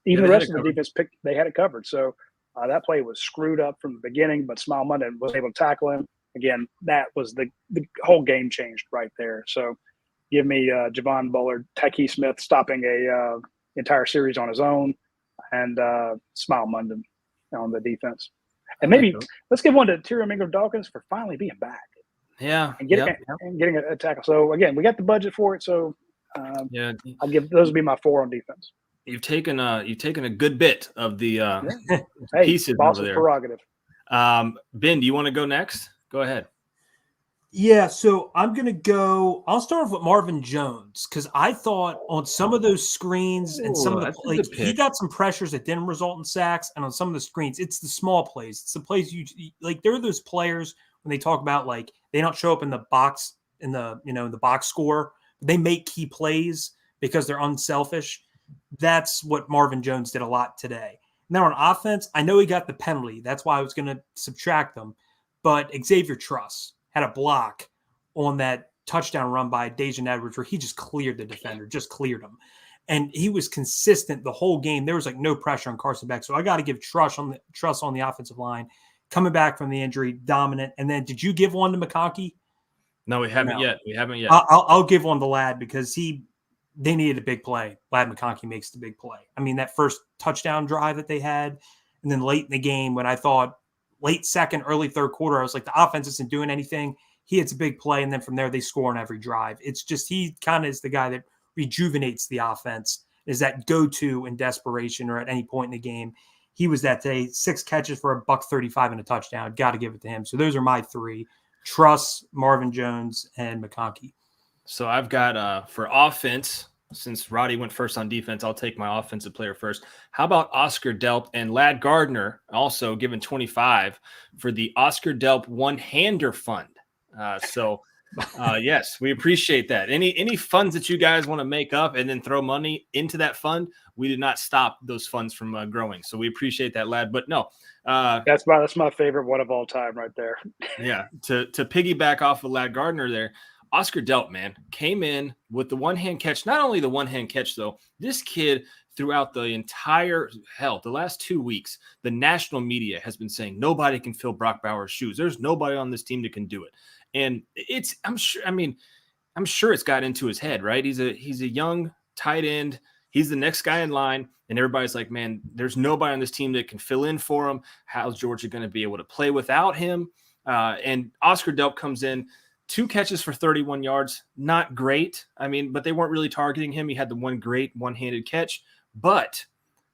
even the rest of the defense they had it covered. So that play was screwed up from the beginning, but Smile London was able to tackle him. Again, that was the whole game changed right there. So give me Javon Bullard, Tyke Smith stopping a entire series on his own, and Smile London on the defense. And maybe let's give one to Tyrion Mingo-Dawkins for finally being back.
Yeah,
and getting a tackle. So again, we got the budget for it. So I'll give those would be my 4 on defense.
You've taken a good bit of the
Hey,
pieces
boss's
over there.
prerogative.
Ben, do you want to go next? Go ahead.
Yeah, so I'll start off with Marvin Jones because I thought on some of those screens and some of the he got some pressures that didn't result in sacks, and on some of the screens, it's the small plays. It's the plays you like. There are those players when they talk about like they don't show up in the box in the box score. They make key plays because they're unselfish. That's what Marvin Jones did a lot today. Now on offense, I know he got the penalty. That's why I was going to subtract them, but Xavier Truss had a block on that touchdown run by Dejan Edwards where he just cleared the defender, just cleared him. And he was consistent the whole game. There was like no pressure on Carson Beck. So I got to give Truss on the offensive line, coming back from the injury, dominant. And then did you give one to McConkey?
No, we haven't yet.
I'll give one to Ladd because they needed a big play. Ladd McConkey makes the big play. I mean, that first touchdown drive that they had, and then late in the game when I thought late second, early third quarter, I was like, the offense isn't doing anything. He hits a big play, and then from there they score on every drive. It's just he kind of is the guy that rejuvenates the offense, is that go-to in desperation or at any point in the game. He was that today, 6 catches for $135 and a touchdown. Got to give it to him. So those are my 3: Truss, Marvin Jones, and McConkey.
So I've got for offense, since Roddy went first on defense, I'll take my offensive player first. How about Oscar Delp and Ladd Gardner also given 25 for the Oscar Delp one-hander fund. Yes, we appreciate that. Any funds that you guys want to make up and then throw money into that fund, we did not stop those funds from growing. So we appreciate that, Ladd. But no,
that's my favorite one of all time right there.
Yeah, to piggyback off of Ladd Gardner there, Oscar Delp, man, came in with the one-hand catch. Not only the one-hand catch, though, this kid throughout the the last 2 weeks, the national media has been saying nobody can fill Brock Bowers' shoes. There's nobody on this team that can do it. And I'm sure it's got into his head, right? He's a young tight end. He's the next guy in line. And everybody's like, man, there's nobody on this team that can fill in for him. How's Georgia going to be able to play without him? And Oscar Delp comes in, 2 catches for 31 yards. Not great. But they weren't really targeting him. He had the one great one-handed catch. But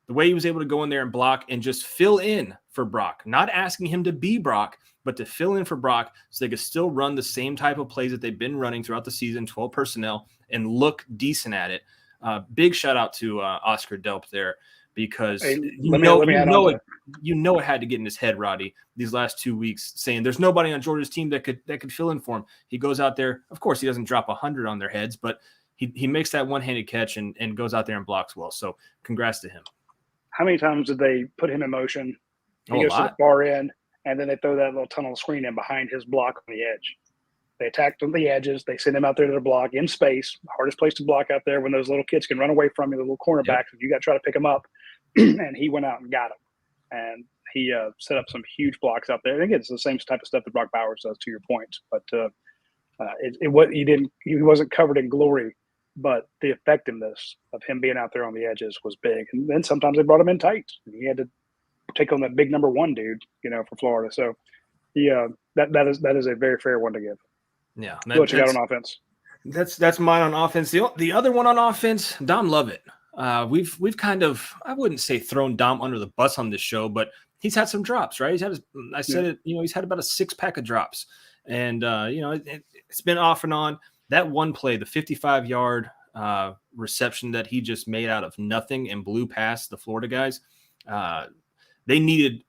the way he was able to go in there and block and just fill in for Brock, not asking him to be Brock, but to fill in for Brock so they could still run the same type of plays that they've been running throughout the season, 12 personnel, and look decent at it. Big shout out to Oscar Delp there, because you know it had to get in his head, Roddy, these last 2 weeks, saying there's nobody on Georgia's team that could fill in for him. He goes out there. Of course, he doesn't drop 100 on their heads, but he makes that one-handed catch and goes out there and blocks well. So congrats to him.
How many times did they put him in motion? He goes to the far end, and then they throw that little tunnel screen in behind his block on the edge. They attacked on the edges. They send him out there to the block in space. Hardest place to block out there when those little kids can run away from you, the little cornerbacks, and you got to try to pick them up. And he went out and got him. And he set up some huge blocks out there. And again, it's the same type of stuff that Brock Bowers does, to your point. But he wasn't covered in glory, but the effectiveness of him being out there on the edges was big. And then sometimes they brought him in tight. And he had to take on that big number 1 dude, for Florida. So that is a very fair one to give.
Yeah.
What you got on offense?
That's mine on offense. The other one on offense, Dom Lovett. We've kind of, I wouldn't say thrown Dom under the bus on this show, but he's had some drops, right? He's had he's had about a 6-pack of drops. And it's been off and on. That one play, the 55-yard reception that he just made out of nothing and blew past the Florida guys, they needed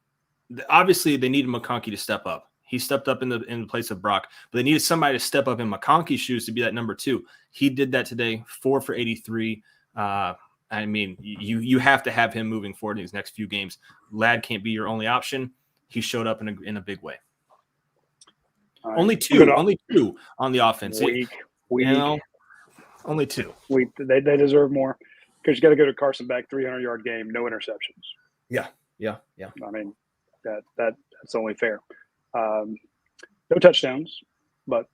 McConkey to step up. He stepped up in the place of Brock, but they needed somebody to step up in McConkey's shoes to be that number 2. He did that today, 4 for 83. You have to have him moving forward in these next few games. Ladd can't be your only option. He showed up in a big way. Right. Only two on the offense. Only 2.
They deserve more, because you got to go to Carson Beck, 300-yard game, no interceptions.
Yeah.
That's only fair. No touchdowns, but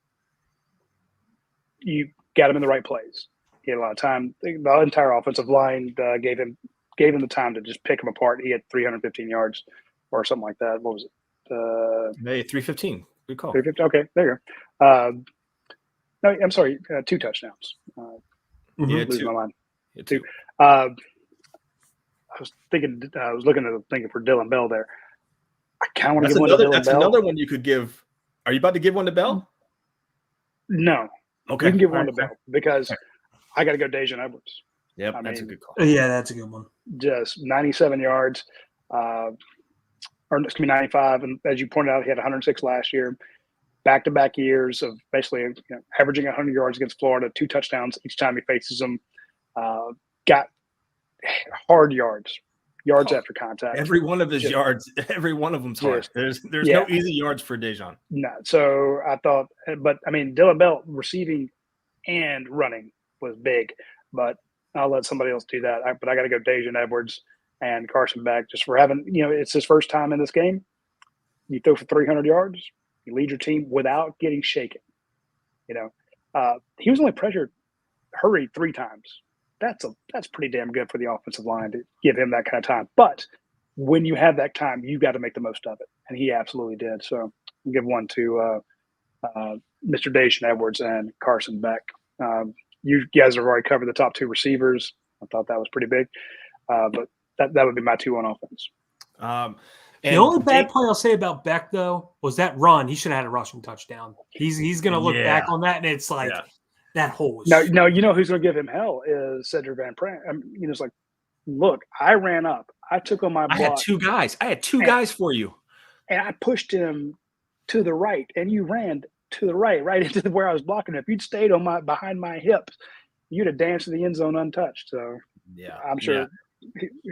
you got him in the right plays. He had a lot of time. The entire offensive line gave him the time to just pick him apart. He had 315 yards or something like that. What was it?
315. Good call.
315. Okay, there you go. No, I'm sorry. 2 touchdowns.
Yeah,
losing
2.
my mind.
Yeah, 2.
I was thinking for Dylan Bell there. I kind of want to give one to Dylan
That's
Bell.
another one you could give. Are you about to give one to Bell?
No.
Okay.
You can give one to Bell because I got to go Dejan Edwards.
Yep, that's a good call.
Yeah, that's a good one.
Just 97 yards, or excuse me, 95. And as you pointed out, he had 106 last year. Back-to-back years of basically averaging 100 yards against Florida, 2 touchdowns each time he faces them. Got hard yards after contact.
Every one of his yards, every one of them's hard. There's no easy yards for Dejan.
No. So I thought, but I mean, Dylan Bell receiving and running was big, but I'll let somebody else do that. But I got to go Dejan Edwards and Carson Beck just for having, it's his first time in this game. You throw for 300 yards, you lead your team without getting shaken. He was only hurried 3 times. That's pretty damn good for the offensive line to give him that kind of time. But when you have that time, you got to make the most of it, and he absolutely did. So I'll give one to Mr. Dejan Edwards and Carson Beck. You guys have already covered the top 2 receivers. I thought that was pretty big, but that would be my 2 on offense.
The only bad play I'll say about Beck, though, was that run. He should have had a rushing touchdown. He's going to look back on that, and it's like that hole was.
No, you know who's going to give him hell is Cedric Van Pran. It's like, look, I ran up. I took on my block.
I had 2 guys. Guys for you.
And I pushed him to the right, and you ran to the right into where I was blocking him. If you'd stayed behind my hips, you'd have danced to the end zone untouched. So I'm sure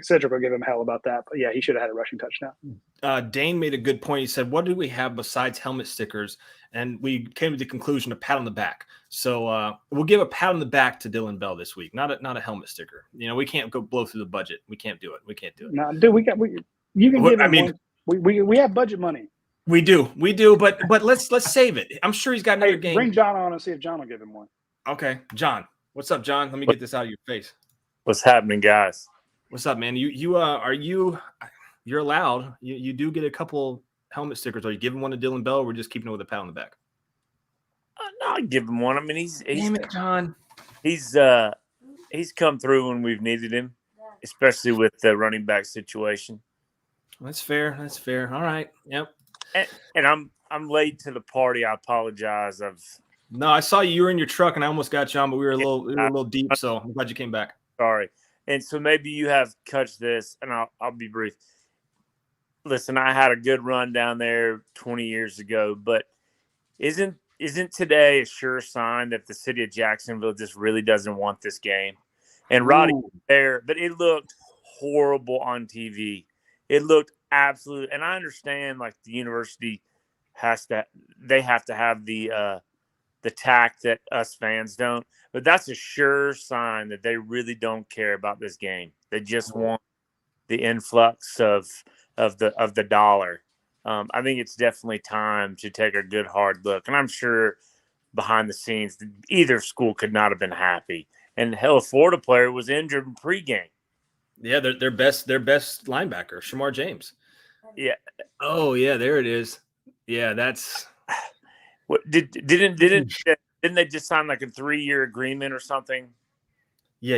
Cedric will give him hell about that. But yeah, he should have had a rushing touchdown.
Dane made a good point. He said, "What do we have besides helmet stickers?" And we came to the conclusion of pat on the back. So we'll give a pat on the back to Dylan Bell this week, not a helmet sticker. We can't go blow through the budget. We can't do it.
No, dude, you can give him one. We have budget money.
We do, but let's save it. I'm sure he's got another game.
Bring John on and see if John will give him one.
Okay, John. What's up, John? Let me get this out of your face.
What's happening, guys?
What's up, man? You're allowed. You do get a couple helmet stickers. Are you giving one to Dylan Bell, or we're just keeping it with a pat on the back?
No, I'll give him one. I mean, he's
damn it, John.
He's come through when we've needed him, especially with the running back situation.
That's fair. All right. Yep.
And I'm late to the party. I apologize.
No, I saw you were in your truck, and I almost got you on, but we were a little deep. So I'm glad you came back.
Sorry. And so maybe you have catch this, and I'll be brief. Listen, I had a good run down there 20 years ago, but isn't today a sure sign that the city of Jacksonville just really doesn't want this game? And Roddy was there, but it looked horrible on TV. It looked absolute, and I understand like the university have to have the tact that us fans don't, but that's a sure sign that they really don't care about this game. They just want the influx of the dollar. I think it's definitely time to take a good hard look, and I'm sure behind the scenes either school could not have been happy. And hell, a Florida player was injured in pregame.
Yeah, their best linebacker, Shamar James.
Yeah.
Oh yeah, there it is. Yeah, that's.
What didn't they just sign like a 3-year agreement or something?
Yeah,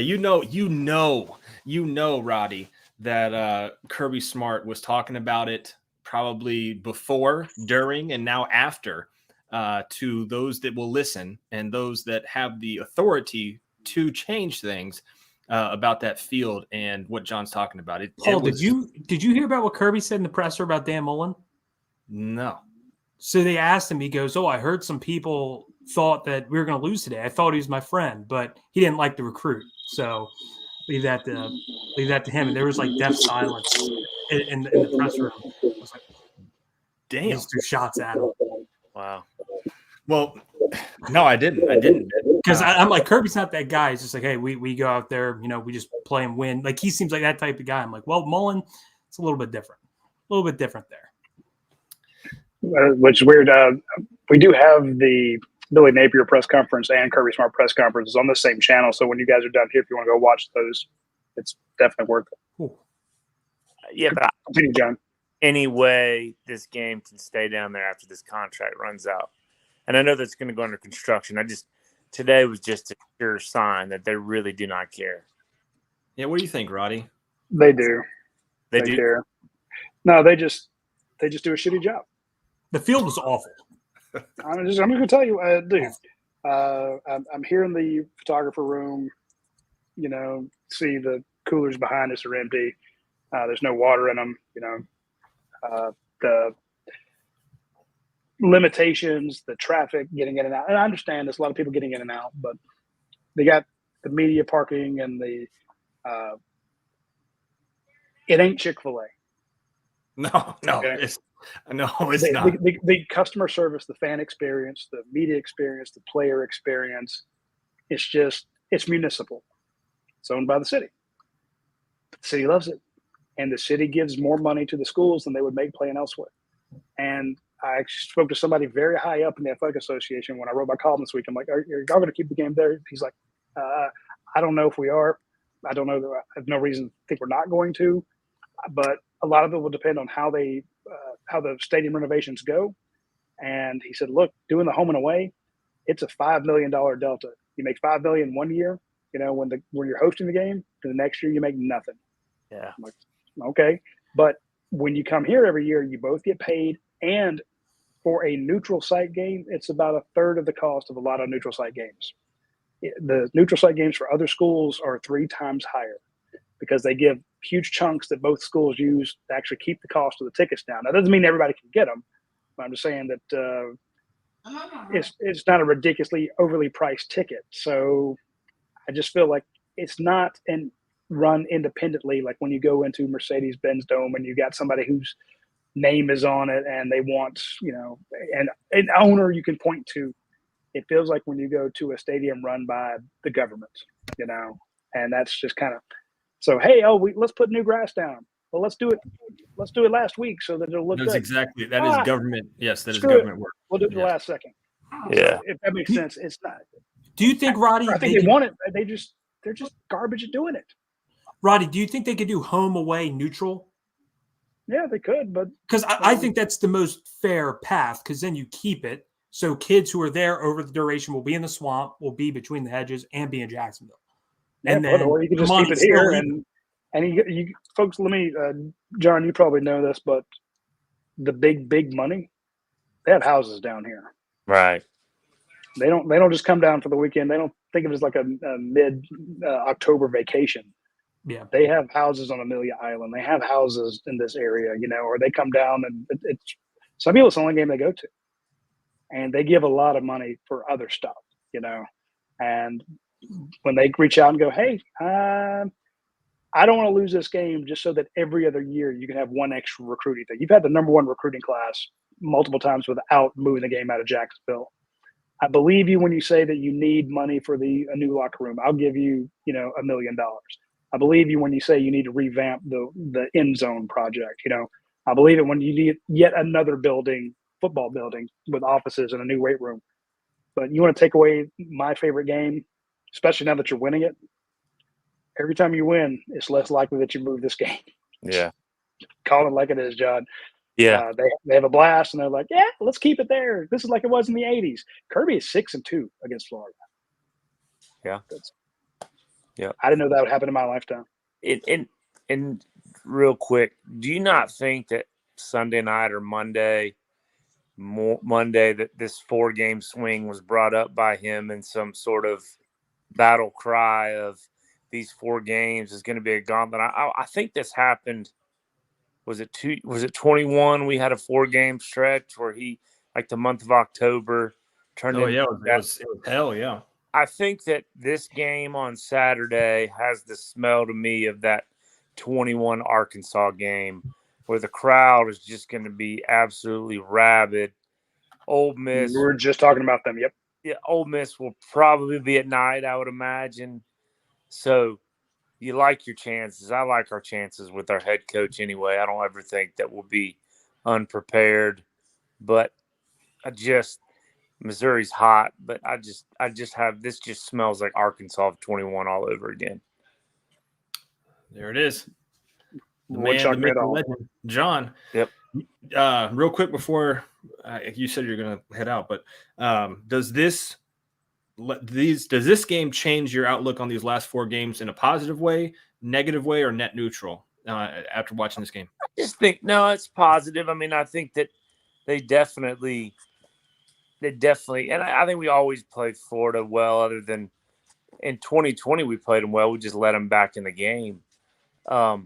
Roddy, that Kirby Smart was talking about it probably before, during, and now after to those that will listen and those that have the authority to change things about that field and what John's talking about.
Paul, did you hear about what Kirby said in the presser about Dan Mullen?
No.
So they asked him, he goes, I heard some people thought that we were going to lose today. I thought he was my friend, but he didn't like the recruit. So leave that to him. And there was like deaf silence in the press room. I was like,
damn.
These 2 shots at him.
Wow.
Well, no, I didn't.
Because I'm like, Kirby's not that guy. He's just like, hey, we go out there, we just play and win. Like, he seems like that type of guy. I'm like, well, Mullen, it's a little bit different. there.
Which is weird. We do have the Billy Napier press conference and Kirby Smart press conferences on the same channel. So when you guys are done here, if you want to go watch those, it's definitely worth it.
Cool.
Yeah, but
continue, John.
Any way this game can stay down there after this contract runs out. And I know that's going to go under construction. Today was just a sure sign that they really do not care.
Yeah, what do you think, Roddy?
They do.
They do.
Care. No, they just do a shitty job.
The field was awful.
I'm just going to tell you, dude. I'm here in the photographer room. You know, see the coolers behind us are empty. There's no water in them. You know, the limitations, the traffic getting in and out. And I understand there's a lot of people getting in and out, but they got the media parking and the it ain't Chick-fil-A.
No,
Okay?
it's not.
The customer service, the fan experience, the media experience, the player experience, it's municipal. It's owned by the city. The city loves it. And the city gives more money to the schools than they would make playing elsewhere. And I spoke to somebody very high up in the athletic association when I wrote my column this week. I'm like, are y'all going to keep the game there? He's like, I don't know if we are. I don't know. I have no reason to think we're not going to. But a lot of it will depend on how the stadium renovations go. And he said, look, doing the home and away, it's a $5 million delta. You make $5 million one year, you know, when you're hosting the game, to the next year you make nothing.
Yeah.
I'm like, okay. But when you come here every year, you both get paid. And for a neutral site game, it's about a third of the cost of a lot of neutral site games. The neutral site games for other schools are 3 times higher because they give huge chunks that both schools use to actually keep the cost of the tickets down. That doesn't mean everybody can get them. But I'm just saying that it's not a ridiculously overly priced ticket. So I just feel like it's not run independently. Like when you go into Mercedes-Benz Dome and you got somebody whose name is on it and they want, you know, and an owner you can point to. It feels like when you go to a stadium run by the government, you know, and that's just kind of so. Hey, let's put new grass down. Well, let's do it. Let's do it last week so that it'll look good.
Exactly. That is government. Yes, that is government work.
We'll do it the last second.
Yeah.
So if that makes sense, it's not.
Do you think, Roddy?
I think they want it. They're just garbage at doing it.
Roddy, do you think they could do home, away, neutral?
Yeah, they could, but
because I think that's the most fair path. Because then you keep it. So kids who are there over the duration will be in the swamp, will be between the hedges, and be in Jacksonville.
Yeah,
and then
or you can just keep it here. And you folks, let me, John, you probably know this, but the big money, they have houses down here.
Right.
They don't just come down for the weekend. They don't think of it as like a mid October vacation.
Yeah,
they have houses on Amelia Island. They have houses in this area, you know, or they come down and it's some people. It's the only game they go to. And they give a lot of money for other stuff, you know. And when they reach out and go, hey, I don't want to lose this game just so that every other year you can have one extra recruiting thing. You've had the number 1 recruiting class multiple times without moving the game out of Jacksonville. I believe you when you say that you need money for a new locker room. I'll give you, you know, $1 million. I believe you when you say you need to revamp the end zone project. You know, I believe it when you need yet another building, football building with offices and a new weight room. But you want to take away my favorite game, especially now that you're winning it. Every time you win, it's less likely that you move this game.
Yeah.
Call it like it is, John.
Yeah.
They have a blast and they're like, yeah, let's keep it there. This is like it was in the 80s. Kirby is 6-2 against Florida.
Yeah. Yeah.
I didn't know that would happen in my lifetime.
And real quick, do you not think that Sunday night or Monday that this 4-game swing was brought up by him in some sort of battle cry of these 4 games is going to be a gauntlet? I think this happened. Was it 21? We had a 4-game stretch where he, like the month of October, turned into
it was hell, yeah.
I think that this game on Saturday has the smell to me of that 21 Arkansas game where the crowd is just going to be absolutely rabid. Ole Miss.
We were just talking about them. Yep.
Yeah, Ole Miss will probably be at night, I would imagine. So you like your chances. I like our chances with our head coach anyway. I don't ever think that we'll be unprepared. But Missouri's hot, but I just have this just smells like Arkansas of 21 all over again.
There it is. The
Woodchuck
man, the legend, John.
Yep.
Real quick before you said you're going to head out, but does this does this game change your outlook on these last 4 games in a positive way, negative way, or net neutral after watching this game?
I just think no, it's positive. I mean, I think that they definitely, and I think we always played Florida well. Other than in 2020, we played them well. We just let them back in the game. I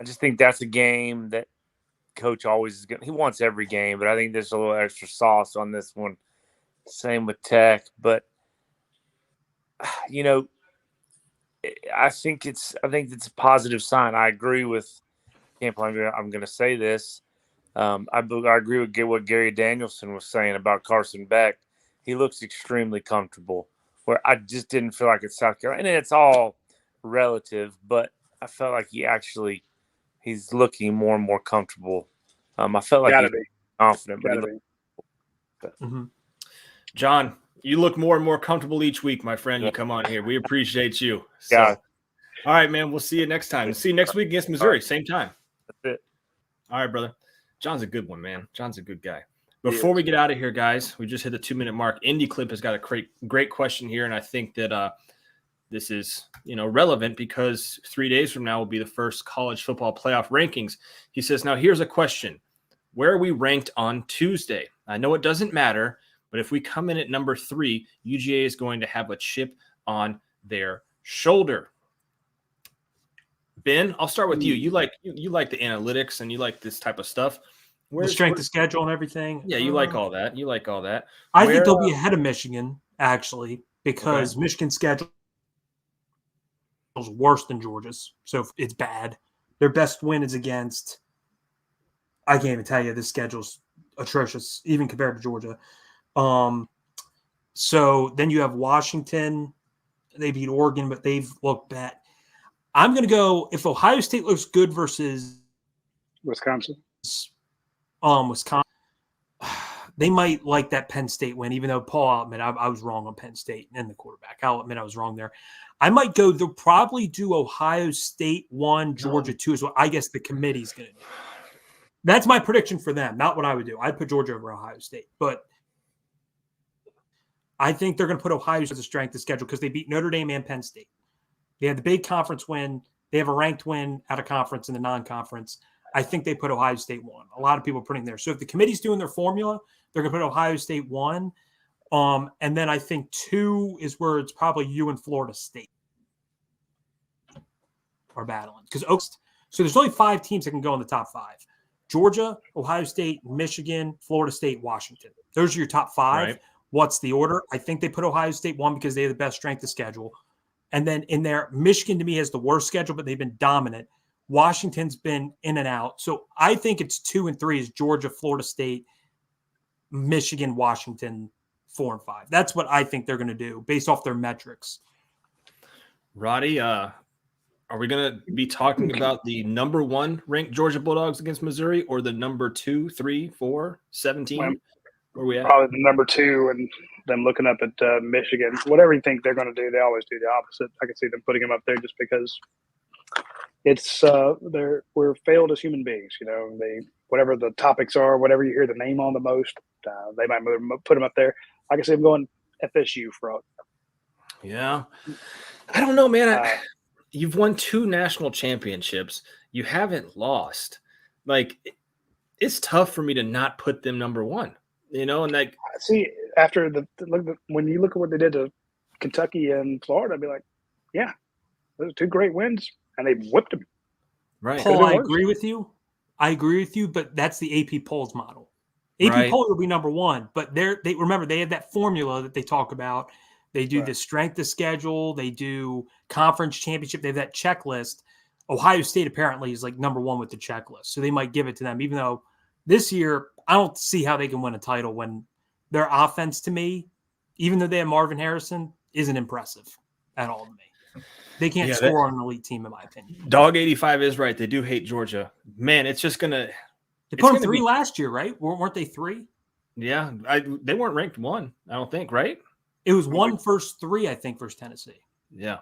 just think that's a game that coach always is going. He wants every game, but I think there's a little extra sauce on this one. Same with Tech, but I think it's a positive sign. I agree with Camp. I'm going to say this. I agree with what Gary Danielson was saying about Carson Beck. He looks extremely comfortable. Where I just didn't feel like it's South Carolina, and it's all relative. But I felt like he's looking more and more comfortable. I felt like he's confident.
John, you look more and more comfortable each week, my friend. You come on here. We appreciate you. So,
yeah.
All right, man. We'll see you next time. See you next week against Missouri, same time.
That's it.
All right, brother. John's a good one, man. John's a good guy. Before we get out of here, guys, we just hit the 2-minute mark. Indie Clip has got a great question here, and I think that this is relevant because 3 days from now will be the first college football playoff rankings. He says, now here's a question. Where are we ranked on Tuesday? I know it doesn't matter, but if we come in at number 3, UGA is going to have a chip on their shoulder. Ben, I'll start with you. You like the analytics and you like this type of stuff.
The strength of schedule and everything.
Yeah, you like all that.
I think they'll be ahead of Michigan, actually, because Michigan's schedule is worse than Georgia's. So it's bad. Their best win is against – I can't even tell you. This schedule's atrocious, even compared to Georgia. So then you have Washington. They beat Oregon, but they've looked bad. I'm going to go – if Ohio State looks good versus
Wisconsin,
they might like that Penn State win, even though I'll admit I was wrong on Penn State and the quarterback. I'll admit I was wrong there. I might go – they'll probably do Ohio State 1, Georgia 2 is what I guess the committee's going to do. That's my prediction for them, not what I would do. I'd put Georgia over Ohio State. But I think they're going to put Ohio State as a strength of schedule because they beat Notre Dame and Penn State. They had the big conference win. They have a ranked win out of conference in the non-conference. I think they put Ohio State 1. A lot of people are putting there. So if the committee's doing their formula, they're going to put Ohio State 1. And then I think 2 is where it's probably you and Florida State are battling. So there's only 5 teams that can go in the top 5. Georgia, Ohio State, Michigan, Florida State, Washington. Those are your top 5. Right. What's the order? I think they put Ohio State 1 because they have the best strength of schedule. And then in there, Michigan to me has the worst schedule, but they've been dominant. Washington's been in and out. So I think it's 2 and 3 is Georgia, Florida State, Michigan, Washington, 4 and 5. That's what I think they're going to do based off their metrics.
Roddy, are we going to be talking about the number 1 ranked Georgia Bulldogs against Missouri or the number 2, 3, 4, 17? Where we at?
Probably the number 2 and them looking up at Michigan. Whatever you think they're going to do, they always do the opposite. I can see them putting them up there just because it's we're failed as human beings. They whatever the topics are, whatever you hear the name on the most, they might put them up there. I can see them going FSU for all.
Yeah, I don't know, man. You've won 2 national championships. You haven't lost. It's tough for me to not put them number 1. And
see after when you look at what they did to Kentucky and Florida, I'd be like, yeah, those are 2 great wins, and they whipped them.
Right,
Paul, I agree with you. But that's the AP polls model. AP poll will be number 1, but they remember they have that formula that they talk about. They do the strength of schedule. They do conference championship. They have that checklist. Ohio State apparently is number 1 with the checklist, so they might give it to them, even though this year I don't see how they can win a title when their offense, to me, even though they have Marvin Harrison, isn't impressive at all to me. They can't score on an elite team, in my opinion.
Dog 85 is right. They do hate Georgia. Man, it's just going to –
They put them 3 last year, right? Weren't they 3?
Yeah. They weren't ranked 1, I don't think, right?
It was 1 first 3, I think, versus Tennessee.
Yeah.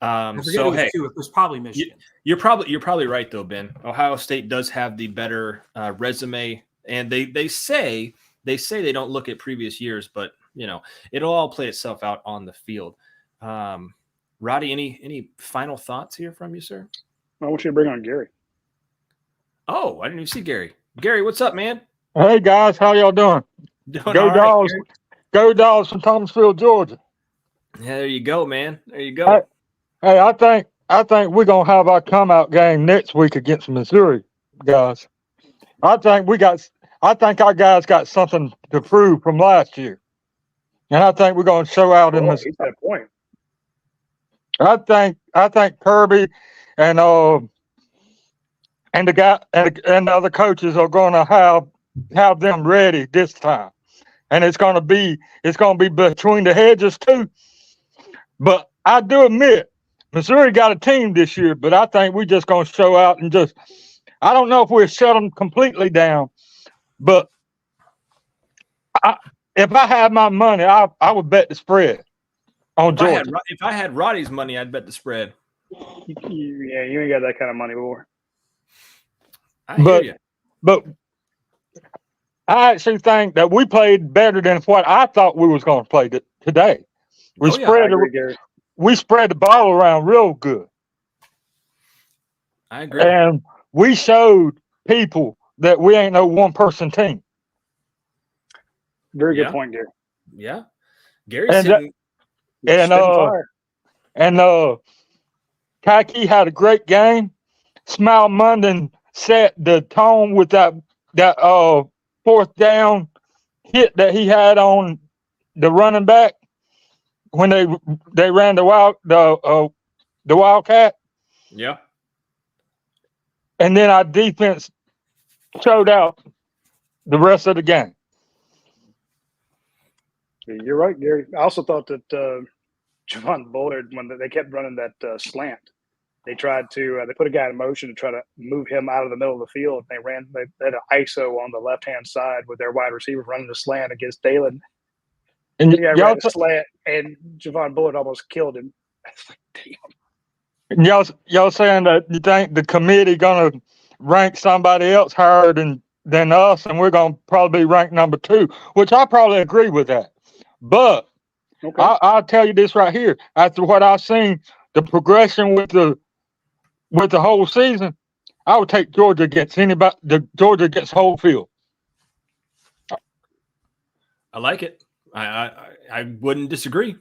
I forget it was 2. It was probably Michigan.
You're probably right, though, Ben. Ohio State does have the better resume. And they say they don't look at previous years, but it'll all play itself out on the field. Roddy, any final thoughts here from you, sir?
I want you to bring on Gary.
Oh, I didn't even see Gary. Gary, what's up, man?
Hey guys, how y'all doing? Go Dogs! Go Dogs from Thomasville, Georgia.
Yeah, there you go, man. There you go.
Hey, I think we're gonna have our come out game next week against Missouri, guys. I think our guys got something to prove from last year, and I think we're gonna show out in Missouri.
He's got a point.
I think Kirby and the guy and the other coaches are gonna have them ready this time, and it's gonna be between the hedges too. But I do admit, Missouri got a team this year, but I think we're just gonna show out and I don't know if we'll shut them completely down, but if I had my money, I would bet the spread on Georgia.
If I had Roddy's money, I'd bet the spread.
Yeah, you ain't got that kind of money, boy.
But I actually think that we played better than what I thought we was going to play today. We spread the ball around real good.
I agree.
And we showed people that we ain't no one-person team.
Very good point, Gary.
Yeah. Gary's
Kaki had a great game. Smile Munden set the tone with that fourth down hit that he had on the running back when they ran the Wildcat.
Yeah.
And then our defense showed out the rest of the game.
You're right, Gary. I also thought that Javon Bullard, when they kept running that slant, they tried to they put a guy in motion to try to move him out of the middle of the field. They had an ISO on the left hand side with their wide receiver running the slant against Dalen. And ran a slant, and Javon Bullard almost killed him.
Damn. Y'all saying that you think the committee gonna rank somebody else higher than us, and we're gonna probably be ranked number 2, which I probably agree with that. But I'll tell you this right here: after what I've seen, the progression with the whole season, I would take Georgia against anybody. Georgia against whole field.
I like it. I wouldn't disagree.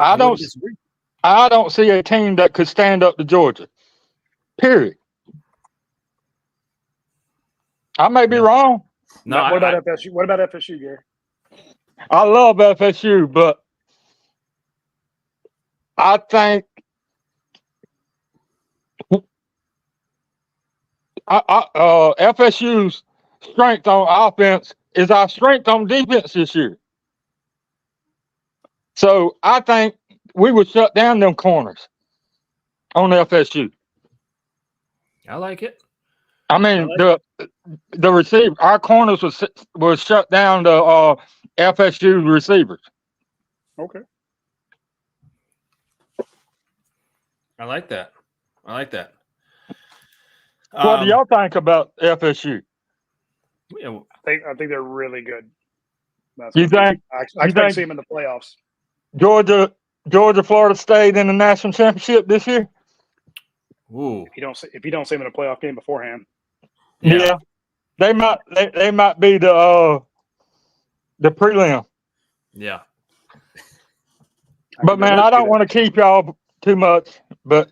I don't see a team that could stand up to Georgia. Period. I may be wrong.
No. What about FSU? What about FSU, Gary?
I love FSU, but I think FSU's strength on offense is our strength on defense this year. So I think we would shut down them corners on FSU.
I like it.
I mean, the receiver, our corners was shut down to FSU receivers.
Okay.
I like that.
What do y'all think about FSU?
I think they're really good. I expect to see them in the playoffs.
Georgia, Florida State in the national championship this year?
Ooh.
If you don't see them in a playoff game beforehand.
Yeah. They might be the prelim.
Yeah.
But man, I don't want to keep y'all too much, but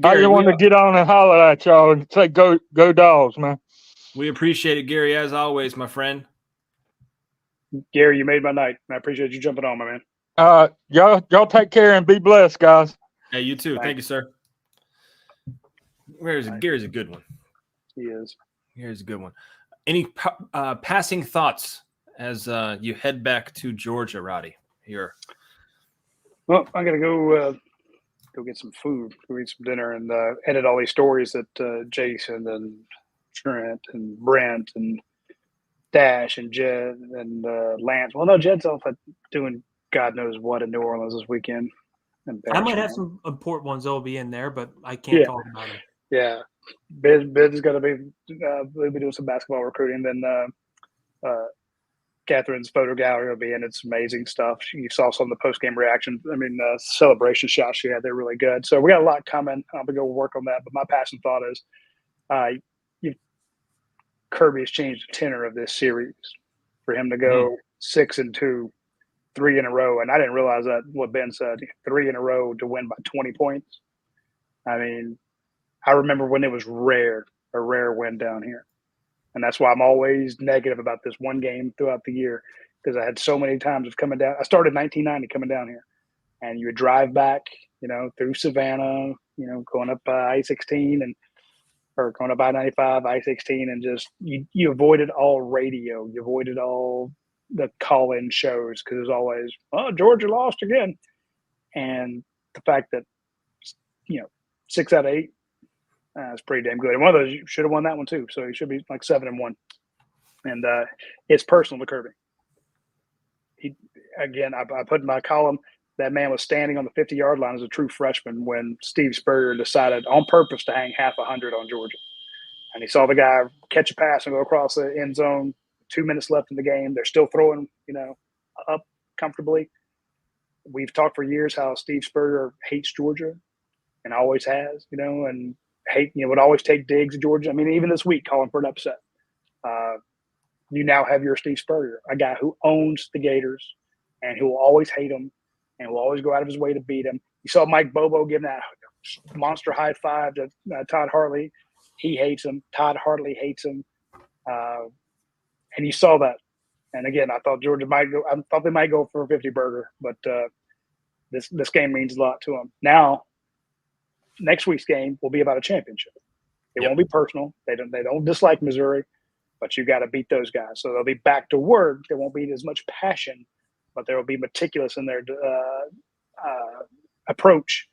Gary, I just want to get on and holler at y'all and say go Dogs, man.
We appreciate it, Gary, as always, my friend.
Gary, you made my night. I appreciate you jumping on, my man.
Y'all take care and be blessed, guys.
Hey, you too. Thank you, sir. Gary's a good one.
He is.
Here's a good one. Any passing thoughts as you head back to Georgia, Roddy? Here.
Well, I'm gonna go get some food, go eat some dinner, and edit all these stories that Jason and Trent and Brent and Dash and Jed and Lance. Well, no, Jed's off doing God knows what in New Orleans this weekend.
I might have some important ones that will be in there, but I can't talk about them.
Yeah. Biz is going to be we'll be doing some basketball recruiting. Then Catherine's photo gallery will be in. It's amazing stuff. You saw some of the post-game reactions. I mean, celebration shots she had. They're really good. So we got a lot coming. I'll be going to work on that. But my passion thought is Kirby has changed the tenor of this series for him to go 6-2, 3 in a row. And I didn't realize that what Ben said, 3 in a row to win by 20 points. I mean, I remember when it was a rare win down here. And that's why I'm always negative about this one game throughout the year, because I had so many times of coming down. I started in 1990 coming down here, and you would drive back, through Savannah, going up I-16 or going up I-95, I-16, and just you avoided all radio. You avoided all the call-in shows because it was always, Georgia lost again. And the fact that, 6 out of 8, it's pretty damn good. And one of those, you should have won that one too. So he should be like 7-1. And it's personal to Kirby. I put in my column, that man was standing on the 50-yard line as a true freshman when Steve Spurrier decided on purpose to hang half 100 on Georgia. And he saw the guy catch a pass and go across the end zone. 2 minutes left in the game. They're still throwing, up comfortably. We've talked for years how Steve Spurrier hates Georgia and always has, and would always take digs at Georgia. I mean, even this week, calling for an upset. You now have your Steve Spurrier, a guy who owns the Gators and who will always hate them and will always go out of his way to beat them. You saw Mike Bobo giving that monster high five to Todd Hartley. He hates him. Todd Hartley hates him. And you saw that. And again, I thought Georgia might go. I thought they might go for a 50 burger, but this game means a lot to them. Now, next week's game will be about a championship. It won't be personal. They don't dislike Missouri, but you got to beat those guys. So they'll be back to work. There won't be as much passion, but they will be meticulous in their approach.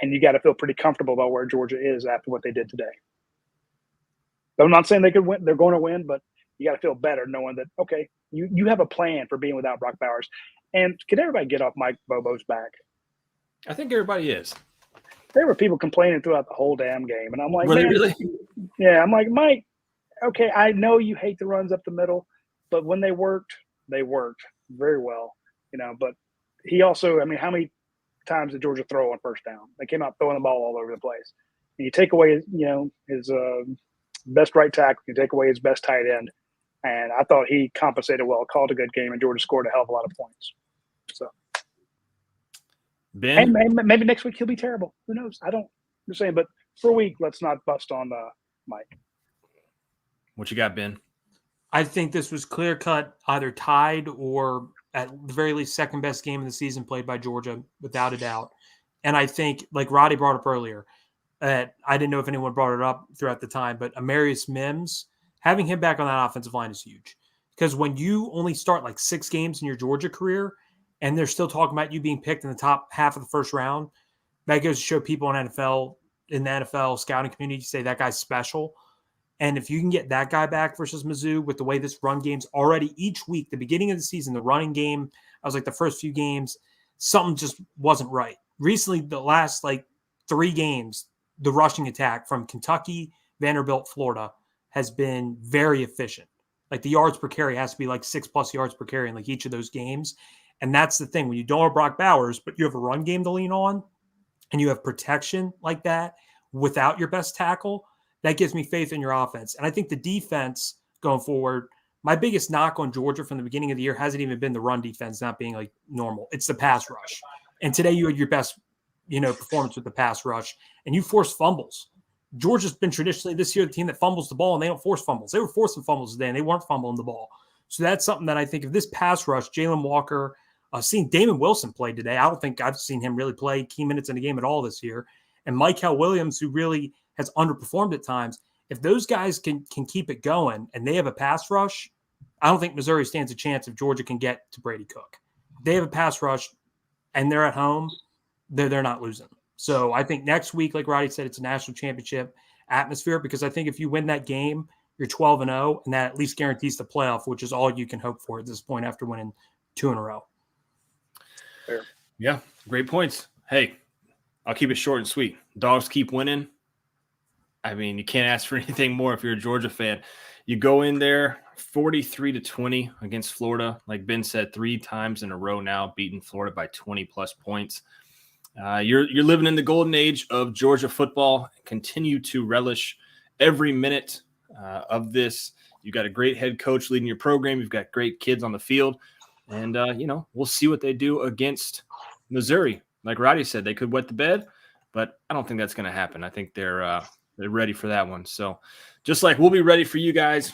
And you got to feel pretty comfortable about where Georgia is after what they did today. I'm not saying they could win. They're going to win, but you got to feel better knowing that, okay, you have a plan for being without Brock Bowers. And can everybody get off Mike Bobo's back?
I think everybody is.
There were people complaining throughout the whole damn game. And I'm like,
were they really?
Yeah, I'm like, Mike, okay, I know you hate the runs up the middle, but when they worked very well, but he also, I mean, how many times did Georgia throw on first down? They came out throwing the ball all over the place. And you take away, his best right tackle, you take away his best tight end. And I thought he compensated well, called a good game, and Georgia scored a hell of a lot of points. So,
Ben,
and maybe next week he'll be terrible. Who knows? I'm just saying, but for a week, let's not bust on Mike.
What you got, Ben?
I think this was clear cut, either tied or at the very least second best game of the season played by Georgia, without a doubt. And I think, like Roddy brought up earlier, I didn't know if anyone brought it up throughout the time, but Amarius Mims, having him back on that offensive line is huge. Because when you only start like 6 games in your Georgia career and they're still talking about you being picked in the top half of the first round, that goes to show people in the NFL scouting community say that guy's special. And if you can get that guy back versus Mizzou with the way this run game's already each week, the beginning of the season, the running game, I was like the first few games, something just wasn't right. Recently, the last 3 games, the rushing attack from Kentucky, Vanderbilt, Florida has been very efficient. Like the yards per carry has to be 6+ yards per carry in each of those games. And that's the thing. When you don't have Brock Bowers, but you have a run game to lean on and you have protection like that without your best tackle, that gives me faith in your offense. And I think the defense going forward, my biggest knock on Georgia from the beginning of the year hasn't even been the run defense not being normal. It's the pass rush. And today you had your best, performance with the pass rush, and you forced fumbles. Georgia's been traditionally this year the team that fumbles the ball, and they don't force fumbles. They were forcing fumbles today, and they weren't fumbling the ball. So that's something that I think if this pass rush, Jalen Walker, seeing Damon Wilson play today, I don't think I've seen him really play key minutes in the game at all this year. And Michael Williams, who really has underperformed at times, if those guys can keep it going and they have a pass rush, I don't think Missouri stands a chance if Georgia can get to Brady Cook. If they have a pass rush and they're at home, they're not losing. So I think next week, like Roddy said, it's a national championship atmosphere, because I think if you win that game, you're 12-0, and that at least guarantees the playoff, which is all you can hope for at this point after winning 2 in a row.
Fair.
Yeah, great points. Hey, I'll keep it short and sweet. Dogs keep winning. I mean, you can't ask for anything more if you're a Georgia fan. You go in there 43-20 against Florida. Like Ben said, 3 times in a row now, beating Florida by 20-plus points. You're living in the golden age of Georgia football. Continue to relish every minute of this. You've got a great head coach leading your program. You've got great kids on the field. And, we'll see what they do against Missouri. Like Roddy said, they could wet the bed, but I don't think that's going to happen. I think they're ready for that one. So just like we'll be ready for you guys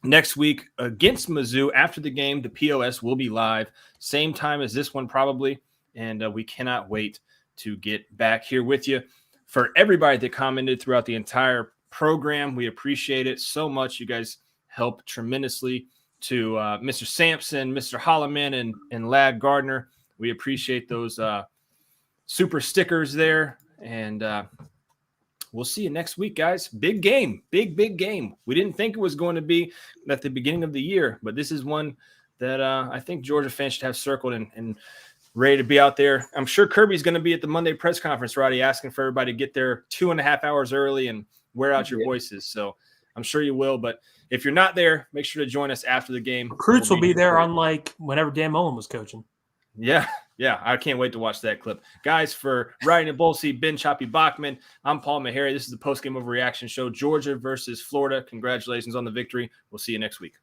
next week against Mizzou after the game, the POS will be live, same time as this one probably. And we cannot wait to get back here with you. For everybody that commented throughout the entire program, we appreciate it so much. You guys help tremendously. To Mr. Sampson, Mr. Holloman, and Lad Gardner, we appreciate those super stickers there. And we'll see you next week, guys. Big game, big game. We didn't think it was going to be at the beginning of the year, but this is one that I think Georgia fans should have circled and ready to be out there. I'm sure Kirby's going to be at the Monday press conference, Roddy, asking for everybody to get there 2.5 hours early and wear out your voices. So I'm sure you will. But if you're not there, make sure to join us after the game.
Recruits will be there, unlike whenever Dan Mullen was coaching.
Yeah. I can't wait to watch that clip. Guys, for Ryan Bolsey, Ben Choppy Bachman, I'm Paul Meharry. This is the Postgame Overreaction show, Georgia versus Florida. Congratulations on the victory. We'll see you next week.